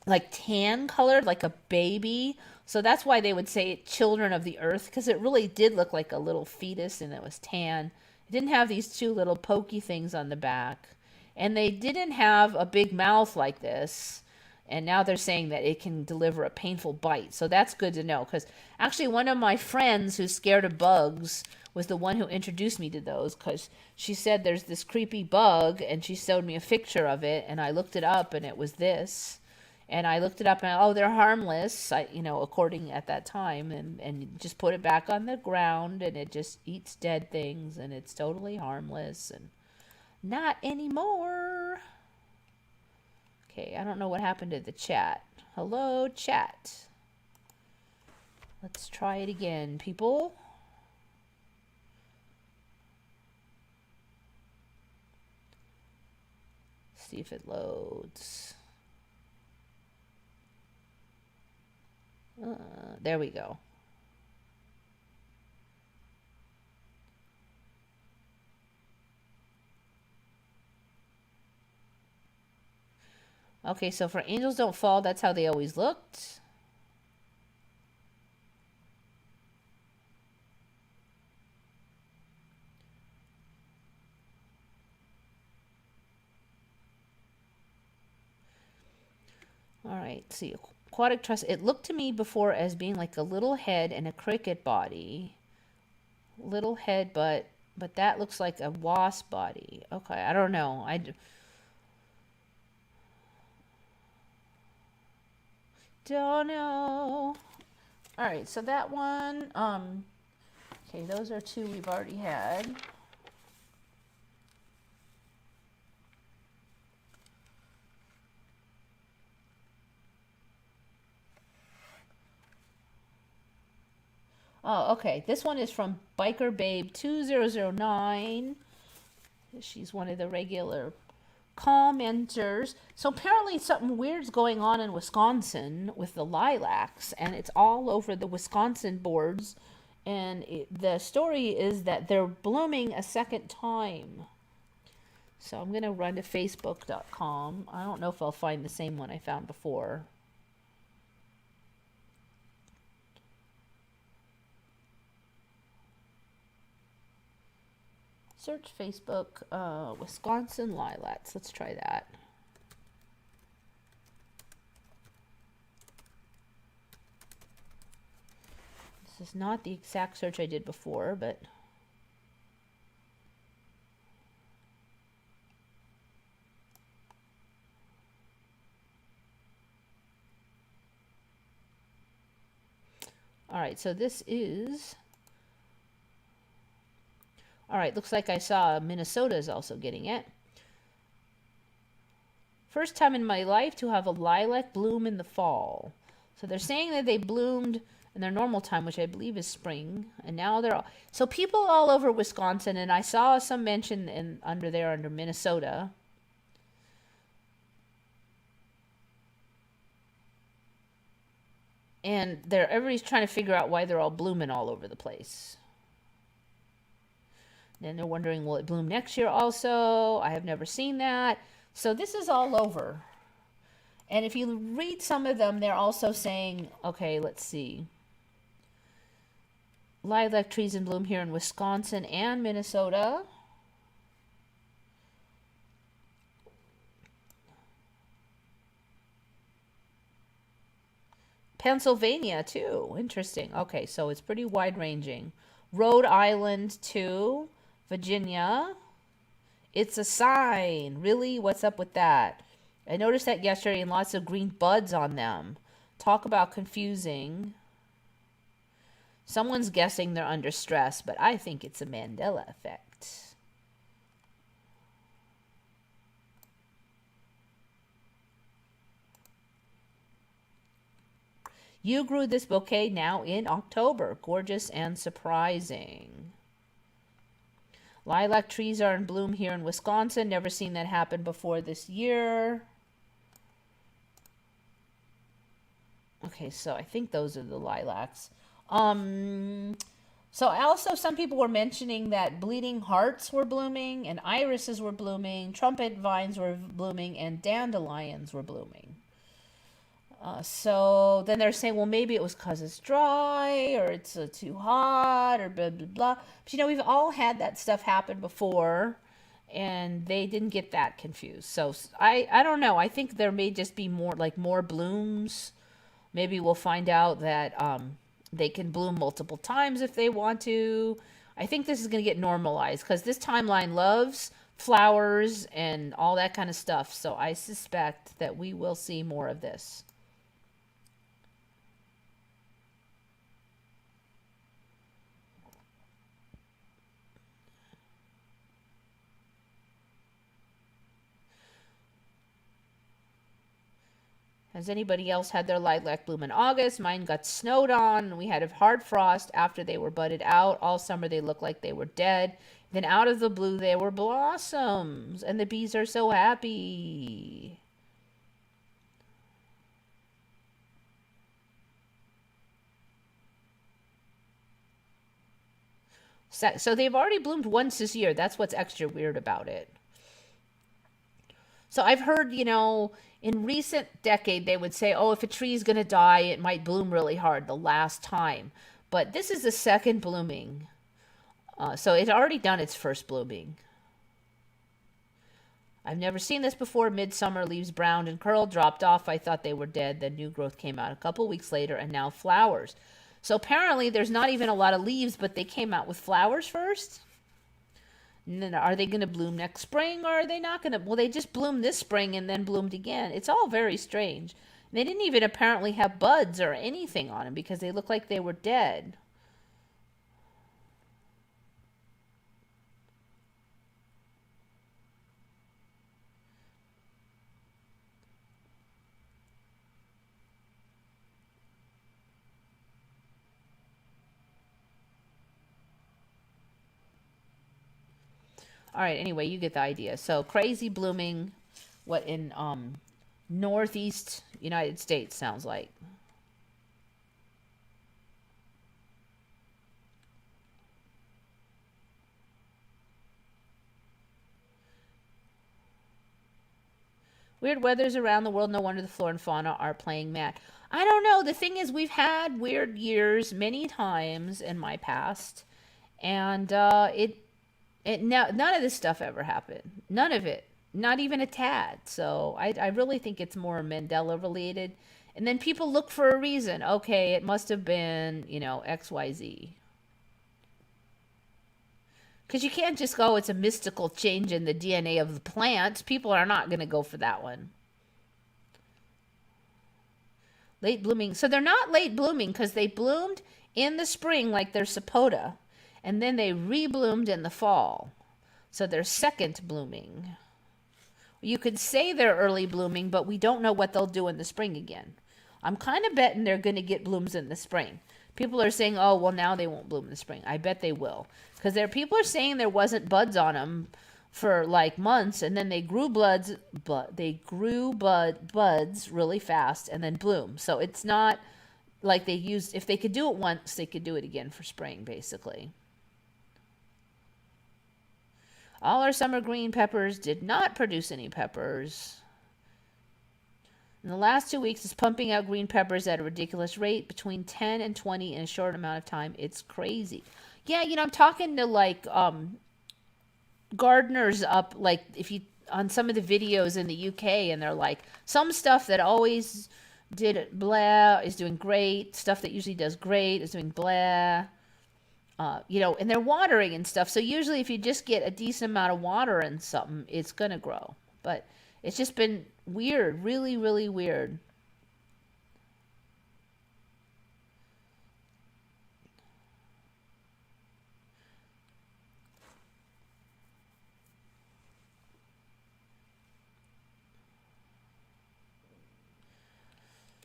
like tan colored, like a baby. So that's why they would say children of the earth, because it really did look like a little fetus and it was tan. It didn't have these two little pokey things on the back. And they didn't have a big mouth like this. And now they're saying that it can deliver a painful bite. So that's good to know, because actually one of my friends who's scared of bugs was the one who introduced me to those, because she said there's this creepy bug and she showed me a picture of it and I looked it up and it was this. And I looked it up and, oh, they're harmless, according at that time. And just put it back on the ground and it just eats dead things and it's totally harmless. And not anymore. Okay, I don't know what happened to the chat. Hello, chat. Let's try it again, people. See if it loads. There we go. Okay, so for Angels Don't Fall, that's how they always looked. All right, see. Aquatic Trust, it looked to me before as being like a little head and a cricket body. Little head, but that looks like a wasp body. Okay, I don't know. Don't know. All right, so that one, okay, those are two we've already had. Oh, okay. This one is from Biker Babe 2009. She's one of the regular commenters. So apparently something weird's going on in Wisconsin with the lilacs, and it's all over the Wisconsin boards. And the story is that they're blooming a second time. So I'm going to run to facebook.com. I don't know if I'll find the same one I found before. Search Facebook, Wisconsin lilacs. Let's try that. This is not the exact search I did before, but... All right, so this is... All right, looks like I saw Minnesota is also getting it. First time in my life to have a lilac bloom in the fall. So they're saying that they bloomed in their normal time, which I believe is spring, and now they're all... So people all over Wisconsin, and I saw some mention under Minnesota. And everybody's trying to figure out why they're all blooming all over the place. Then they're wondering, will it bloom next year also? I have never seen that. So this is all over. And if you read some of them, they're also saying, okay, let's see. Lilac trees in bloom here in Wisconsin and Minnesota. Pennsylvania too. Interesting. Okay, so it's pretty wide ranging. Rhode Island too. Virginia. It's a sign. Really? What's up with that? I noticed that yesterday and lots of green buds on them. Talk about confusing. Someone's guessing they're under stress, but I think it's a Mandela effect. You grew this bouquet now in October. Gorgeous and surprising. Lilac trees are in bloom here in Wisconsin. Never seen that happen before this year. Okay, so I think those are the lilacs. So also some people were mentioning that bleeding hearts were blooming and irises were blooming, trumpet vines were blooming, and dandelions were blooming. So then they're saying, well, maybe it was because it's dry or it's too hot or blah, blah, blah. But we've all had that stuff happen before and they didn't get that confused. So I don't know. I think there may just be more blooms. Maybe we'll find out that they can bloom multiple times if they want to. I think this is going to get normalized because this timeline loves flowers and all that kind of stuff. So I suspect that we will see more of this. Has anybody else had their lilac bloom in August? Mine got snowed on, and we had a hard frost after they were budded out. All summer they looked like they were dead. Then out of the blue there were blossoms, and the bees are so happy. So they've already bloomed once this year. That's what's extra weird about it. So I've heard, in recent decade, they would say, oh, if a tree is going to die, it might bloom really hard the last time. But this is the second blooming. So it's already done its first blooming. I've never seen this before. Midsummer leaves browned and curled, dropped off. I thought they were dead. Then new growth came out a couple weeks later, and now flowers. So apparently there's not even a lot of leaves, but they came out with flowers first. And then are they going to bloom next spring or are they not going to? Well, they just bloomed this spring and then bloomed again. It's all very strange. They didn't even apparently have buds or anything on them because they looked like they were dead. All right, anyway, you get the idea. So crazy blooming, what in northeast United States sounds like. Weird weathers around the world. No wonder the flora and fauna are playing mad. I don't know. The thing is, we've had weird years many times in my past, and none of this stuff ever happened. None of it. Not even a tad. So I really think it's more Mandela related. And then people look for a reason. Okay, it must have been, XYZ. Because you can't just go, it's a mystical change in the DNA of the plant. People are not going to go for that one. Late blooming. So they're not late blooming because they bloomed in the spring like they're supposed to. And then they rebloomed in the fall. So they're second blooming. You could say they're early blooming, but we don't know what they'll do in the spring again. I'm kind of betting they're going to get blooms in the spring. People are saying, oh, well, now they won't bloom in the spring. I bet they will. Because people are saying there wasn't buds on them for like months, and then they grew buds really fast and then bloom. So it's not like if they could do it once, they could do it again for spring, basically. All our summer green peppers did not produce any peppers. In the last 2 weeks, it's pumping out green peppers at a ridiculous rate, between 10 and 20 in a short amount of time. It's crazy. Yeah, I'm talking to gardeners up, on some of the videos in the UK, and they're like, some stuff that always did blah is doing great. Stuff that usually does great is doing blah. And they're watering and stuff. So usually if you just get a decent amount of water and something, it's going to grow. But it's just been weird, really, really weird.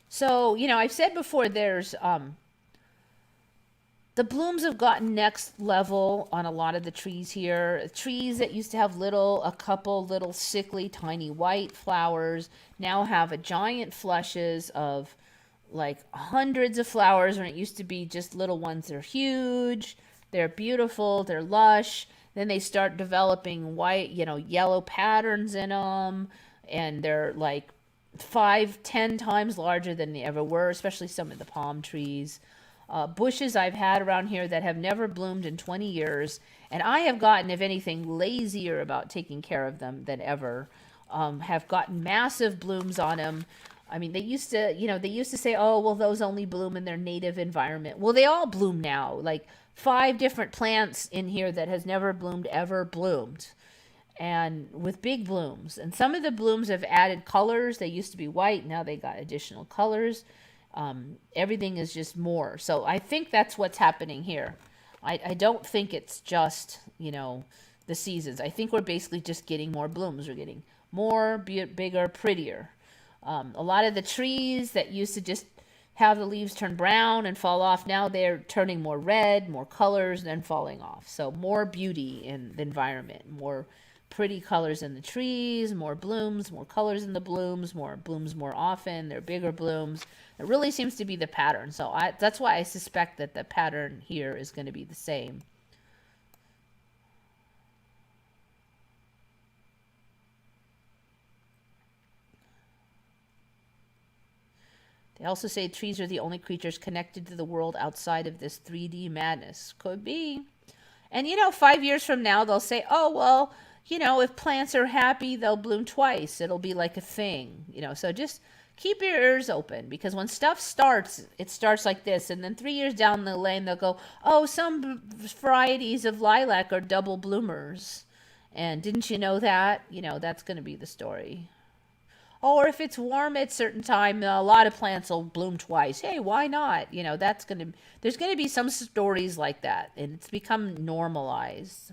So, I've said before there's the blooms have gotten next level on a lot of the trees here. Trees that used to have a couple little sickly tiny white flowers now have a giant flushes of like hundreds of flowers when it used to be just little ones that are huge. They're beautiful, they're lush. Then they start developing white, yellow patterns in them, and they're like 5, 10 times larger than they ever were, especially some of the palm trees. Bushes I've had around here that have never bloomed in 20 years, and I have gotten, if anything, lazier about taking care of them than ever. Have gotten massive blooms on them. I mean, they used to say, oh, well, those only bloom in their native environment. Well, they all bloom now. Like 5 different plants in here that has never bloomed ever bloomed, and with big blooms. And some of the blooms have added colors. They used to be white. Now they got additional colors. Everything is just more. So I think that's what's happening here. I don't think it's just, the seasons. I think we're basically just getting more blooms. We're getting more, bigger, prettier. A lot of the trees that used to just have the leaves turn brown and fall off, now they're turning more red, more colors, and then falling off. So more beauty in the environment, more pretty colors in the trees, more blooms, more colors in the blooms more often. They're bigger blooms. It really seems to be the pattern. So that's why I suspect that the pattern here is going to be the same. They also say trees are the only creatures connected to the world outside of this 3D madness. Could be. And 5 years from now, they'll say, oh, well, if plants are happy, they'll bloom twice. It'll be like a thing, so just keep your ears open, because when stuff starts, it starts like this. And then 3 years down the lane, they'll go, oh, some varieties of lilac are double bloomers. And didn't you know that? That's going to be the story. Or if it's warm at certain time, a lot of plants will bloom twice. Hey, why not? There's going to be some stories like that, and it's become normalized.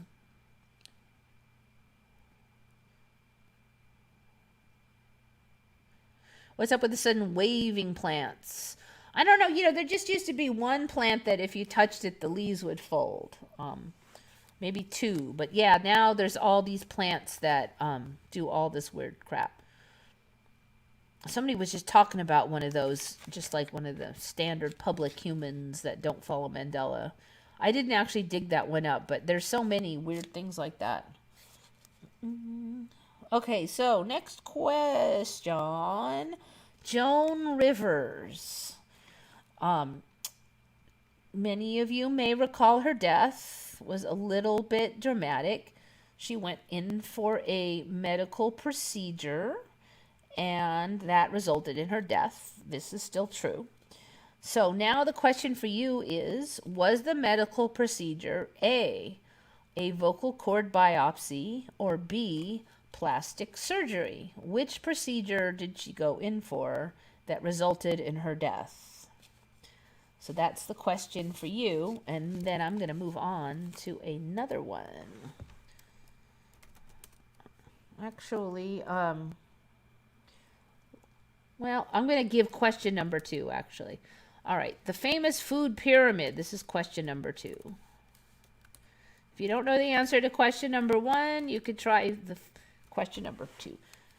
What's up with the sudden waving plants? I don't know. There just used to be one plant that if you touched it, the leaves would fold. Maybe 2. But yeah, now there's all these plants that do all this weird crap. Somebody was just talking about one of those, just like one of the standard public humans that don't follow Mandela. I didn't actually dig that one up, but there's so many weird things like that. Okay, so next question. Joan Rivers. Many of you may recall her death was a little bit dramatic. She went in for a medical procedure, and that resulted in her death. This is still true. So now the question for you is, was the medical procedure A, vocal cord biopsy, or B, plastic surgery? Which procedure did she go in for that resulted in her death? So that's the question for you, and then I'm going to move on to another one. Actually, well, I'm going to give question number 2, actually. All right, the famous food pyramid. This is question number 2. If you don't know the answer to question number 1, you could try the question number 2.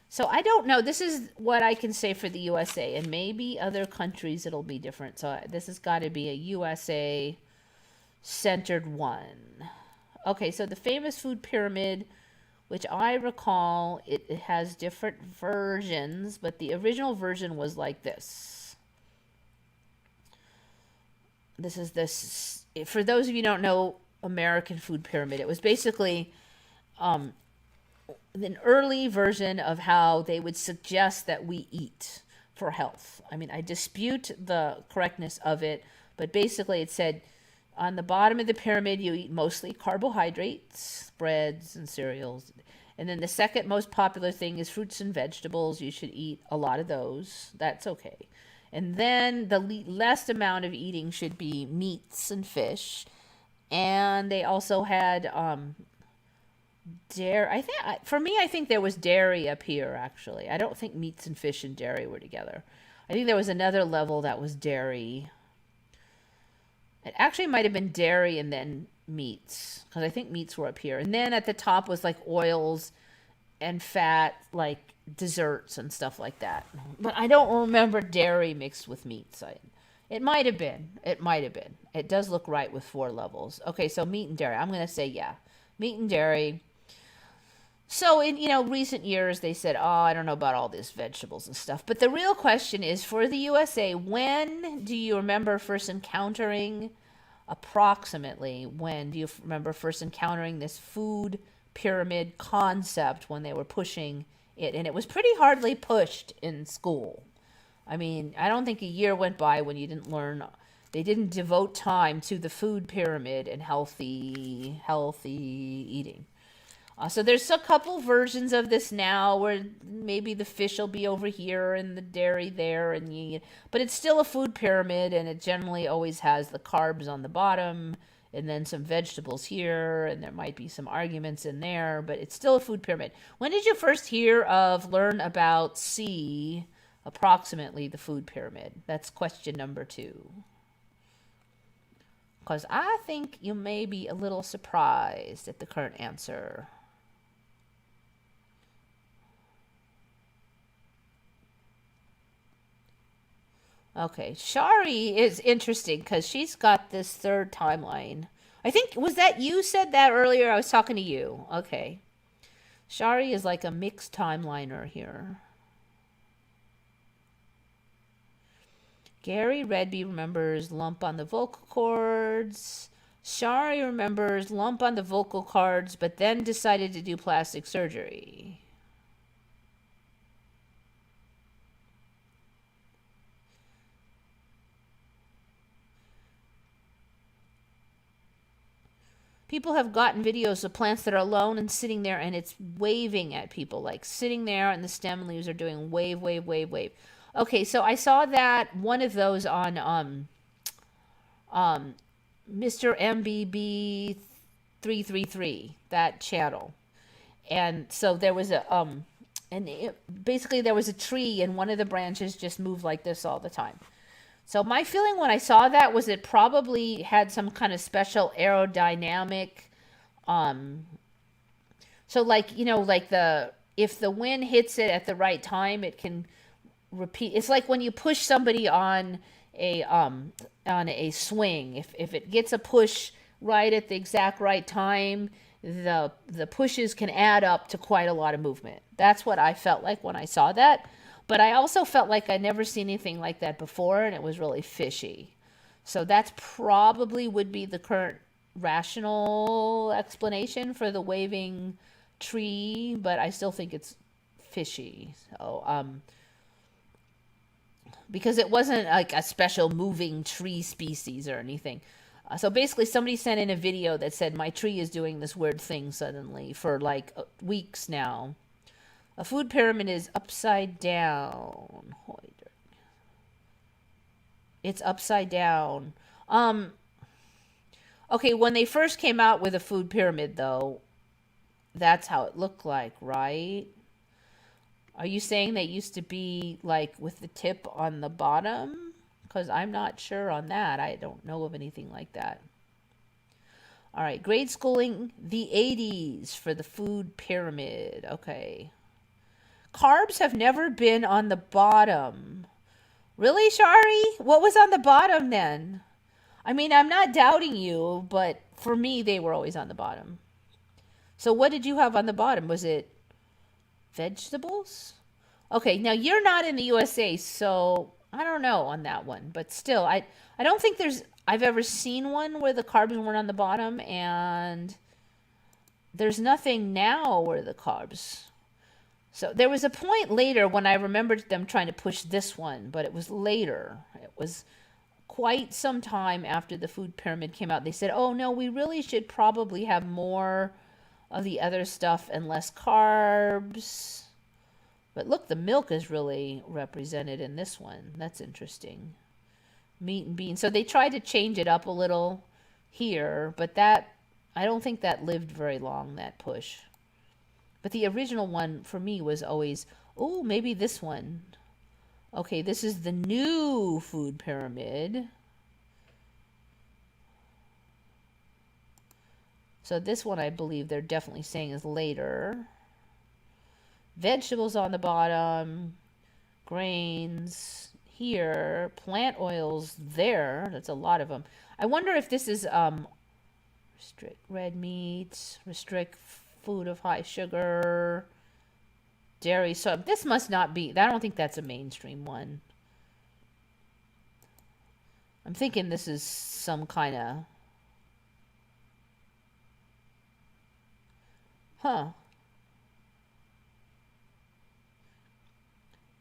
So I don't know. This is what I can say for the USA, and maybe other countries it'll be different. So this has got to be a USA centered one. Okay, so the famous food pyramid, which I recall, it has different versions, but the original version was like this. This is this, for those of you who don't know American food pyramid, it was basically an early version of how they would suggest that we eat for health. I mean, I dispute the correctness of it, but basically it said, on the bottom of the pyramid, you eat mostly carbohydrates, breads and cereals. And then the second most popular thing is fruits and vegetables. You should eat a lot of those. That's okay. And then the less amount of eating should be meats and fish. And they also had dairy. I think there was dairy up here, actually. I don't think meats and fish and dairy were together. I think there was another level that was dairy. It actually might have been dairy and then meats, because I think meats were up here. And then at the top was like oils and fat, like desserts and stuff like that. But I don't remember dairy mixed with meats. It might have been. It might have been. It does look right with 4 levels. Okay, so meat and dairy. I'm going to say yeah. Meat and dairy. So in, recent years they said, "Oh, I don't know about all these vegetables and stuff." But the real question is for the USA, when do you remember first encountering approximately when do you remember first encountering this food pyramid concept when they were pushing it? And it was pretty hardly pushed in school. I mean, I don't think a year went by when you didn't learn. They didn't devote time to the food pyramid and healthy eating. So there's a couple versions of this now where maybe the fish will be over here and the dairy there, but it's still a food pyramid, and it generally always has the carbs on the bottom and then some vegetables here, and there might be some arguments in there, but it's still a food pyramid. When did you first learn about, see, approximately the food pyramid? That's question number 2. Because I think you may be a little surprised at the current answer. Okay, Shari is interesting because she's got this 3rd timeline. I think, was that you said that earlier? I was talking to you. Okay. Shari is like a mixed timeliner here. Gary Redby remembers lump on the vocal cords. Shari remembers lump on the vocal cords, but then decided to do plastic surgery. People have gotten videos of plants that are alone and sitting there, and it's waving at people, like sitting there, and the stem leaves are doing wave, wave, wave, wave. Okay, so I saw that one of those on Mr. MBB 333, that channel. And so there was basically there was a tree, and one of the branches just moved like this all the time. So my feeling when I saw that was it probably had some kind of special aerodynamic. So like, if the wind hits it at the right time, it can repeat. It's like when you push somebody on a swing. If it gets a push right at the exact right time, the pushes can add up to quite a lot of movement. That's what I felt like when I saw that. But I also felt like I'd never seen anything like that before, and it was really fishy. So that's probably would be the current rational explanation for the waving tree, but I still think it's fishy. So, because it wasn't like a special moving tree species or anything. So basically, somebody sent in a video that said, my tree is doing this weird thing suddenly for like weeks now. A food pyramid is upside down. It's upside down. Okay, when they first came out with a food pyramid, though, that's how it looked like, right? Are you saying they used to be like with the tip on the bottom? Because I'm not sure on that. I don't know of anything like that. All right, grade schooling, the 80s for the food pyramid. Okay. Carbs have never been on the bottom. Really, Shari? What was on the bottom then? I mean, I'm not doubting you, but for me, they were always on the bottom. So what did you have on the bottom? Was it vegetables? Okay, now you're not in the USA, so I don't know on that one. But still, I don't think I've ever seen one where the carbs weren't on the bottom, and there's nothing now where the carbs... So there was a point later when I remembered them trying to push this one, but it was later. It was quite some time after the food pyramid came out. They said, oh, no, we really should probably have more of the other stuff and less carbs. But look, the milk is really represented in this one. That's interesting. Meat and beans. So they tried to change it up a little here, but I don't think that lived very long, that push. But the original one for me was always, oh, maybe this one. Okay, this is the new food pyramid. So this one I believe they're definitely saying is later. Vegetables on the bottom, grains here. Plant oils there. That's a lot of them. I wonder if this is restrict red meats, restrict food of high sugar, dairy. So this must not be. I don't think that's a mainstream one. I'm thinking this is some kind of. Huh.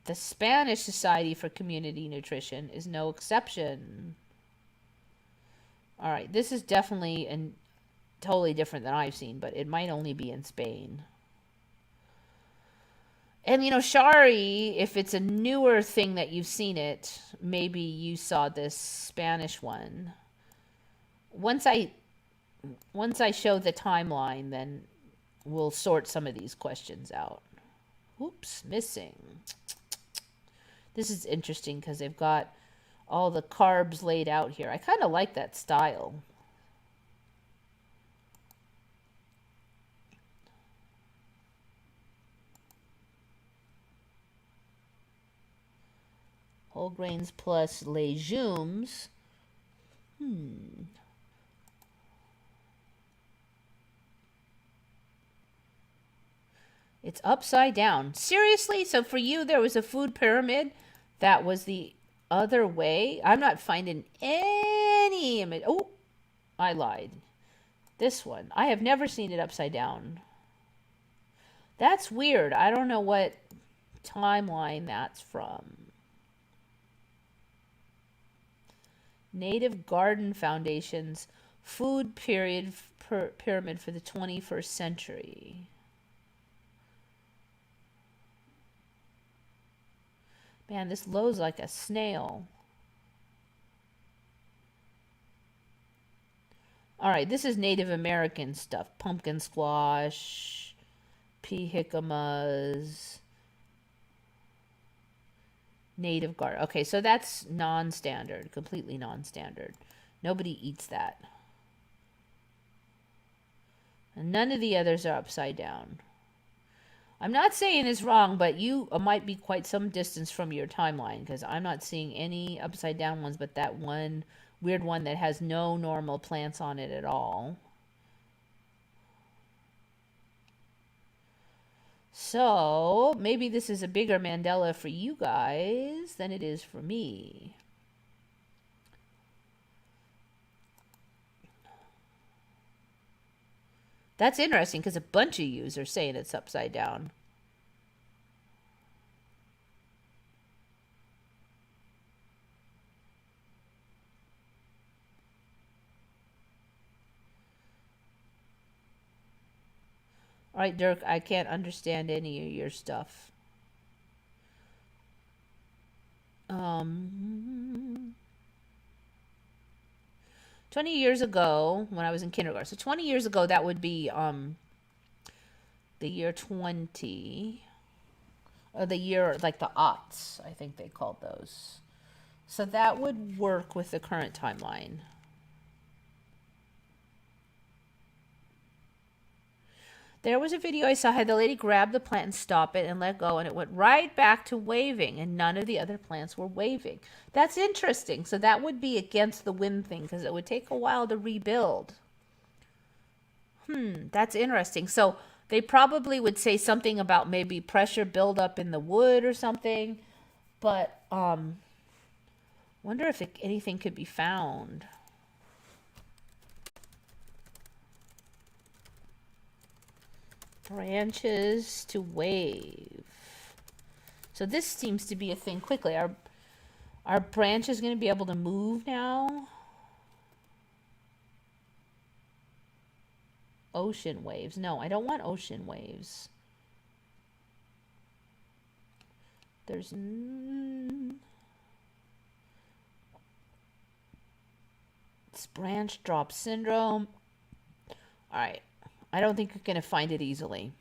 The Spanish Society for Community Nutrition is no exception. All right, this is definitely totally different than I've seen, but it might only be in Spain. And, you know, Shari, if it's a newer thing that you've seen it, maybe you saw this Spanish one. Once I show the timeline, then we'll sort some of these questions out. Oops, missing. This is interesting because they've got all the carbs laid out here. I kind of like that style. Whole grains plus legumes. It's upside down. Seriously? So for you, there was a food pyramid that was the other way? I'm not finding any image. Oh, I lied. This one. I have never seen it upside down. That's weird. I don't know what timeline that's from. Native Garden Foundation's Food Pyramid for the 21st Century. Man, this loads like a snail. All right, this is Native American stuff. Pumpkin squash, pea jicamas, native garden. Okay, so that's non-standard, completely non-standard. Nobody eats that. And none of the others are upside down. I'm not saying it's wrong, but you might be quite some distance from your timeline because I'm not seeing any upside down ones, but that one weird one that has no normal plants on it at all. So maybe this is a bigger Mandela for you guys than it is for me. That's interesting because a bunch of yous are saying it's upside down. All right, Dirk, I can't understand any of your stuff. 20 years ago, when I was in kindergarten. So 20 years ago, that would be the year 20. Or the year, like the aughts, I think they called those. So that would work with the current timeline. There was a video I saw how the lady grabbed the plant and stopped it and let go, and it went right back to waving, and none of the other plants were waving. That's interesting. So that would be against the wind thing because it would take a while to rebuild. That's interesting. So they probably would say something about maybe pressure buildup in the wood or something, but wonder if anything could be found. Branches to wave. So this seems to be a thing quickly. Are branches going to be able to move now? Ocean waves. No, I don't want ocean waves. There's it's branch drop syndrome. All right. I don't think you're going to find it easily.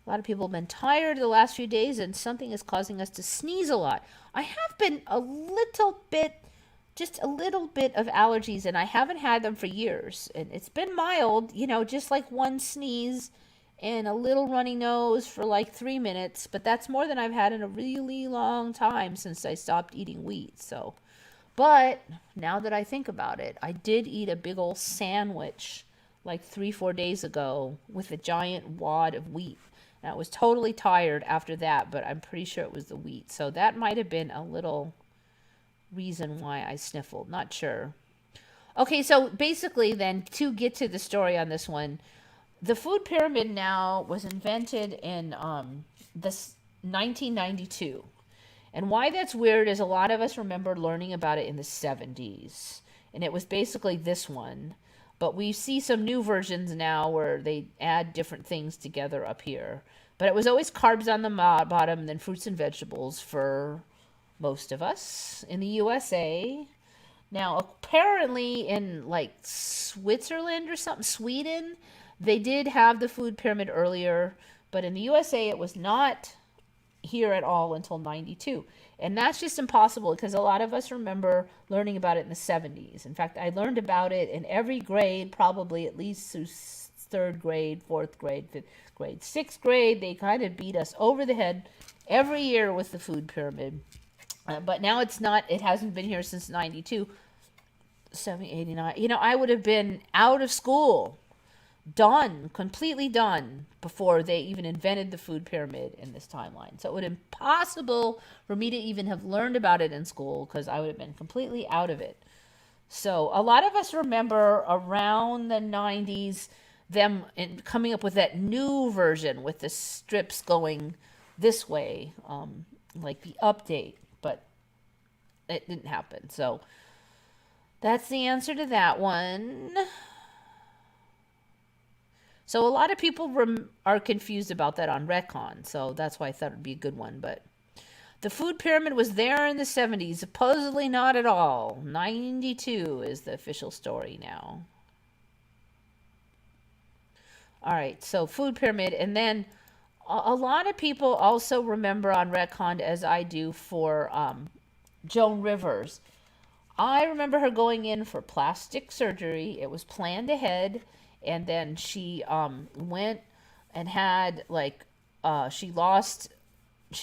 A lot of people have been tired the last few days, and something is causing us to sneeze a lot. I have been a little bit just a little bit of allergies, and I haven't had them for years. And it's been mild, just like one sneeze and a little runny nose for like 3 minutes, but that's more than I've had in a really long time since I stopped eating wheat. So, but now that I think about it, I did eat a big old sandwich like 3-4 days ago with a giant wad of wheat. And I was totally tired after that, but I'm pretty sure it was the wheat. So that might have been a little reason why I sniffled. Not sure. Okay, so basically then, to get to the story on this one, the food pyramid now was invented in this 1992. And why that's weird is a lot of us remember learning about it in the 70s. And it was basically this one. But we see some new versions now where they add different things together up here. But it was always carbs on the bottom, then fruits and vegetables for most of us in the USA. Now, apparently in like Switzerland or something, Sweden, they did have the food pyramid earlier, but in the USA it was not here at all until 92. And that's just impossible because a lot of us remember learning about it in the 70s. In fact, I learned about it in every grade, probably at least through 3rd grade, 4th grade, 5th grade, 6th grade. They kind of beat us over the head every year with the food pyramid. But now it's not, it hasn't been here since 92, 70, 89. I would have been out of school, done, completely done, before they even invented the food pyramid in this timeline. So it would have been impossible for me to even have learned about it in school because I would have been completely out of it. So a lot of us remember around the 90s them coming up with that new version with the strips going this way, like the update, but it didn't happen. So that's the answer to that one. So a lot of people are confused about that on Retcon, so that's why I thought it would be a good one. But the food pyramid was there in the 70s, supposedly not at all. 92 is the official story now. All right, so food pyramid, and then a lot of people also remember on Retcon, as I do, for Joan Rivers. I remember her going in for plastic surgery. It was planned ahead. And then she went and had, like, she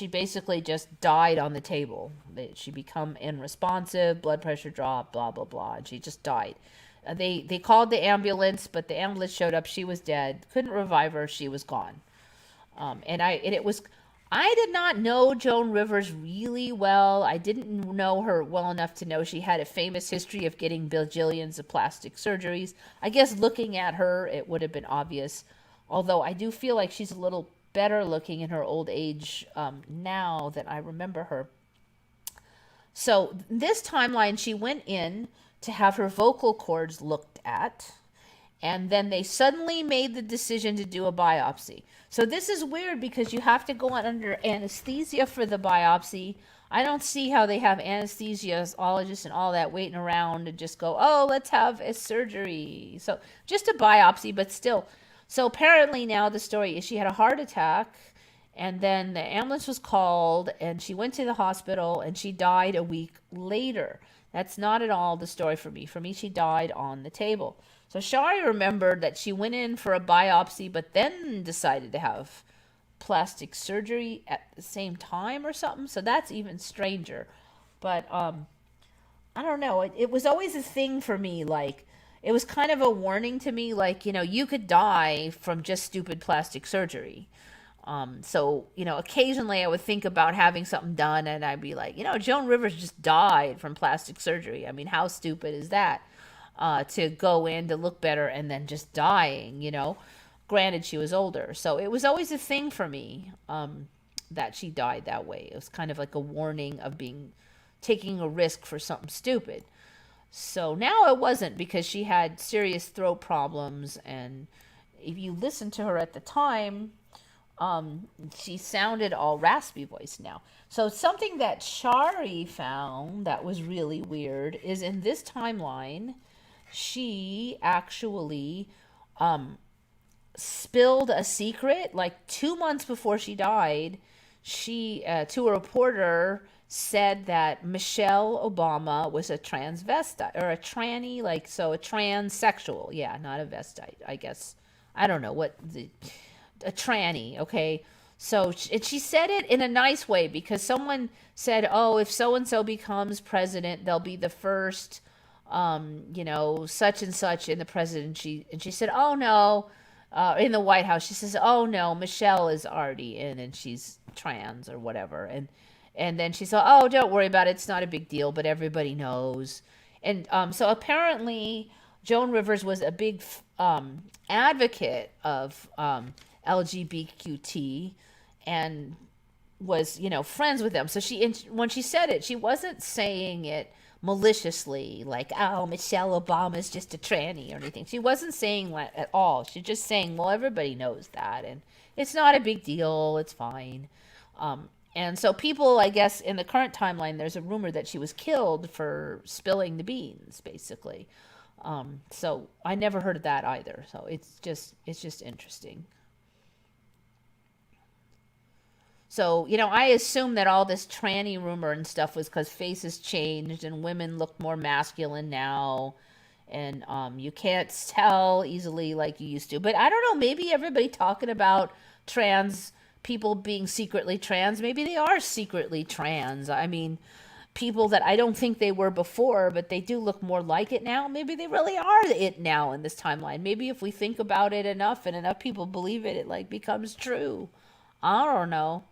basically just died on the table. She become unresponsive, blood pressure dropped, blah, blah, blah, and she just died. They called the ambulance, but the ambulance showed up. She was dead. Couldn't revive her. She was gone. I did not know Joan Rivers really well. I didn't know her well enough to know she had a famous history of getting bajillions of plastic surgeries. I guess looking at her, it would have been obvious. Although I do feel like she's a little better looking in her old age now than I remember her. So this timeline, she went in to have her vocal cords looked at. And then they suddenly made the decision to do a biopsy. So this is weird because you have to go under anesthesia for the biopsy. I don't see how they have anesthesiologists and all that waiting around and just go, oh, let's have a surgery. So just a biopsy, but still. So apparently now the story is she had a heart attack, and then the ambulance was called, and she went to the hospital, and she died a week later. That's not at all the story for me. For me, she died on the table. So Shari remembered that she went in for a biopsy, but then decided to have plastic surgery at the same time or something. So that's even stranger. But I don't know. It was always a thing for me. Like, it was kind of a warning to me. Like, you could die from just stupid plastic surgery. So, occasionally I would think about having something done, and I'd be like, Joan Rivers just died from plastic surgery. I mean, how stupid is that? To go in to look better and then just dying, Granted, she was older. So it was always a thing for me that she died that way. It was kind of like a warning of taking a risk for something stupid. So now it wasn't, because she had serious throat problems. And if you listen to her at the time, she sounded all raspy voice now. So something that Shari found that was really weird is in this timeline, she actually spilled a secret like 2 months before she died. She to a reporter said that Michelle Obama was a transvestite or a tranny, like, so a transsexual. Yeah, not a vestite, I guess. I don't know what a tranny, okay? So and she said it in a nice way because someone said, "Oh, if so and so becomes president, they'll be the first such and such in the presidency." And she said, "Oh no." In the White House, she says, "Oh no, Michelle is already in, and she's trans or whatever." And then she said, "Oh, don't worry about it. It's not a big deal, but everybody knows." And so apparently, Joan Rivers was a big advocate of LGBTQT and was, friends with them. So when she said it, she wasn't saying it maliciously, like, "Oh, Michelle Obama's just a tranny" or anything. She wasn't saying that at all. She's just saying, well, everybody knows that, and it's not a big deal. It's fine. And so people, I guess, in the current timeline, there's a rumor that she was killed for spilling the beans, basically. So I never heard of that either. So it's just interesting. So, I assume that all this tranny rumor and stuff was because faces changed and women look more masculine now. And you can't tell easily like you used to. But I don't know, maybe everybody talking about trans people being secretly trans, maybe they are secretly trans. I mean, people that I don't think they were before, but they do look more like it now. Maybe they really are it now in this timeline. Maybe if we think about it enough and enough people believe it, it like becomes true. I don't know.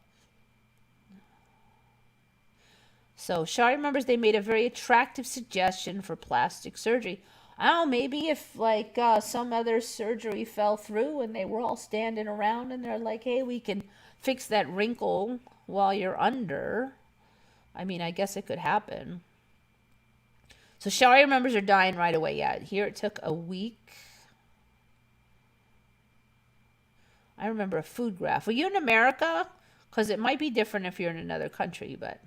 So Shari remembers they made a very attractive suggestion for plastic surgery. I don't know, maybe if like some other surgery fell through and they were all standing around and they're like, "Hey, we can fix that wrinkle while you're under." I mean, I guess it could happen. So Shari remembers her dying right away. Yeah, here it took a week. I remember a food graph. Were you in America? Because it might be different if you're in another country, but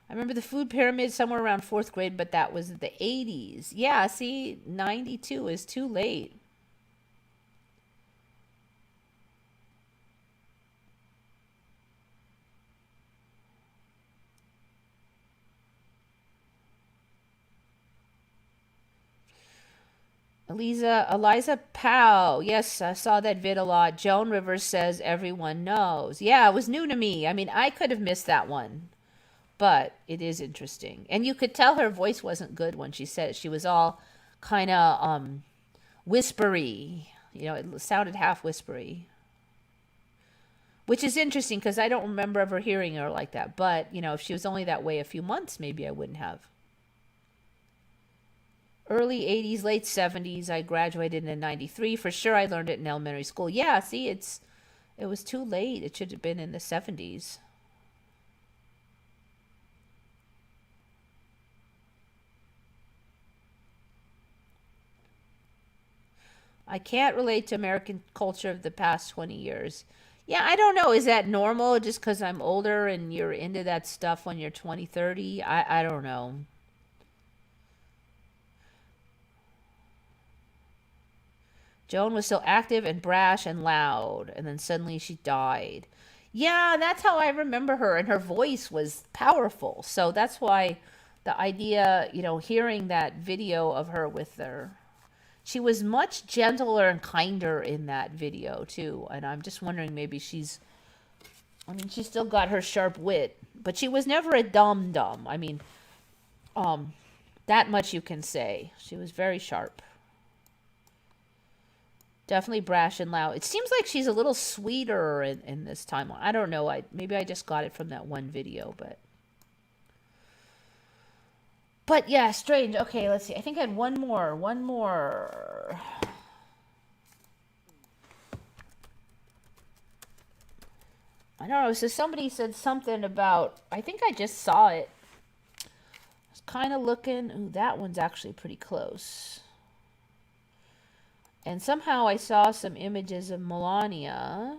I remember the food pyramid somewhere around fourth grade, but that was the 80s. Yeah, see, 92 is too late. Eliza Powell. Yes, I saw that vid a lot. Joan Rivers says everyone knows. Yeah, it was new to me. I mean, I could have missed that one, but it is interesting. And you could tell her voice wasn't good when she said it. She was all kind of whispery. It sounded half whispery, which is interesting because I don't remember ever hearing her like that. But, if she was only that way a few months, maybe I wouldn't have. Early 80s, late 70s. I graduated in 93. For sure, I learned it in elementary school. Yeah, see, it was too late. It should have been in the 70s. I can't relate to American culture of the past 20 years. Yeah, I don't know. Is that normal just because I'm older and you're into that stuff when you're 20, 30? I don't know. Joan was still active and brash and loud, and then suddenly she died. Yeah, that's how I remember her, and her voice was powerful. So that's why the idea, hearing that video of her with her, she was much gentler and kinder in that video too. And I'm just wondering, maybe I mean, she still got her sharp wit, but she was never a dum dum. I mean, that much you can say. She was very sharp. Definitely brash and loud. It seems like she's a little sweeter in this time. I don't know. Maybe I just got it from that one video, but yeah, strange. Okay, let's see. I think I had one more. One more. I don't know. So somebody said something about, I think I just saw it. I was kind of looking. Ooh, that one's actually pretty close. And somehow I saw some images of Melania.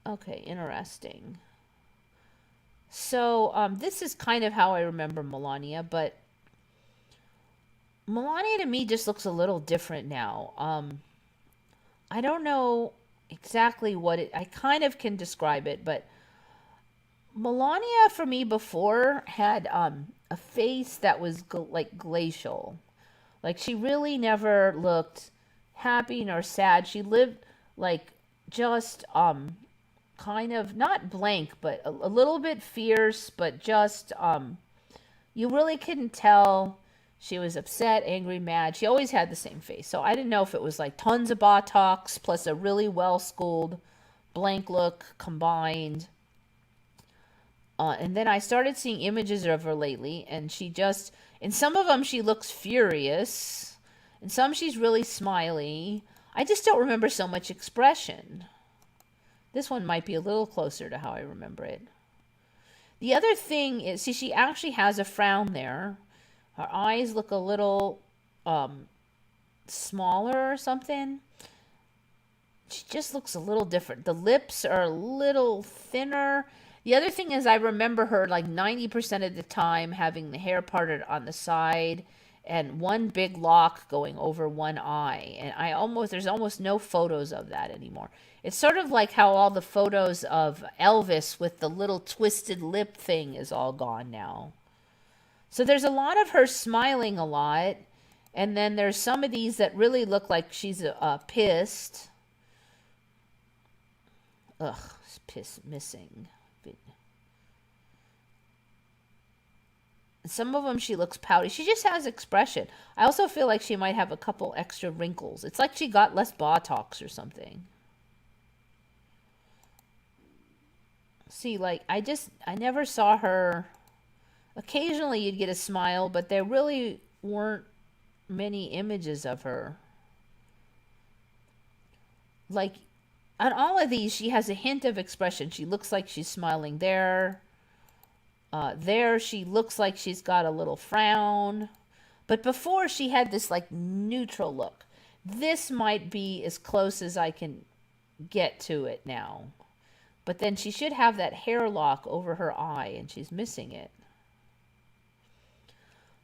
Okay, interesting. So this is kind of how I remember Melania, but Melania to me just looks a little different now. I don't know. exactly what I kind of can describe it, but Melania for me before had a face that was like glacial. Like she really never looked happy nor sad. She lived like just kind of not blank, but a little bit fierce, but just you really couldn't tell she was upset, angry, mad. She always had the same face. So I didn't know if it was like tons of Botox plus a really well schooled blank look combined. And then I started seeing images of her lately, and she just, in some of them, she looks furious. In some, she's really smiley. I just don't remember so much expression. This one might be a little closer to how I remember it. The other thing is, see, she actually has a frown there. Her eyes look a little smaller or something. She just looks a little different. The lips are a little thinner. The other thing is I remember her like 90% of the time having the hair parted on the side and one big lock going over one eye. And there's almost no photos of that anymore. It's sort of like how all the photos of Elvis with the little twisted lip thing is all gone now. So there's a lot of her smiling a lot. And then there's some of these that really look like she's pissed. Ugh, missing. Some of them she looks pouty. She just has expression. I also feel like she might have a couple extra wrinkles. It's like she got less Botox or something. See, like, I never saw her. Occasionally you'd get a smile, but there really weren't many images of her. Like, on all of these, she has a hint of expression. She looks like she's smiling there. There she looks like she's got a little frown. But before she had this like neutral look. This might be as close as I can get to it now. But then she should have that hair lock over her eye and she's missing it.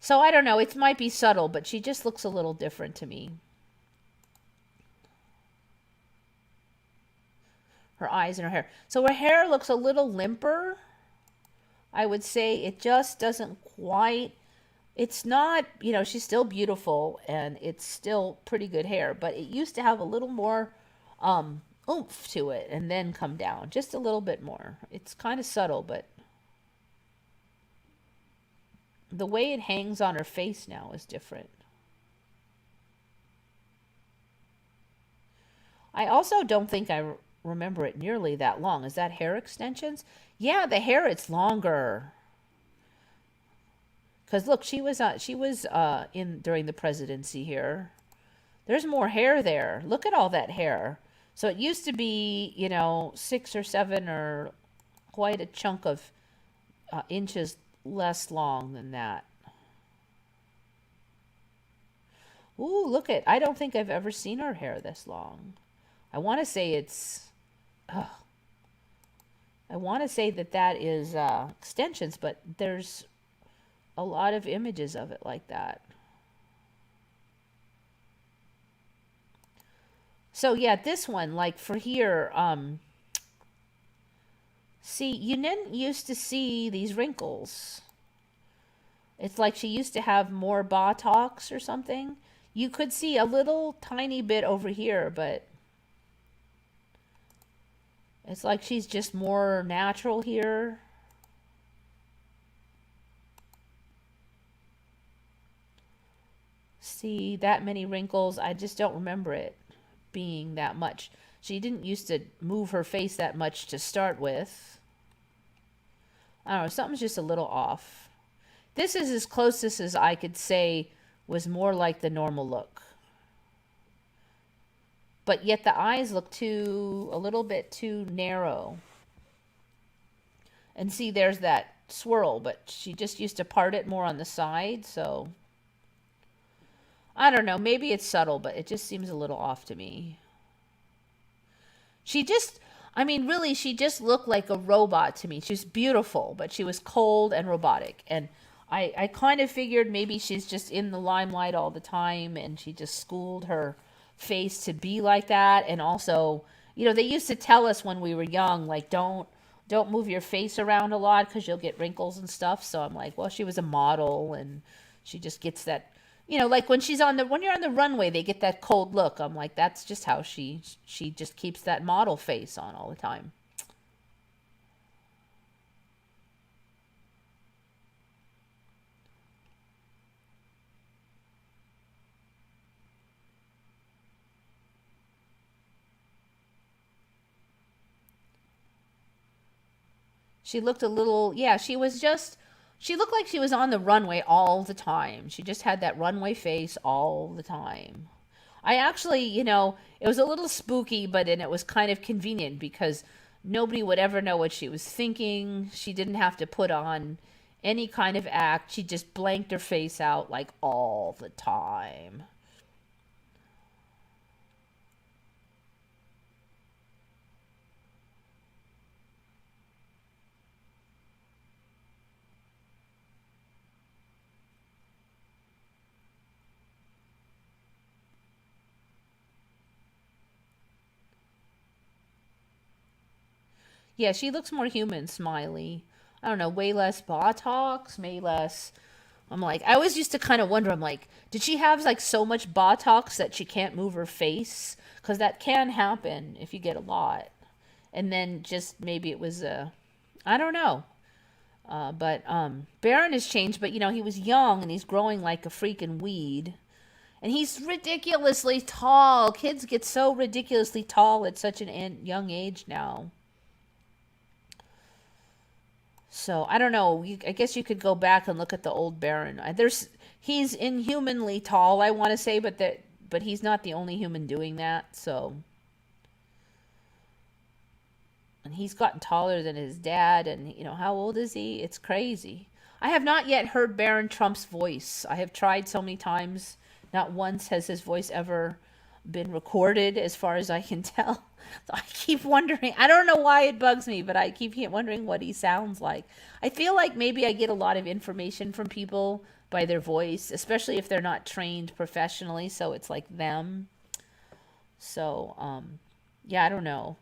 So I don't know. It might be subtle, but she just looks a little different to me. Her eyes and her hair. So her hair looks a little limper. I would say it just doesn't quite, it's not, she's still beautiful and it's still pretty good hair, but it used to have a little more oomph to it and then come down just a little bit more. It's kind of subtle, but the way it hangs on her face now is different. I also don't think I remember it nearly that long. Is that hair extensions? Yeah, the hair, it's longer. Because look, she was in during the presidency here. There's more hair there. Look at all that hair. So it used to be, 6 or 7 or quite a chunk of inches less long than that. Ooh, look at, I don't think I've ever seen her hair this long. I want to say it's, I want to say that is extensions, but there's a lot of images of it like that. So yeah, this one, like for here, see, you didn't used to see these wrinkles. It's like she used to have more Botox or something. You could see a little tiny bit over here, but it's like she's just more natural here. See, that many wrinkles, I just don't remember it being that much. She didn't used to move her face that much to start with. I don't know, something's just a little off. This is as closest as I could say was more like the normal look. But yet the eyes look a little bit too narrow. And see, there's that swirl, but she just used to part it more on the side, so I don't know, maybe it's subtle, but it just seems a little off to me. She just looked like a robot to me. She was beautiful, but she was cold and robotic. And I kind of figured maybe she's just in the limelight all the time and she just schooled her face to be like that. And also You know, they used to tell us when we were young, like, don't move your face around a lot because you'll get wrinkles and stuff. So I'm like, well, she was a model and she just gets that, you know, like when you're on the runway, they get that cold look. I'm like, that's just how she just keeps that model face on all the time. She looked a little, yeah, she looked like she was on the runway all the time. She just had that runway face all the time. I actually, you know, it was a little spooky, but then it was kind of convenient because nobody would ever know what she was thinking. She didn't have to put on any kind of act. She just blanked her face out like all the time. Yeah, she looks more human, smiley. I don't know, way less Botox, way less. I'm like, I always used to kind of wonder, I'm like, did she have like so much Botox that she can't move her face? Because that can happen if you get a lot. And then just maybe it was I don't know. But Baron has changed, but you know, he was young and he's growing like a freaking weed. And he's ridiculously tall. Kids get so ridiculously tall at such an young age now. So I don't know. I guess you could go back and look at the old Baron. He's inhumanly tall, I want to say, but he's not the only human doing that. So, and he's gotten taller than his dad. And you know, how old is he? It's crazy. I have not yet heard Baron Trump's voice. I have tried so many times. Not once has his voice ever been recorded, as far as I can tell. So I keep wondering. I don't know why it bugs me, but I keep wondering what he sounds like. I feel like maybe I get a lot of information from people by their voice, especially if they're not trained professionally. So it's like them. So, yeah, I don't know.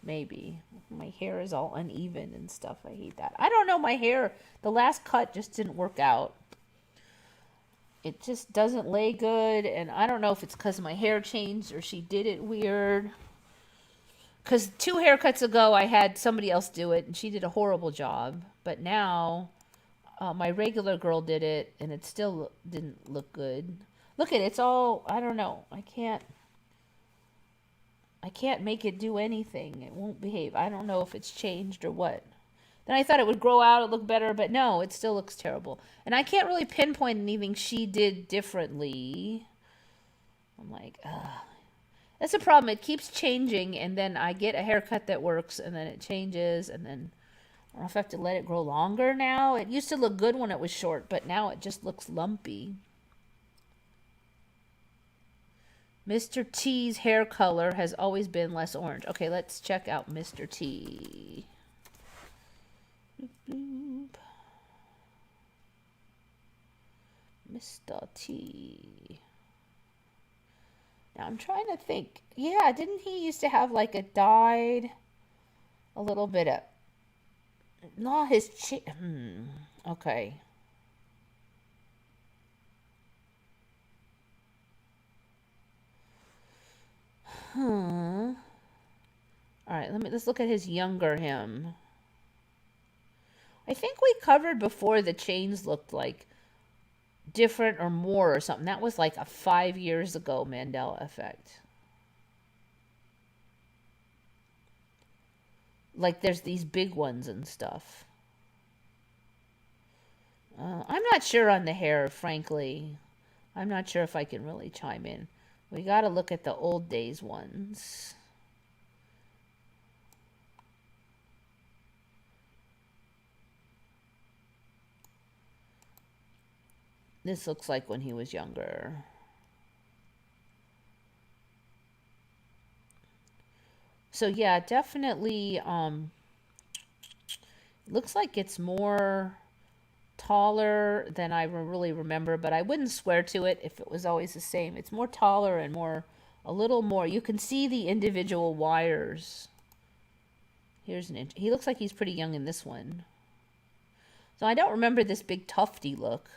Maybe. My hair is all uneven and stuff. I hate that. I don't know. My hair, the last cut just didn't work out. It just doesn't lay good. And I don't know if it's because my hair changed or she did it weird. Because 2 haircuts ago, I had somebody else do it, and she did a horrible job. But now, my regular girl did it, and it still didn't look good. Look at it, it's all, I don't know. I can't make it do anything. It won't behave. I don't know if it's changed or what. Then I thought it would grow out, it look better, but no, it still looks terrible. And I can't really pinpoint anything she did differently. I'm like, ugh. That's the problem. It keeps changing, and then I get a haircut that works, and then it changes, and then I don't know if I have to let it grow longer now. It used to look good when it was short, but now it just looks lumpy. Mr. T's hair color has always been less orange. Okay, let's check out Mr. T. Mr. T. Now I'm trying to think. Yeah, didn't he used to have like a dyed a little bit of no his chin. Okay. All right, let's look at his younger him. I think we covered before the chains looked like different or more or something. That was like a 5 years ago Mandela effect. Like there's these big ones and stuff. I'm not sure on the hair, frankly. I'm not sure if I can really chime in. We got to look at the old days ones. This looks like when he was younger. So yeah, definitely looks like it's more taller than I really remember, but I wouldn't swear to it if it was always the same. It's more taller and more a little more. You can see the individual wires. Here's he looks like he's pretty young in this one. So I don't remember this big tufty look,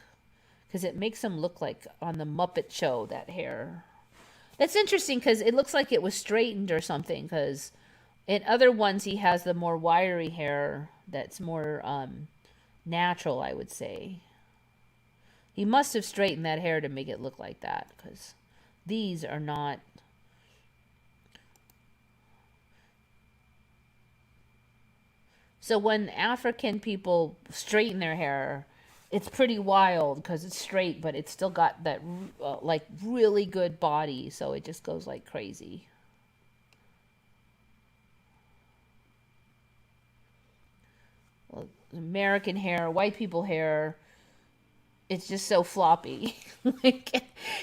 because it makes him look like on the Muppet Show, that hair. That's interesting, because it looks like it was straightened or something, because in other ones he has the more wiry hair that's more natural, I would say. He must have straightened that hair to make it look like that, because these are not. So when African people straighten their hair, it's pretty wild because it's straight, but it's still got that like really good body, so it just goes like crazy. Well, American hair, white people hair, it's just so floppy. Like,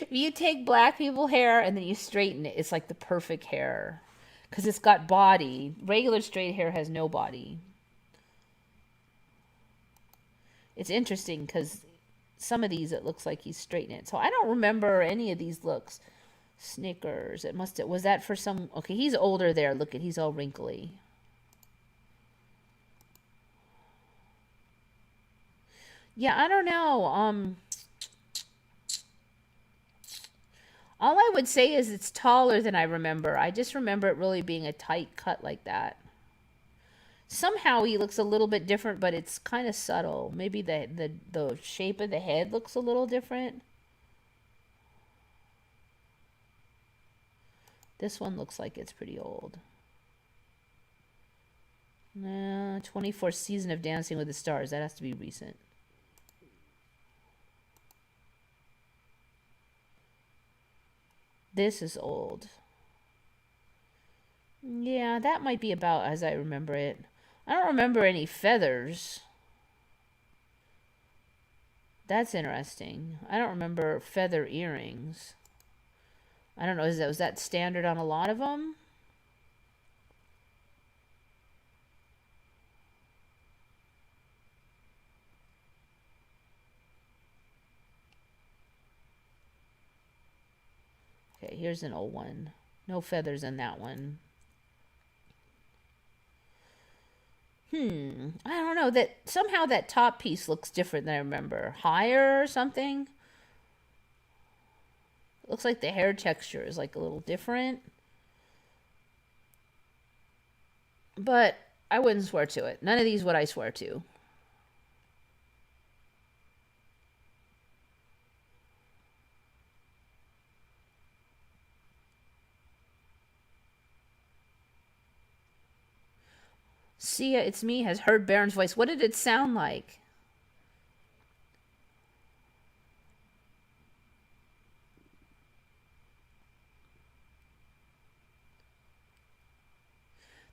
if you take black people hair and then you straighten it, it's like the perfect hair because it's got body. Regular straight hair has no body. It's interesting because some of these it looks like he's straightening it. So I don't remember any of these looks. Snickers. It must have, was that for some, okay, he's older there. Look at, he's all wrinkly. Yeah, I don't know. All I would say is it's taller than I remember. I just remember it really being a tight cut like that. Somehow he looks a little bit different, but it's kind of subtle. Maybe the shape of the head looks a little different. This one looks like it's pretty old. 24th season of Dancing with the Stars. That has to be recent. This is old. Yeah, that might be about as I remember it. I don't remember any feathers. That's interesting. I don't remember feather earrings. I don't know, was that standard on a lot of them? Okay, here's an old one. No feathers in that one. I don't know, that somehow that top piece looks different than I remember. Higher or something? It looks like the hair texture is like a little different. But I wouldn't swear to it. None of these would I swear to. Sia, it's me, has heard Baron's voice. What did it sound like?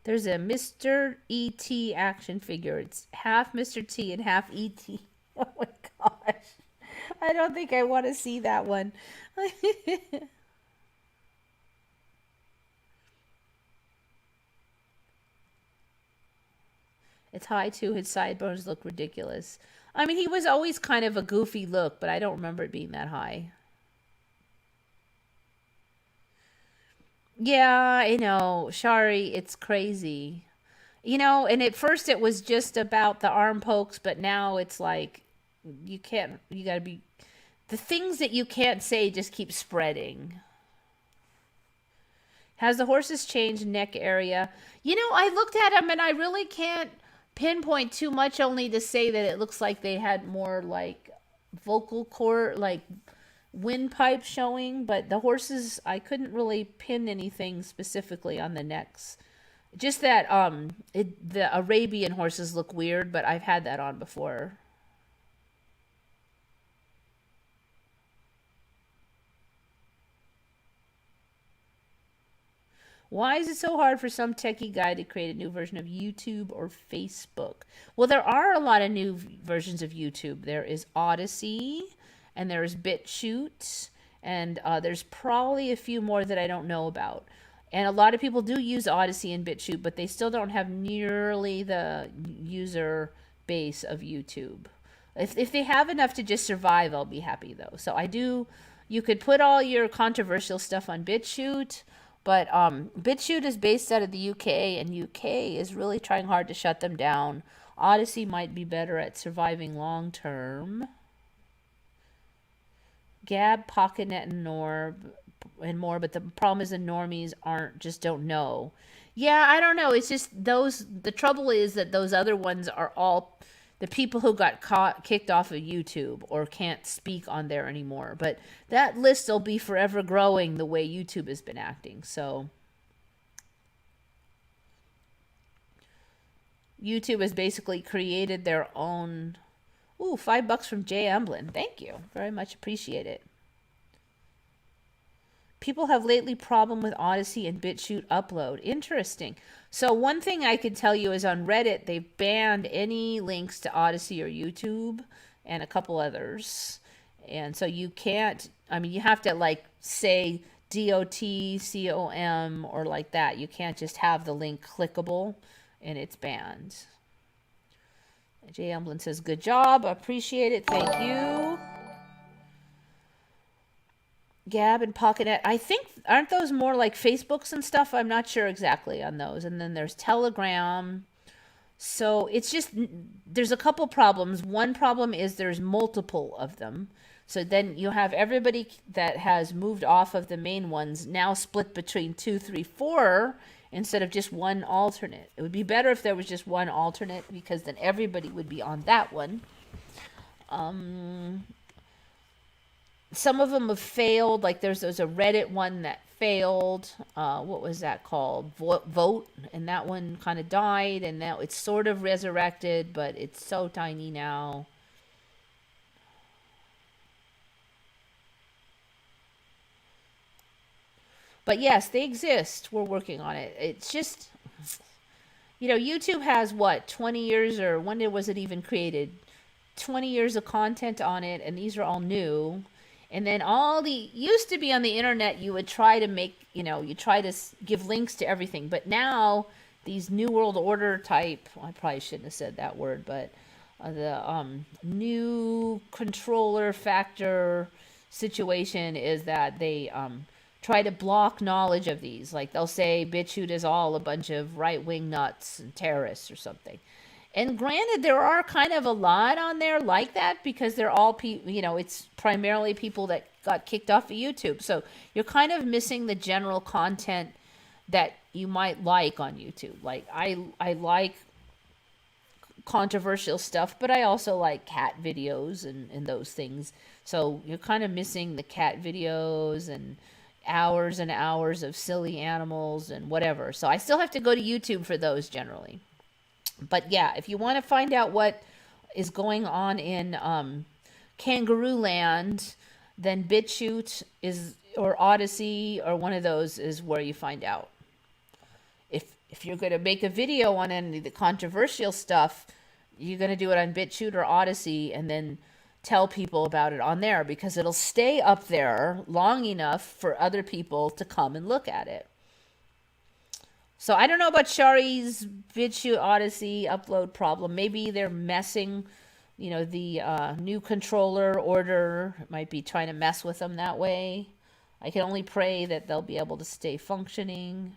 There's a Mr. E.T. action figure. It's half Mr. T and half E.T. Oh my gosh. I don't think I want to see that one. It's high too. His sideburns look ridiculous. I mean, he was always kind of a goofy look, but I don't remember it being that high. Yeah, I know. Shari, it's crazy. You know, and at first it was just about the arm pokes, but now it's like you can't, you gotta be, the things that you can't say just keep spreading. Has the horses changed neck area? You know, I looked at them and I really can't pinpoint too much, only to say that it looks like they had more like vocal cord, like windpipe showing, but the horses, I couldn't really pin anything specifically on the necks. Just that the Arabian horses look weird, but I've had that on before. Why is it so hard for some techie guy to create a new version of YouTube or Facebook? Well, there are a lot of new versions of YouTube. There is Odyssey, and there's BitChute, and there's probably a few more that I don't know about. And a lot of people do use Odyssey and BitChute, but they still don't have nearly the user base of YouTube. If they have enough to just survive, I'll be happy though. So I do You could put all your controversial stuff on BitChute, but BitChute is based out of the UK, and UK is really trying hard to shut them down. Odyssey might be better at surviving long term. Gab, PocketNet, and more, but the problem is the normies don't know. Yeah, I don't know. It's just the trouble is that those other ones are all the people who got kicked off of YouTube or can't speak on there anymore. But that list will be forever growing the way YouTube has been acting. So YouTube has basically created their own. Ooh, $5 from Jay Emblin. Thank you. Very much appreciate it. People have lately problem with Odyssey and BitChute upload. Interesting. So one thing I could tell you is on Reddit, they've banned any links to Odyssey or YouTube and a couple others. And so you can't, you have to like say .com or like that. You can't just have the link clickable and it's banned. Jay Emblin says, good job. I appreciate it. Thank you. Gab and PocketNet. I think, aren't those more like Facebooks and stuff? I'm not sure exactly on those. And then there's Telegram. So it's just, there's a couple problems. One problem is there's multiple of them. So then you have everybody that has moved off of the main ones now split between 2, 3, 4 instead of just one alternate. It would be better if there was just one alternate because then everybody would be on that one. Some of them have failed. Like there's a Reddit one that failed. What was that called? Vote. And that one kind of died. And now it's sort of resurrected, but it's so tiny now. But yes, they exist. We're working on it. It's just, YouTube has what, 20 years or when was it even created? 20 years of content on it, and these are all new. And then used to be on the internet, you would try to make, you try to give links to everything. But now, these New World Order type, I probably shouldn't have said that word, but the new controller factor situation is that they try to block knowledge of these. Like they'll say BitChute is all a bunch of right-wing nuts and terrorists or something. And granted, there are kind of a lot on there like that because they're all it's primarily people that got kicked off of YouTube. So you're kind of missing the general content that you might like on YouTube. Like I like controversial stuff, but I also like cat videos and those things. So you're kind of missing the cat videos and hours of silly animals and whatever. So I still have to go to YouTube for those generally. But yeah, if you want to find out what is going on in Kangaroo Land, then BitChute or Odyssey or one of those is where you find out. If you're going to make a video on any of the controversial stuff, you're going to do it on BitChute or Odyssey and then tell people about it on there because it'll stay up there long enough for other people to come and look at it. So I don't know about Shari's BitChute Odyssey upload problem. Maybe they're messing, the new controller order might be trying to mess with them that way. I can only pray that they'll be able to stay functioning.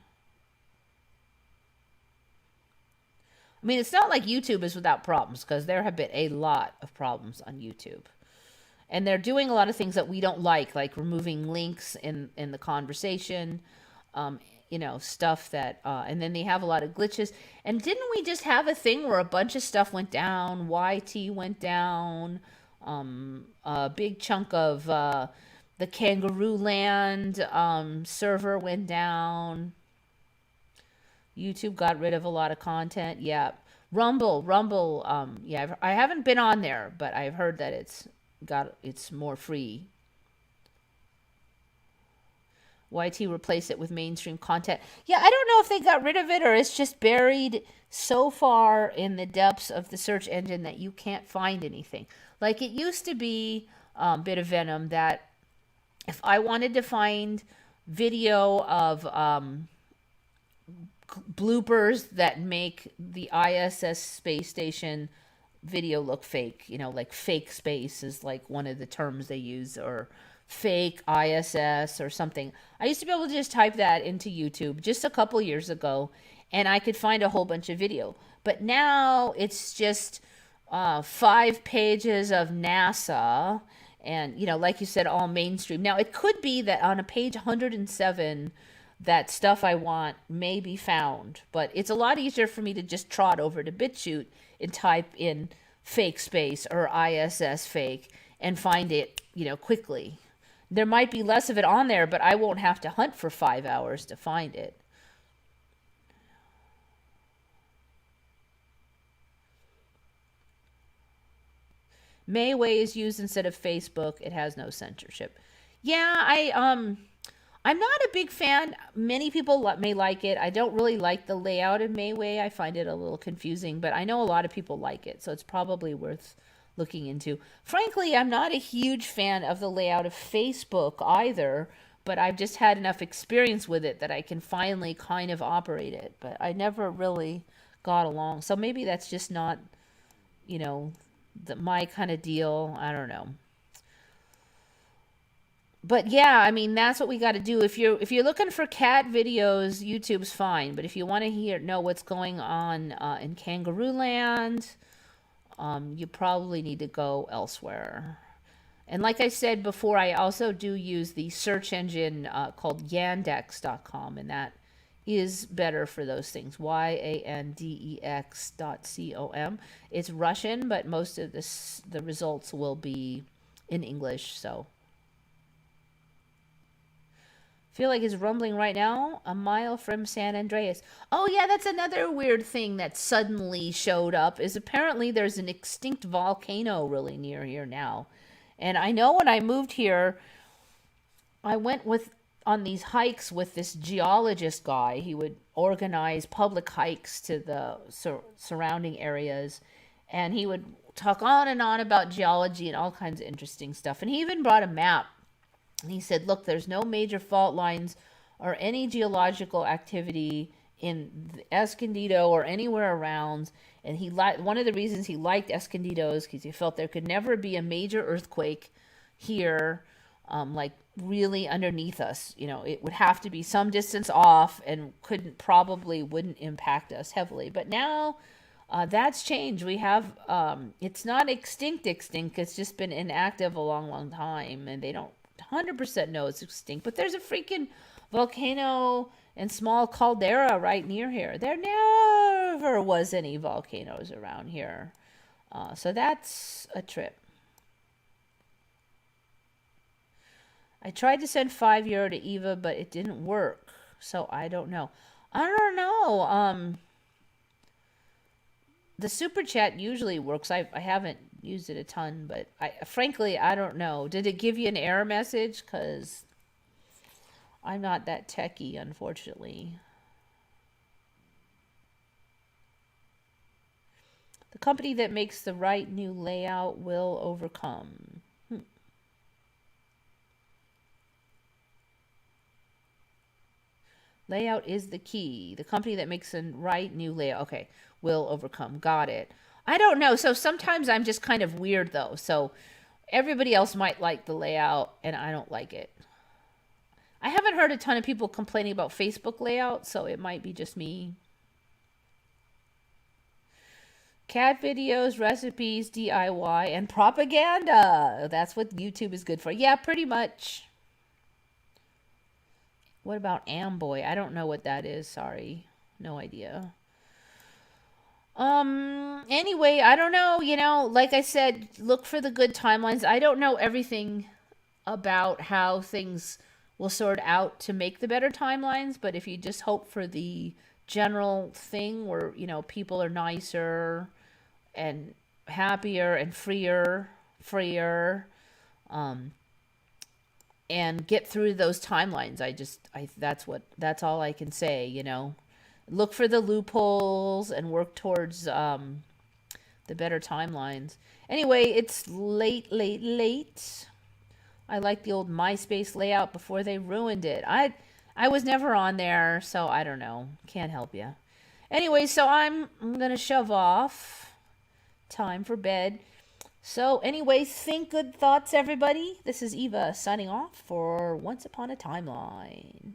It's not like YouTube is without problems because there have been a lot of problems on YouTube. And they're doing a lot of things that we don't like removing links in the conversation, stuff that, and then they have a lot of glitches. And didn't we just have a thing where a bunch of stuff went down? YT went down, a big chunk of the Kangaroo Land server went down. YouTube got rid of a lot of content. Yeah. Rumble. Yeah, I haven't been on there, but I've heard that it's more free. YT replaced it with mainstream content. Yeah, I don't know if they got rid of it or it's just buried so far in the depths of the search engine that you can't find anything. Like it used to be, Bit of Venom, that if I wanted to find video of bloopers that make the ISS space station video look fake. You know, like fake space is like one of the terms they use, or fake ISS or something. I used to be able to just type that into YouTube just a couple years ago, and I could find a whole bunch of video. But now it's just 5 pages of NASA, and you know, like you said, all mainstream. Now it could be that on a page 107 that stuff I want may be found, but it's a lot easier for me to just trot over to BitChute and type in fake space or ISS fake and find it, you know, quickly. There might be less of it on there, but I won't have to hunt for 5 hours to find it. Mayway is used instead of Facebook. It has no censorship. Yeah, I'm not a big fan. Many people may like it. I don't really like the layout of Mayway. I find it a little confusing, but I know a lot of people like it, so it's probably worth looking into. Frankly, I'm not a huge fan of the layout of Facebook either, but I've just had enough experience with it that I can finally kind of operate it, but I never really got along. So maybe that's just not, you know, my kind of deal. I don't know. But yeah, I mean, that's what we got to do. If you're looking for cat videos, YouTube's fine. But if you want to know what's going on in Kangaroo Land, you probably need to go elsewhere. And like I said before, I also do use the search engine called yandex.com, and that is better for those things. yandex.com. It's Russian, but most of the results will be in English, so. Feel like it's rumbling right now. A mile from San Andreas. Oh yeah, that's another weird thing that suddenly showed up, is apparently there's an extinct volcano really near here now. And I know when I moved here, I went on these hikes with this geologist guy. He would organize public hikes to the surrounding areas, and he would talk on and on about geology and all kinds of interesting stuff. And he even brought a map. And he said, look, there's no major fault lines or any geological activity in Escondido or anywhere around. And one of the reasons he liked Escondido is because he felt there could never be a major earthquake here, like really underneath us. You know, it would have to be some distance off and wouldn't impact us heavily. But now that's changed. We have, it's not extinct. It's just been inactive a long time, and they don't 100% know it's extinct. But there's a freaking volcano and small caldera right near here. There never was any volcanoes around here. So that's a trip. I tried to send €5 to Eva, but it didn't work. So I don't know. The super chat usually works. I haven't used it a ton, but frankly, I don't know. Did it give you an error message? Because I'm not that techie, unfortunately. The company that makes the right new layout will overcome. Layout is the key. The company that makes the right new layout, okay, will overcome. Got it. I don't know. So sometimes I'm just kind of weird, though. So everybody else might like the layout, and I don't like it. I haven't heard a ton of people complaining about Facebook layout, so it might be just me. Cat videos, recipes, DIY, and propaganda. That's what YouTube is good for. Yeah, pretty much. What about Amboy? I don't know what that is. Sorry. No idea. Anyway, I don't know, you know, like I said, look for the good timelines. I don't know everything about how things will sort out to make the better timelines, but if you just hope for the general thing where, you know, people are nicer and happier and freer, and get through those timelines. That's all I can say, you know. Look for the loopholes and work towards the better timelines. Anyway, it's late. I like the old MySpace layout before they ruined it. I was never on there, so I don't know. Can't help you. Anyway, so I'm going to shove off. time for bed. So anyways, think good thoughts, everybody. This is Eva signing off for Once Upon a Timeline.